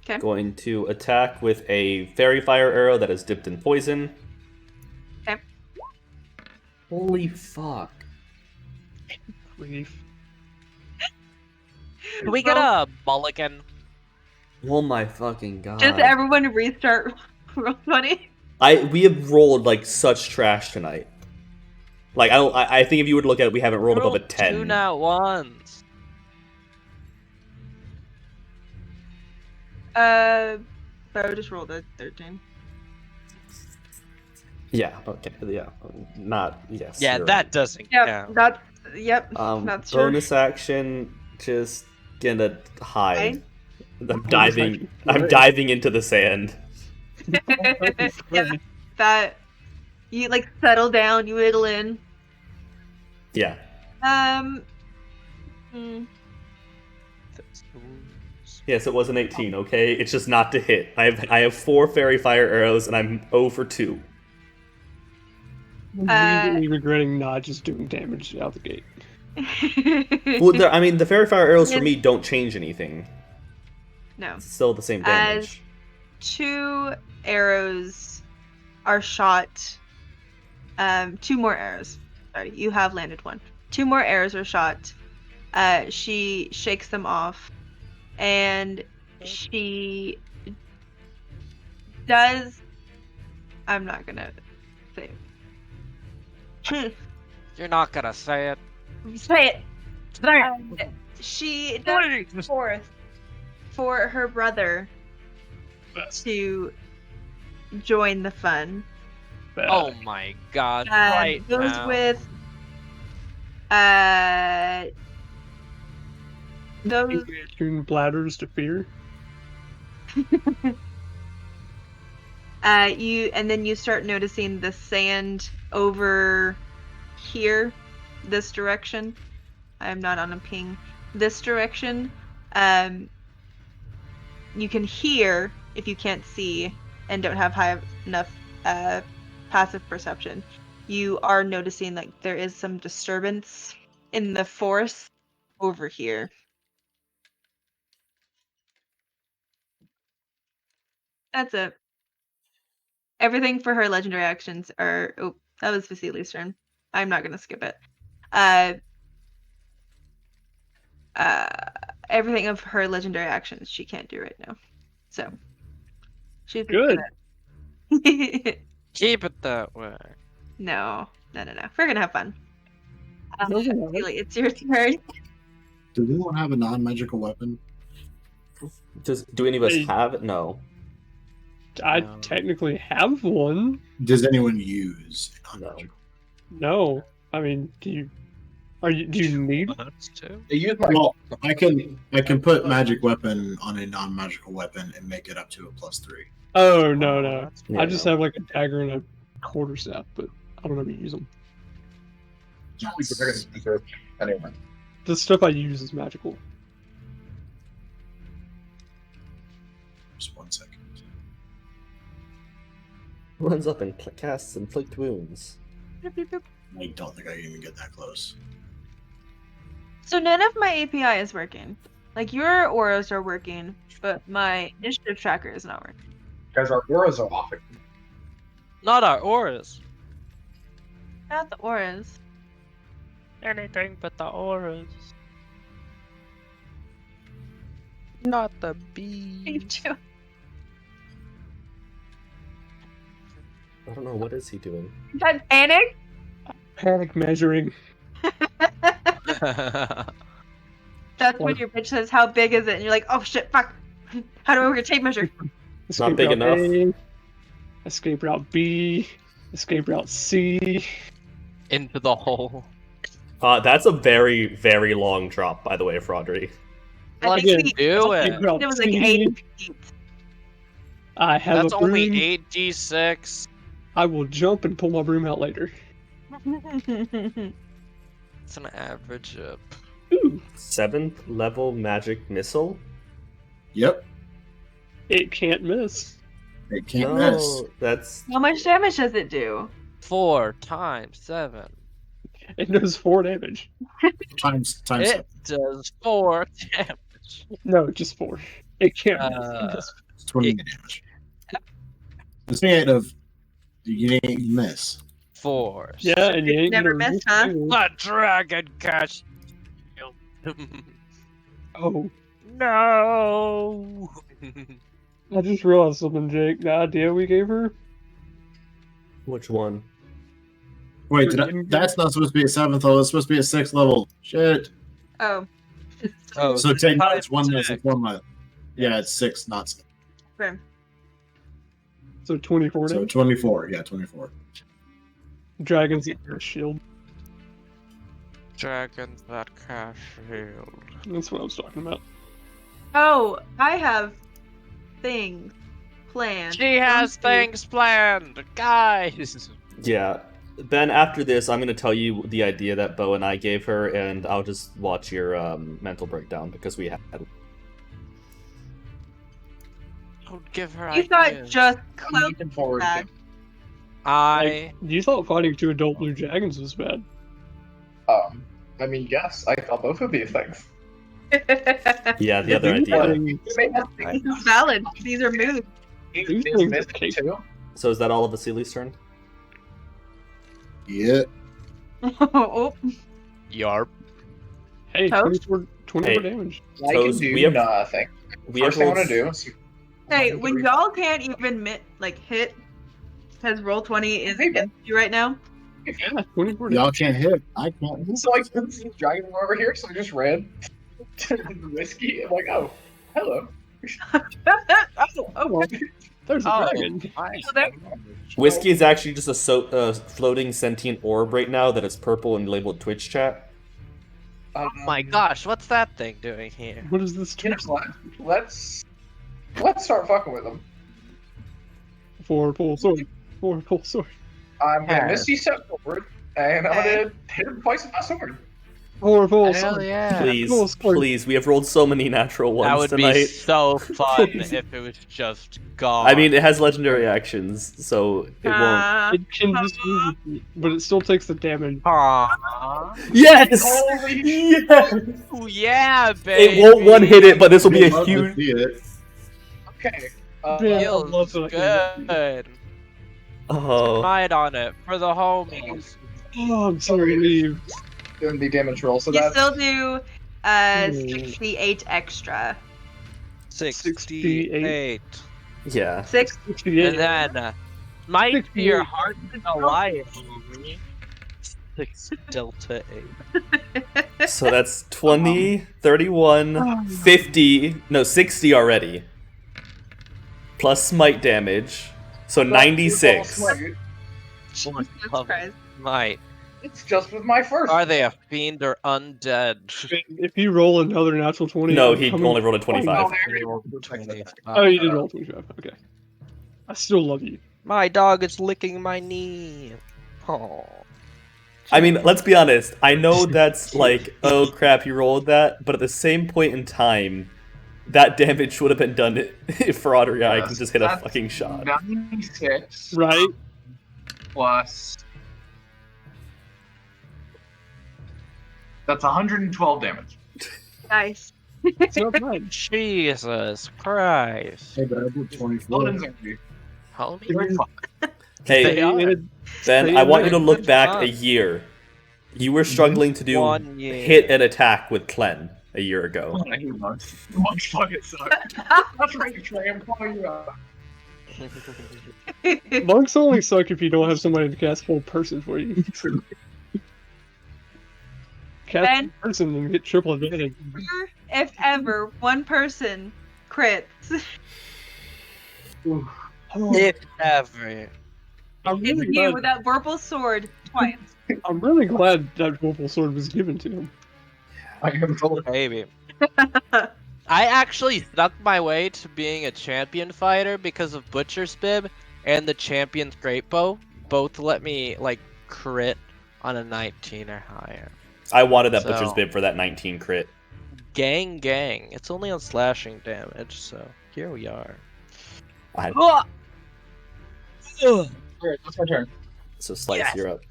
Okay. Going to attack with a fairy fire arrow that is dipped in poison. Okay. Holy fuck. Relief. Can we get a mulligan? Oh my fucking god. Just everyone restart Roll 20. We have rolled like such trash tonight. Like I think if you were to look at it, we haven't rolled above a 10. 2 nat ones. Bo just rolled a 13. Yeah, okay, yeah. Not yes. Yeah, you're that doesn't Yep, count. that's true. Bonus action, just gonna hide. Okay. I'm diving. I'm Right. diving into the sand. Yeah, that you like settle down, you whittle in. Yeah. Hmm. Yes, it was an 18. Okay, it's just not to hit. I have 4 fairy fire arrows and I'm 0 for 2. Immediately regretting not just doing damage out the gate. Well, the fairy fire arrows for me don't change anything. No. It's still the same damage. 2 arrows are shot. 2 more arrows. Sorry, you have landed 1. 2 more arrows are shot. She shakes them off, and she does. I'm not gonna say it. You're not gonna say it. Say it. She does forth for her brother to join the fun, back. Oh my god! Right goes now. with those. Tune bladders to fear. You start noticing the sand over here, this direction. I'm not on a ping. This direction. You can hear if you can't see and don't have high enough passive perception. You are noticing like there is some disturbance in the forest over here. That's it. Everything for her legendary actions are. Oh, that was Vasily's turn. I'm not gonna skip it. Everything of her legendary actions she can't do right now. So she's Good. Keep it that way. No. We're gonna have fun. No, we're not. Vasily, it's your turn. Does anyone have a non-magical weapon? Do any of us Hey. have it? No. I No. technically have one. Does anyone use a No. non-magical? No, I mean, do you need? That's two. They use my. Well, I can put magic weapon on a non-magical weapon and make it up to a +3. Oh no. Yeah, I just no. have like a dagger and a quarterstaff, but I don't ever use them. Anyway, The stuff I use is magical. Just 1 second. Runs up and casts inflict wounds. I don't think I can even get that close. So none of my API is working. Like your auras are working, but my initiative tracker is not working. guys, our auras are off. Not our auras. Not the auras. Anything but the auras. Not the You bees. too. I don't know, what is he doing? That panic? Panic measuring. That's when your bitch says, "How big is it?" And you're like, "Oh shit, fuck! How do I work a tape measure?" Escape big route enough. A, escape route B, escape route C. Into the hole. That's a very, very long drop, by the way, Fraudry. I Again, think Do escape it. route it was like C. 8 feet. I have That's a only broom. 8d6. I will jump and pull my broom out later. It's an average up. Ooh, 7th level magic missile? Yep, it can't miss. it can't miss. That's How much damage does it do? 4 times 7. It does 4 damage. Times It 7. does 4 damage. No, just 4. It can't Uh, miss. It's 28 damage. The 28 of you ain't miss. 4. Yeah, and you ain't Never gonna missed, miss huh? either. The dragon catch. Oh, No. I just realized something, Jake. The idea we gave her. which one? Wait, that's not supposed to be a 7th level. It's supposed to be a 6th level. Shit. Oh. Oh, So take times it's 1 less. 6. It's 1 less. Yeah, it's 6, not 7. Okay. So 24 So damage. 24. Yeah, 24. Dragons get their shield. Dragons that cash shield. That's what I was talking about. Oh, I have things planned. She has things planned, guys. Yeah. Ben, after this, I'm going to tell you the idea that Bo and I gave her, and I'll just watch your mental breakdown, because we had... Don't give her You thought ideas. just I'm cloak looking forward to that. it. I You thought fighting 2 adult blue dragons was bad. I mean, yes, I thought both of these things. Yeah, the other idea. Fighting- This is valid. These are moves. These Is things are missing cake. too? So is that all of Vasily's turn? Yeah. Oh, yarp. Hey, Toast? 24 Hey. damage. I can Toes, do we have- nothing. We have First thing I rolled... want to do is hey, when y'all can't even hit, because roll 20 is against you right now. Yeah, 24 damage. Y'all can't hit. I can't hit. So I couldn't see the dragon over here, so I just ran to the whiskey. I'm like, oh, hello. Oh, There's a Oh, dragon. my there- gosh. Whiskey is actually just a floating sentient orb right now that is purple and labeled Twitch chat. Oh my gosh, what's that thing doing here? What is this? You know what? Let's start fucking with them. Four pull sword. Four pull sword. I'm gonna Yeah. Misty Step forward, and I'm Okay. gonna hit him twice with my sword. Four pull Hell sword. yeah. Please, Full score. please. We have rolled so many natural ones That would tonight. be so fun if it was just gone. I mean, it has legendary actions, so it won't. It can just use it, but it still takes the damage. Aww. Yes! Holy Yes! Ooh, yeah, baby. It won't one hit it, but this will be We'd a love to huge. see it. Okay. Yeah. Feels good. Oh. Smite on it for the homies. Oh, I'm so relieved. Doing the damage roll, so You that's still do 68 extra. 68. Yeah. 6. 68. And then, smite to your heart and alive, homie. 6 delta 8. So that's 20, 31, 50, no, 60 already. Plus smite damage. So 96. Jesus Love Christ. Smite. It's just with my first. Are they a fiend or undead? If you roll another natural 20, No, I'm he coming- only rolled a 25. Oh, you did roll 25. Okay. I still love you. My dog is licking my knee. Oh. I mean, let's be honest. I know that's like, oh crap, you rolled that, but at the same point in time, that damage would have been done if Ferraria can just hit a That's fucking shot. 96 Right? plus. That's 112 damage. Nice. It's not bad. Jesus Christ. Hey, but I did 24. Odin's energy. Homie. Hey, They are. Ben, I want you to look Good back fun. a year. You were struggling to do 1 year. hit and attack with Clen a year ago. I hate Monks. Monks fucking suck. That's right, Trey. I'm calling you out. Monks only suck if you don't have somebody to cast whole person for you. Cast Ben? whole person and get triple advantage. If ever one person crits, If ever. I'm it's really you glad. with that purple sword twice. I'm really glad that purple sword was given to him. I am totally. Baby. I actually stuck my way to being a champion fighter because of Butcher's Bib and the Champion's Great Bow. Both let me, like, crit on a 19 or higher. I wanted that So- Butcher's Bib for that 19 crit. Gang. It's only on slashing damage, so here we are. Alright, that's my turn. So Slice, Yes. you're up.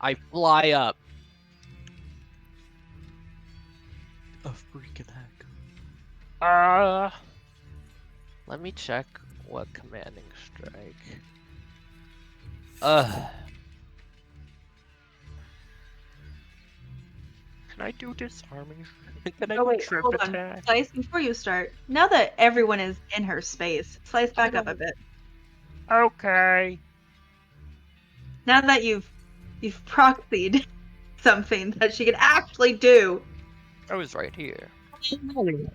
I fly up. A freaking heck. Let me check what commanding strike. Can I do disarming? Can I Oh do wait, trip hold on. attack? Slice, before you start, now that everyone is in her space, Slice back up a bit. Okay. Now that you've proxied something that she can actually do. I was right here. What are you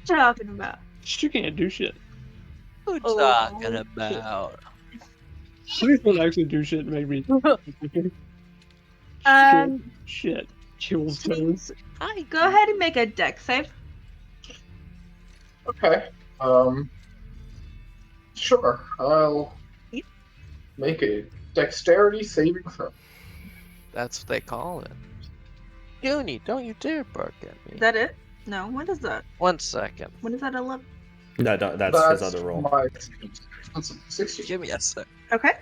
talking about? She can't do shit. Who Oh, talking about? Please don't actually do shit, make me. Shit. Kills toes. Go ahead and make a dex save. Okay. Sure. I'll make a dexterity saving throw. That's what they call it. Goonie, don't you dare bark at me. Is that it? No. What is that? 1 second. What is that? 11. No, that's his other roll. My, that's 60. Give me a sec. Okay.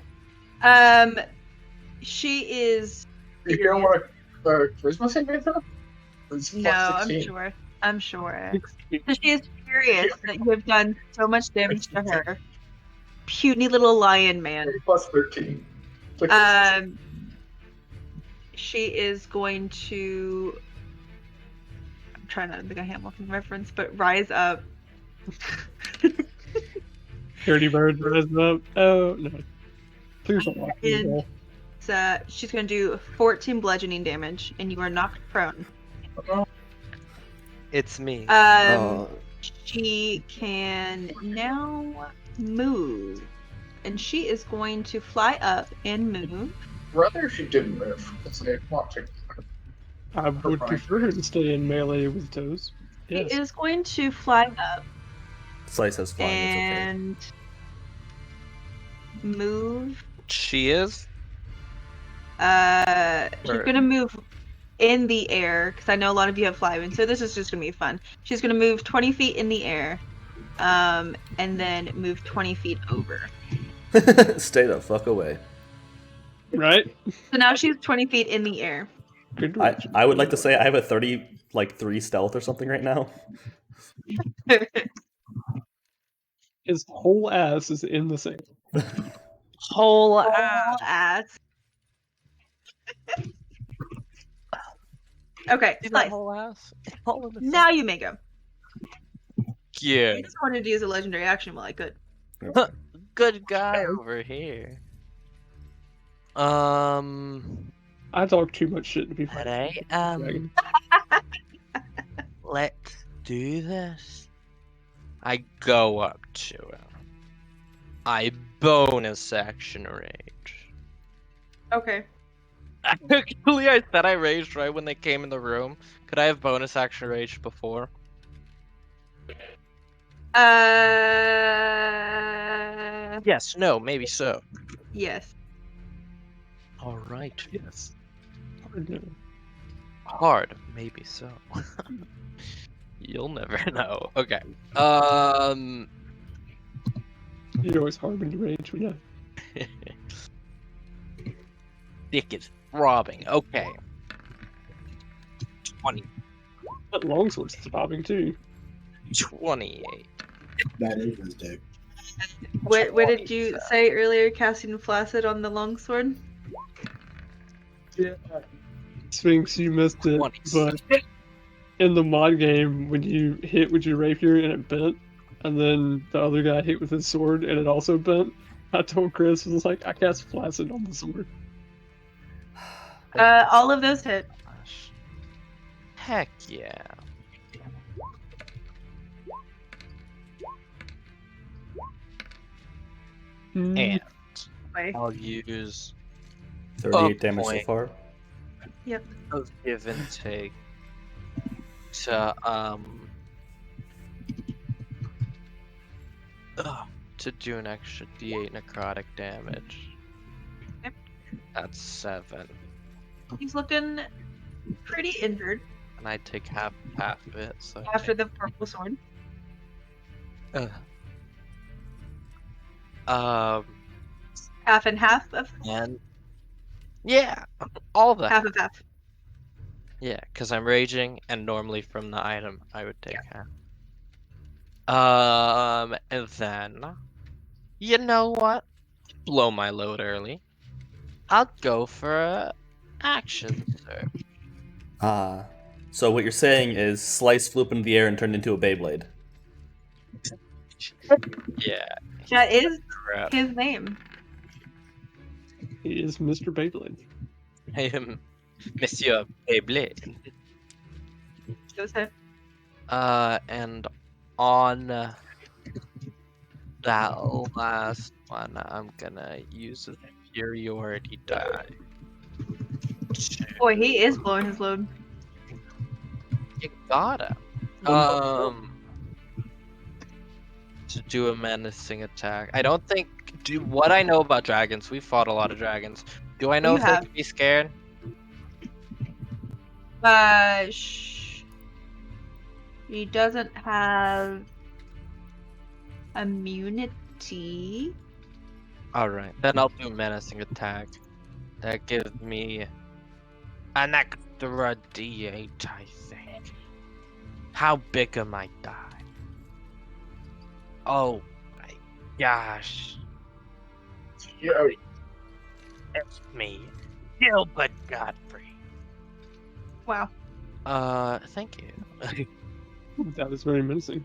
She is. You don't want to charisma saving throw? It's plus No, I'm 16. sure. I'm sure. She is furious that you have done so much damage to her. Puny little lion man. Plus 13. She is going to. I'm trying to think of Hamilton reference, but rise up. Dirty bird rising up. Oh, no. Please don't watch me And- roll. She's going to do 14 bludgeoning damage, and you are knocked prone. It's me. Oh, She can now move. And she is going to fly up and move. Rather, she didn't move because I want to. I would prefer her to stay in melee with toes. Yes. She is going to fly up Slice has flying. It's okay. and move. She is. She's gonna move in the air because I know a lot of you have flying, so this is just gonna be fun. She's gonna move 20 feet in the air, and then move 20 feet over. Stay the fuck away. Right? So now she's 20 feet in the air. Good I would like to say I have a 3 stealth or something right now. His whole ass is in the sand. Whole ass. Okay, Slice. Whole ass. Now you may go. Yeah. I just wanted to use a legendary action while I could. Good guy over here. I talk too much shit to be funny. Alright, let's do this. I go up to him. I bonus action rage. Okay. Actually, I said I raged right when they came in the room. Could I have bonus action rage before? Yes, no, maybe so. Yes. Alright. Yes. Hard, maybe so. You'll never know. Okay. You're always hard when you rage, yeah. Dick is throbbing. Okay. 20. That longsword's throbbing too. 28. That is his dick. What did you say earlier, casting Flaccid on the longsword? Yeah. Sphinx, you missed it, 27. but in the mod game, when you hit with your rapier and it bent, and then the other guy hit with his sword and it also bent, I told Chris, I was like, I cast Flaccid on the sword. All of those hit. Heck yeah. And I'll use 38 damage so far. Yep. of give and take to do an extra D8 necrotic damage. Yep. That's 7. He's looking pretty injured And I take half of it, so after the purple sword. Half and half of and yeah, all the half of half. Yeah, because I'm raging, and normally from the item I would take half. And then, you know what? Blow my load early. I'll go for a action surge. So what you're saying is Slice flew up into the air and turned into a Beyblade. Yeah. That is Crap. his name. He is Mr. Beyblade. I am Monsieur Beyblade. Goes ahead. And on that last one, I'm gonna use a superiority die. Boy, he is blowing his load. You gotta. To do a menacing attack. I don't think. What I know about dragons, we fought a lot of dragons. Do I know You if have. they can be scared? He doesn't have immunity. Alright, then I'll do menacing attack. That gives me an extra D8, I think. How big am I die? Oh my gosh. Yo, It's me, Gilbert Godfrey. Wow. Thank you. That was very menacing.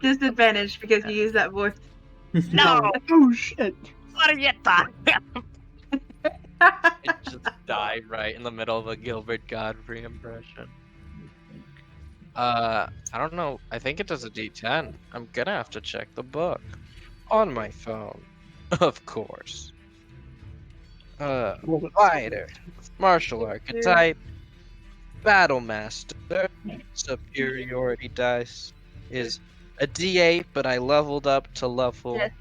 Disadvantage because you use that voice. No! Oh shit! What are you talking? It just died right in the middle of a Gilbert Godfrey impression. I don't know. I think it does a D10. I'm gonna have to check the book on my phone, of course. Fighter, martial archetype, battle master, superiority dice is a D8, but I leveled up to level. Yes.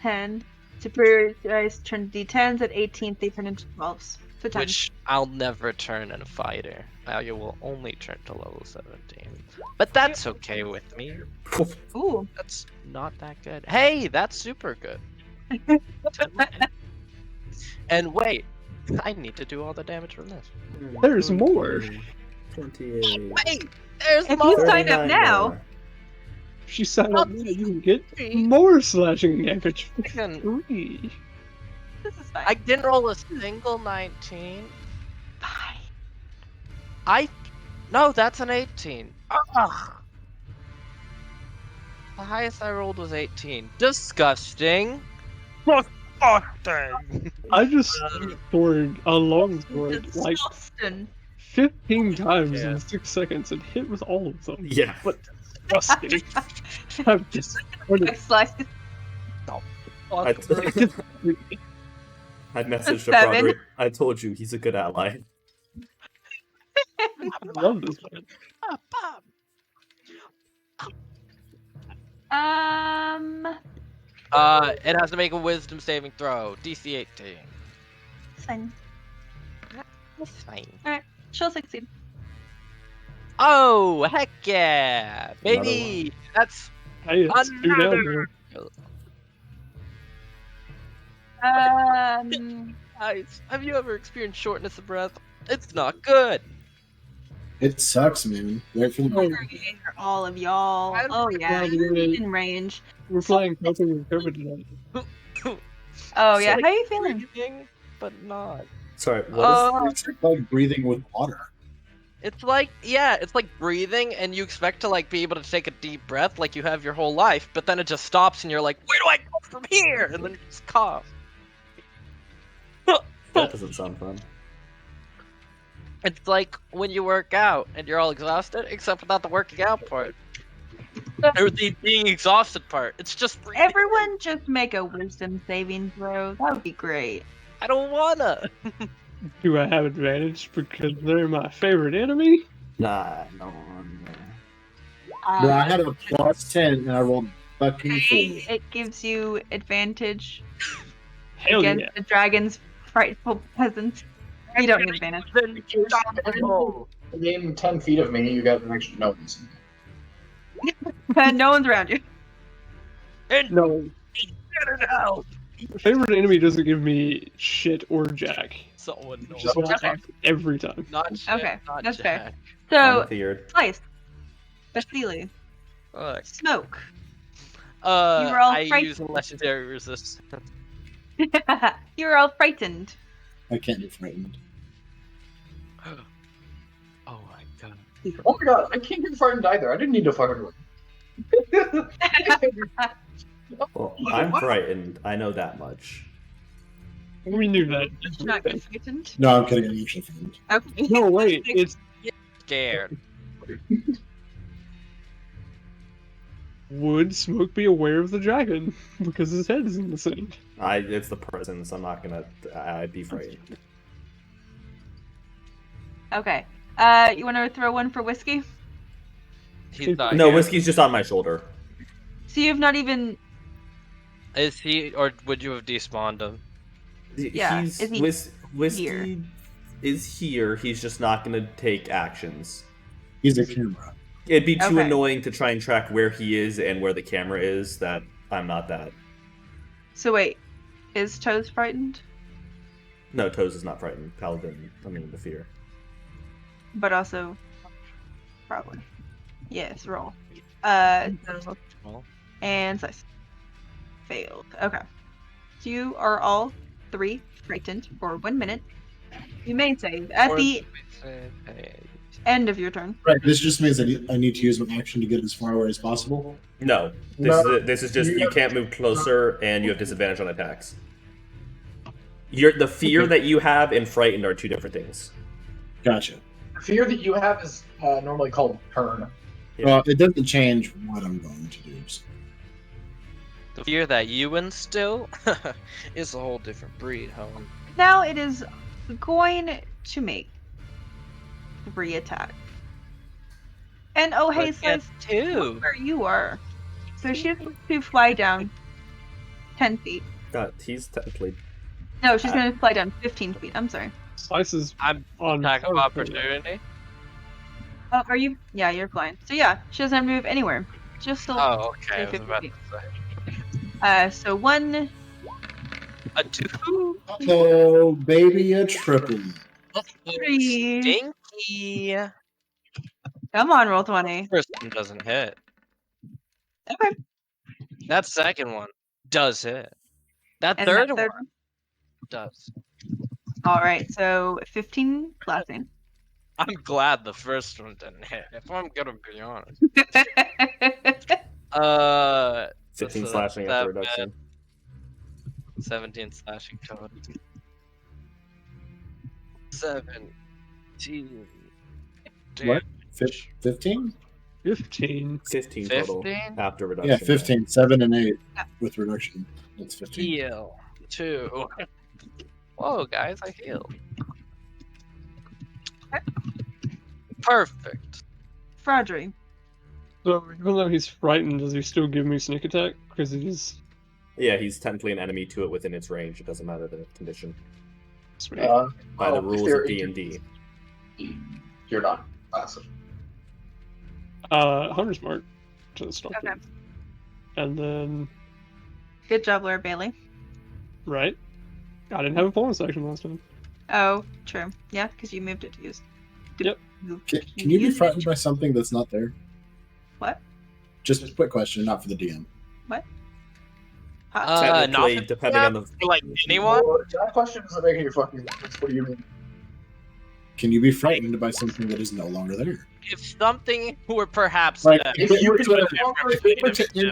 10. Superior dice turn D10s at 18th, they turn into 12s. So 10. Which I'll never turn in a fighter. I will only turn to level 17. But that's okay with me. Ooh. That's not that good. Hey, that's super good. And wait, I need to do all the damage from this. There's more. 28. Wait, there's If more. you sign up 39 now, more. If you sign up now, you can get more slashing damage for free. this is fine. I didn't roll a single 19. Fine. No, that's an 18. Ugh. The highest I rolled was 18. Disgusting. Disgusting. I just scored a long sword like Disgusting. 15 times Yeah. in 6 seconds and hit with all of them. Yeah. But disgusting. I'm disappointed. Slice. I messaged to 7. Broderick. I told you he's a good ally. I love this man. It has to make a wisdom saving throw. DC 18. It's fine. That's fine. She'll succeed. Oh, heck yeah! Baby! That's Hey, it's 2 down another. there. Guys, have you ever experienced shortness of breath? It's not good. It sucks, man. Right from Oh, For all of y'all. I don't Oh yeah, know, you're dude. in range. we're playing Coping with COVID tonight. Oh yeah, Like how are you feeling? breathing, but not. Sorry, what is It's like breathing with water. It's like, yeah, it's like breathing, and you expect to like be able to take a deep breath like you have your whole life, but then it just stops, and you're like, where do I go from here? And then you just cough. that doesn't sound fun. It's like when you work out and you're all exhausted, except without the working out part. Or the being exhausted part. It's just breathing. Everyone just make a wisdom saving throw. That would be great. I don't wanna. Do I have advantage because they're my favorite enemy? Nah, no. Bro, I had a plus 10 and I rolled fucking 4. It gives you advantage Hell against yeah. the dragon's frightful presence. You don't need advantage. Then stop. Within 10 feet of me, you get an extra notice. No one's around you. No, Get it out. favorite enemy doesn't give me shit or jack. So annoying. Just roll Okay. every time. Not shit, Okay, not that's fair. Jack. So, Feared. Slice. Vasily. Fuck. Smoke. You were all I frightened. use legendary resistance. You were all frightened. I can't be frightened. Oh my god. Oh my god, I can't get frightened either. I didn't need to fucking run. Well, I'm frightened. I know that much. We knew that. You're not getting frightened. No, I'm kidding. I'm actually frightened. Okay. No, wait, it's Scared. would Smoke be aware of the dragon because his head is in the sand? It's the presence. I'm not gonna. I'd be frightened. Okay. You want to throw one for whiskey? He's not No, here. whiskey's just on my shoulder. So you have not even. Is he, or would you have despawned him? Yeah, He's, is he whiskey here? is here. He's just not gonna take actions. He's a camera. It'd be too Okay. annoying to try and track where he is and where the camera is. That I'm not that. So wait, is Toes frightened? No, Toes is not frightened. Paladin. I mean, the fear. But also, probably. Yes. Roll. Well, And Slice. Failed. Okay. So you are all 3 frightened for 1 minute. You may save at or the end of your turn. Right. This just means that I need to use my action to get as far away as possible. No, this is just you can't move closer and you have disadvantage on attacks. The fear that you have and frightened are two different things. Gotcha. The fear that you have is normally called turn. Yeah. Well, it doesn't change what I'm going to do. So. The fear that you instill is a whole different breed, home. Now it is going to make 3 attacks. And oh hey, Let's get Slice, 2. look where you are. So she's going to fly down 10 feet. He's technically. No, she's going to fly down 15 feet. I'm sorry. Slice is I'm on attack of target. opportunity. Oh, are you? Yeah, you're flying. So yeah, she doesn't have to move anywhere. Just still. Oh, okay. I was 50 about feet. to say. So 1, A 2. Oh, baby, a triple. 3. Stinky. Come on, roll 20. First one doesn't hit. Okay. That second one does hit. That And third that third one does. All right, so 15 slashing. I'm glad the first one didn't hit, if I'm gonna be honest. 15 so slashing that's after reduction. 17 slashing total. 17. What? 15? 15. 15 total 15? after reduction. Yeah, 15. 7 and 8 Yeah. with reduction. That's 15. Heal. 2. Whoa, guys, I healed. Perfect. Frodry. So even though he's frightened, does he still give me sneak attack? Because he's Yeah, he's technically an enemy to it within its range. It doesn't matter the condition. sweet. By the if rules they're of D&D. You're not passive. Hunter's Mark to stop Okay. it. And then Good job, Lord Bailey. right. I didn't have a bonus action last time. Oh, true. Yeah, because you moved it to use. Yep. Can you be use it? frightened by something that's not there? What? Just a quick question, not for the DM. What? Technically, not depending on the. like anyone. Well, that question doesn't make any fucking sense. What do you mean? Can you be frightened by something that is no longer there? If something were perhaps Like, If you were to end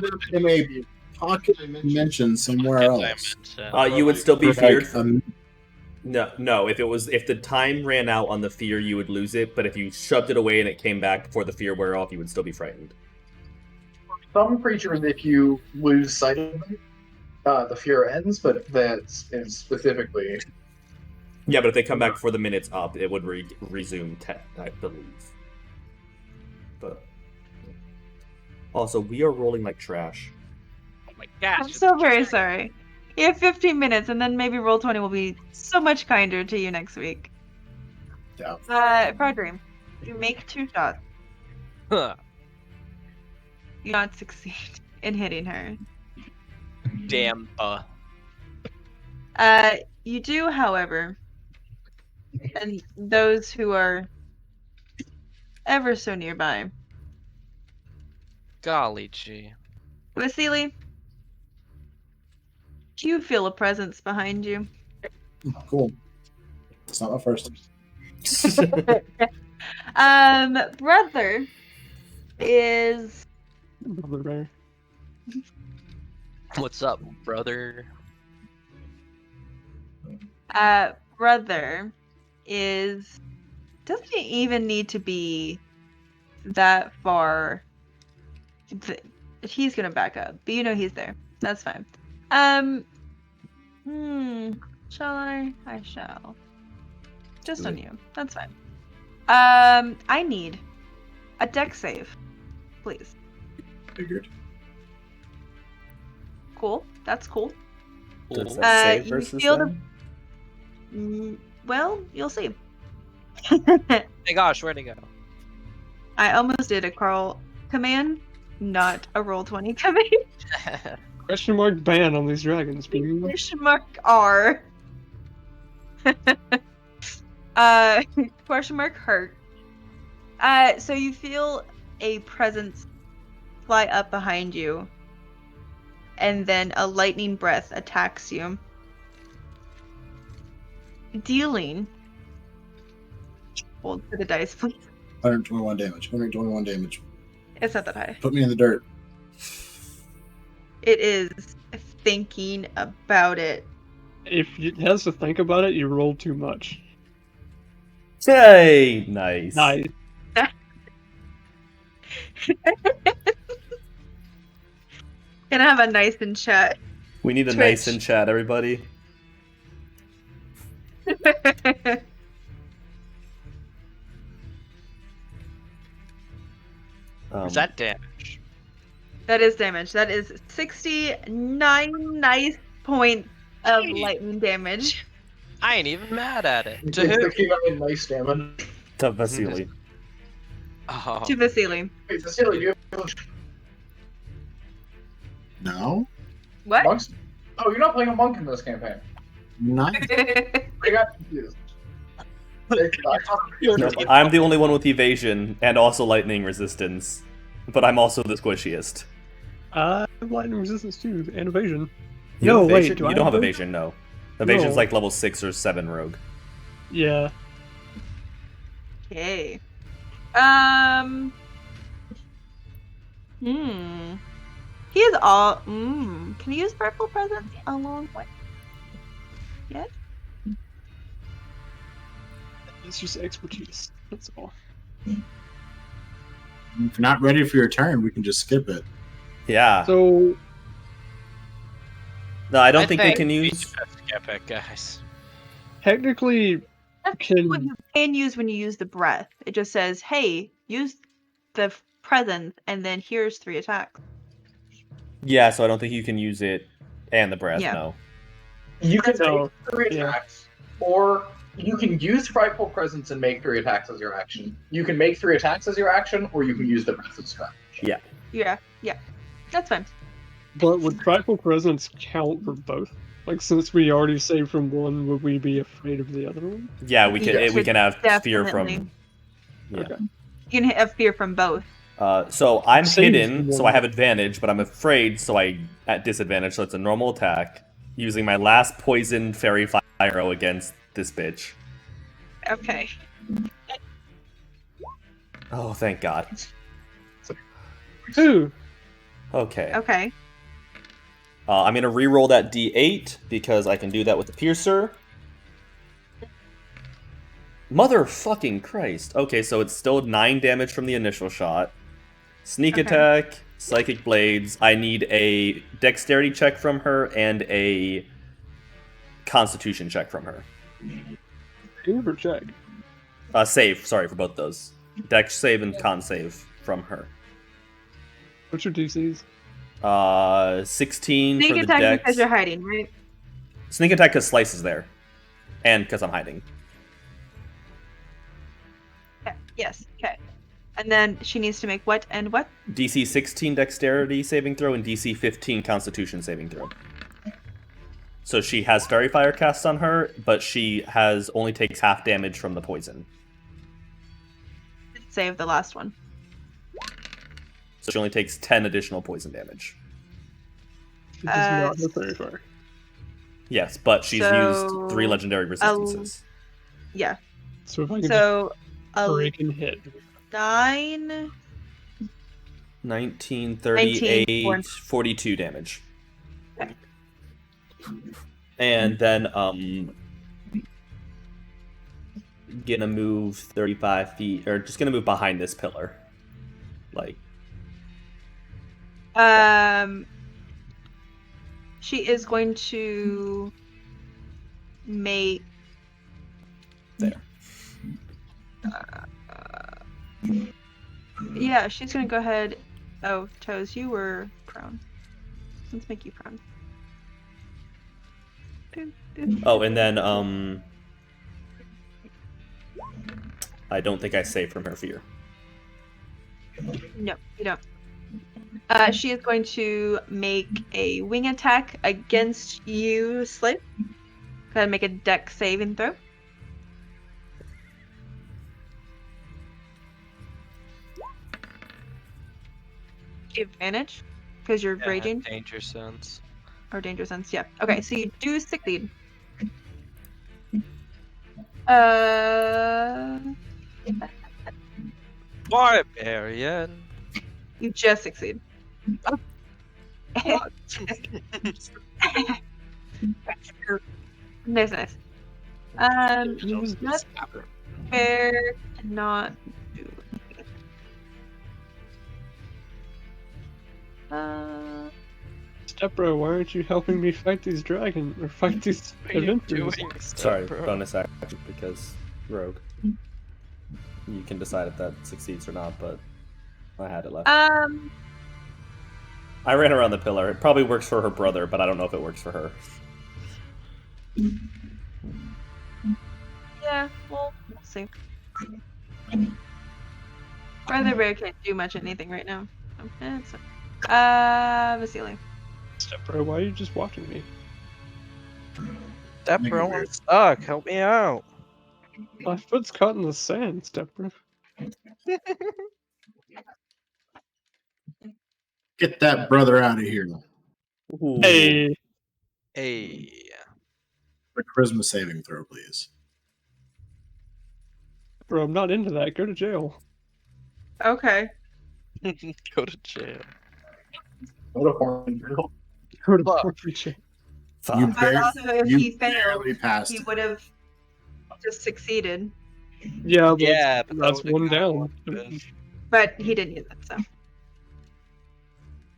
up in a pocket dimension somewhere else. You would still be Like, feared. No. If the time ran out on the fear, you would lose it. But if you shoved it away and it came back before the fear wore off, you would still be frightened. Some creatures, if you lose sight of them, the fear ends. But that's specifically. Yeah, but if they come back before the minute's up, it would resume, I believe. But also, we are rolling like trash. Oh my gosh. I'm so very sorry. You have 15 minutes, and then maybe roll 20 will be so much kinder to you next week. Yeah. Frodry, you make 2 shots. Huh. You not succeed in hitting her. Damn. You do, however, and those who are ever so nearby. Golly gee. Vasily, do you feel a presence behind you? Cool. It's not my first. Brother is Brother Bear. What's up, brother? brother is doesn't even need to be that far. He's gonna back up, but you know he's there. That's fine. Shall I? I shall. Just on you. That's fine. I need a deck save, please. Figured. Cool. That's cool. Does that save you versus feel them? Well, you'll see. Hey gosh, where'd he go? I almost did a Carl command, not a roll 20 command. Question mark ban on these dragons, please. Question mark R. Question mark hurt. So you feel a presence fly up behind you, and then a lightning breath attacks you, dealing. Hold for the dice, please. 121 damage. 121 damage. It's not that high. Put me in the dirt. It is thinking about it. If it has to think about it, you roll too much. Hey, nice. Nice. Gonna have a nice in chat. We need a nice in chat, everybody. Is that damage? That is damage. That is 69 nice points of lightning damage. I ain't even mad at it. To It's who? 69 nice damage. to Vasily? Oh. To Vasily. Wait, Vasily, do you have No, What? monks? Oh, you're not playing a monk in this campaign. not. I got confused. No, I'm the only one with evasion and also lightning resistance, but I'm also the squishiest. I have lightning resistance too, and evasion. You No, have evasion? wait, do You I don't have have evasion, no. Evasion's No. like level 6 or 7 rogue. Yeah. Okay. He is all. Can he use purple presence along with? Yes. It's just expertise. That's all. If you're not ready for your turn, we can just skip it. Yeah. So No, I don't think we can we use... should skip it, guys. technically, That's Can- what you can use when you use the breath. It just says, "Hey, use the presence, and then here's 3 attacks." Yeah, so I don't think you can use it and the breath, Yeah. no. You can So, make 3 yeah. attacks, or you can use Frightful Presence and make 3 attacks as your action. You can make 3 attacks as your action, or you can use the breath as your action. Yeah. That's fine. but would frightful presence count for both? Like, since we already saved from one, would we be afraid of the other one? Yeah, we can Yeah, we can have fear definitely. from... Yeah. Okay. You can have fear from both. So I'm Save hidden, so one. I have advantage, but I'm afraid, so I at disadvantage, so it's a normal attack. Using my last poison fairy fire against this bitch. Okay. Oh, thank God. Ooh, Okay. Okay. I'm gonna re-roll that D8 because I can do that with the piercer. Motherfucking Christ. Okay, so it's still 9 damage from the initial shot. Sneak Okay. attack, psychic blades. I need a dexterity check from her and a constitution check from her. save or check? Save, sorry, for both those. Dex save and con save from her. What's your DCs? 16 Sneak for the attack dex. because you're hiding, right? Sneak attack because Slice is there. And because I'm hiding. Okay. Yes. Okay. And then she needs to make what and what? DC 16 dexterity saving throw and DC 15 constitution saving throw. So she has Fairy Fire cast on her, but she only takes half damage from the poison. Save the last one. So she only takes 10 additional poison damage. It does not have very far. Yes, but she's So, used 3 legendary resistances. Yeah. So if I can So just a break and hit. 9. 19, 38, 19, 42 damage. Okay. And then, gonna move 35 feet, or just gonna move behind this pillar. Like, She is going to make. there. Yeah, she's gonna go ahead. Oh, Toes, you were prone. Let's make you prone. Oh, and then, I don't think I saved from her fear. No, you don't. She is going to make a wing attack against you, Slip. Go ahead and make a dex saving throw. Advantage because you're raging Danger sense. or danger sense. Yeah. Okay, so you do succeed. Barbarian. You just succeed. Nice, nice. It was Not fair. Not do. Stepbro, why aren't you helping me fight these dragons or fight these adventurers? Sorry, bonus action because rogue. You can decide if that succeeds or not, but I had it left. I ran around the pillar. It probably works for her brother, but I don't know if it works for her. Yeah, we'll see. Brother Bear can't do much anything right now. Vasily. Stepbro, why are you just watching me? Stepbro, I'm stuck. Help me out. My foot's caught in the sand, Stepbro. Get that brother out of here. Ooh. Hey! Hey. A charisma saving throw, please. Bro, I'm not into that. Go to jail. Okay. Go to jail. What a horn drill. Go to Fuck. forfeit jail. You But barely, also, if you he failed, barely passed he it. would have just succeeded. Yeah, but Yeah, but that's that one would've down. been- But he didn't use it, so.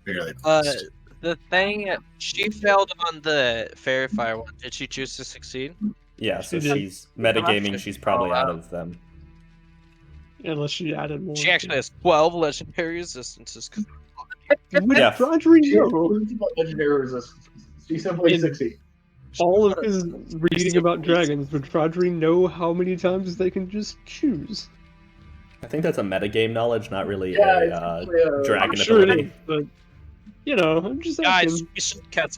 Barely passed. The thing, she failed on the fairy fire one. Did she choose to succeed? Yeah, so She did. she's metagaming. She's probably out of them. Unless she added more. She actually has 12 legendary resistances. Would Yeah. Rodri She know? has legendary resistance. She simply In- succeeds. All of his reading about dragons, would Rodri know how many times they can just choose? I think that's a metagame knowledge, not really Yeah, a it's simply a- dragon I'm sure ability. it is, but you know, I'm just Guys, asking. we shouldn't catch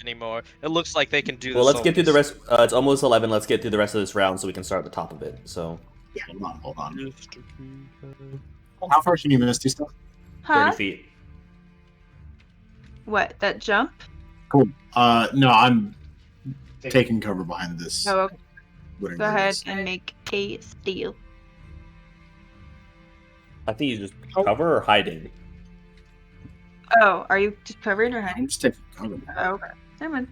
anymore. It looks like they can do Well, this. let's get through the rest. It's almost 11. Let's get through the rest of this round so we can start at the top of it. So Yeah, hold on. How far can you misty stuff? 30 Huh? feet. What? That jump? Cool. No, I'm taking cover behind this. Oh, okay. whatever Go it ahead is. and make a steal. I think you just cover or hiding. Oh, are you just covering or I'm hiding? just taking cover. Oh, okay. Never mind.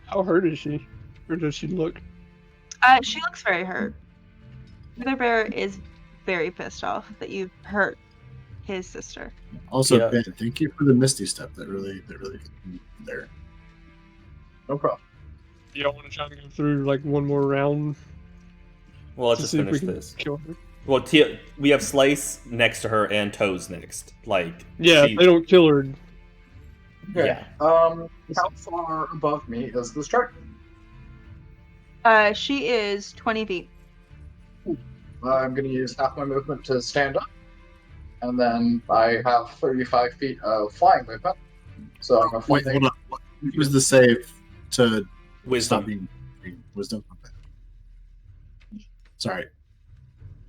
How hurt is she? Or does she look? She looks very hurt. Mother Bear is very pissed off that you hurt his sister. Also, Yeah. Ben, thank you for the misty step. That really there. No problem. Y'all want to try and go through like one more round Well, let's to just see if we finish can this. kill her? Well, we have Slice next to her and Toes next. Like, Yeah, she- if they don't kill her. Okay. Yeah. How far above me is this truck? She is 20 feet. I'm going to use half my movement to stand up, and then I have 35 feet of flying movement. So I'm a Wait, flying. hold on. What was the save to Wisdom. stop being wisdom? Okay. Sorry.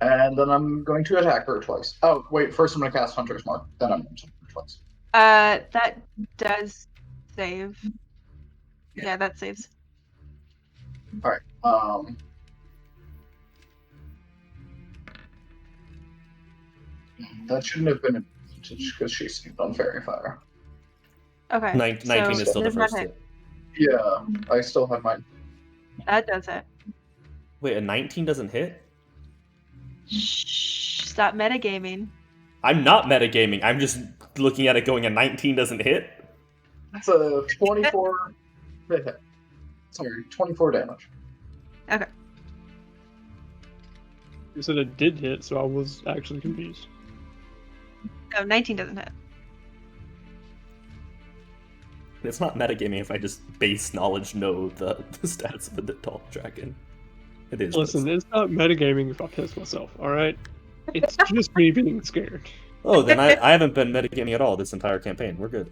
And then I'm going to attack her twice. Oh, wait, first I'm going to cast Hunter's Mark, then I'm going to attack her twice. That does save. Yeah, that saves. Alright, that shouldn't have been a advantage because she seemed on Fairy Fire. Okay. 19 so is still the does not first hit. hit. Yeah, I still have mine. That does it. Wait, a 19 doesn't hit? Shh, stop metagaming. I'm not metagaming. I'm just looking at it going, a 19 doesn't hit? That's a 24 hit. Sorry, 24 damage. You said it did hit, so I was actually confused. No, 19 doesn't hit. It's not metagaming if I just base knowledge know the stats of the tall dragon. It is. Listen, it's not metagaming if I piss myself, alright? It's just me being scared. Oh, then I haven't been metagaming at all this entire campaign. We're good.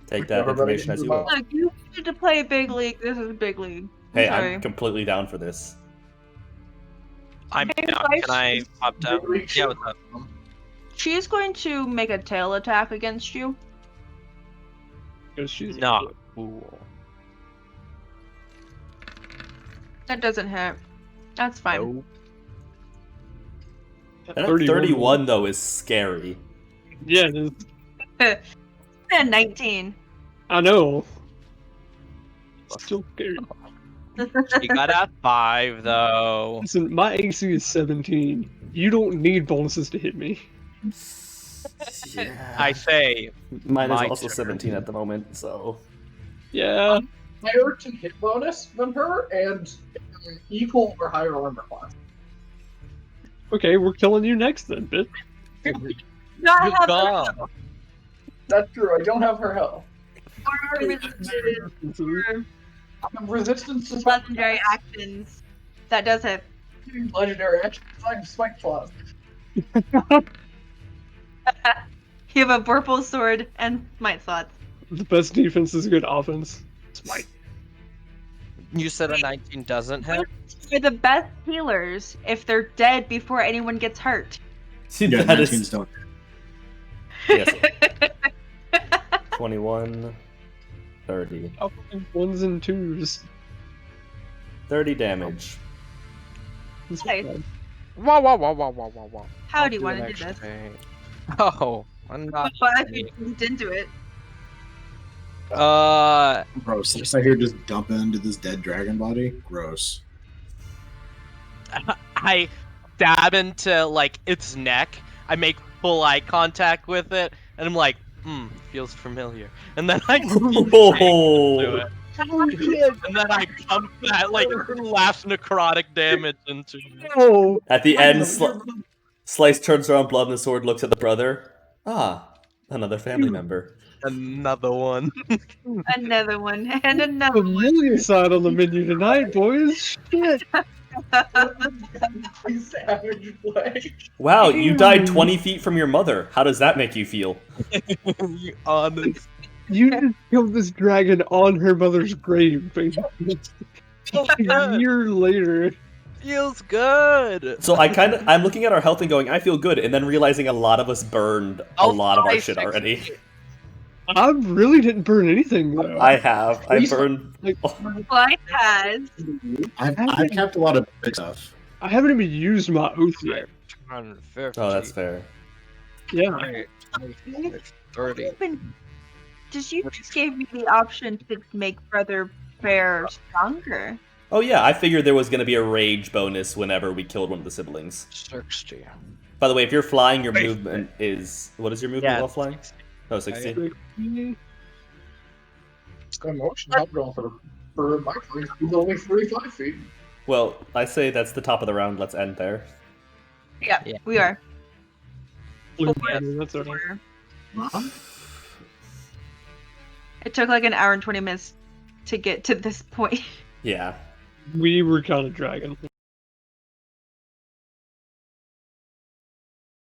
Take that information as you will. Look, you wanted to play Big League. This is Big League. Hey, sorry. I'm completely down for this. I'm Hey, down. guys. Can I pop down? Yeah, what's up? She's going to make a tail attack against you. Because she's Not cool. That doesn't hit. That's fine. Nope. That 31 though is scary. Yeah, it is. And 19. I know. Still scared. She got a 5 though. Listen, my AC is 17. You don't need bonuses to hit me. Yeah. I say, Mine is my also turn. 17 at the moment, so. Yeah. Higher to hit bonus than her, and equal or higher armor class. Okay, we're killing you next then, bitch. Not You're have her gone. health, That's true. I don't have her health. or resisted, or I have resistance to legendary actions. That does it. legendary action. Spike claws. You have a purple sword and smite slots. The best defense is good offense. Smite. You said a 19 doesn't hit? You're the best healers if they're dead before anyone gets hurt. See, Yeah, that 19s is. don't. Yes. 21, 30. Ones and twos. 30 damage. That's Nice. bad. Wow. How I'll do you do want an to do extra this? thing. Oh, I'm not. Well, if you jumped into it. Gross. Just I hear just dumping into this dead dragon body. Gross. I stab into like its neck. I make full eye contact with it, and I'm like, feels familiar. And then I Oh. and then I pump that like last necrotic damage into it. Oh, At the end, Slice turns around, blood in the sword, looks at the brother. Ah, another family member. Another one. Another one, and another one. familiar side on the menu tonight, boys. Shit. Savage play. Wow, you died 20 feet from your mother. How does that make you feel? Honest. You just killed this dragon on her mother's grave, basically. A year later. Feels good. So I'm looking at our health and going, I feel good, and then realizing a lot of us burned a lot of our shit already. I really didn't burn anything, though. I have. I burned. Life has. I've kept a lot of big stuff. I haven't even used my oath yet. 250. Oh, that's fair. Yeah. 30. Did you just give me the option to make Brother Bear stronger? Oh yeah, I figured there was going to be a rage bonus whenever we killed one of the siblings. 60. By the way, if you're flying, your movement is... What is your movement Yeah, while flying? Oh, 60. Motion up roll for my place. He's only 45 feet. Well, I say that's the top of the round. Let's end there. Yeah, Yeah. we are. That's alright. It took like an hour and 20 minutes to get to this point. Yeah. We were kind of dragging.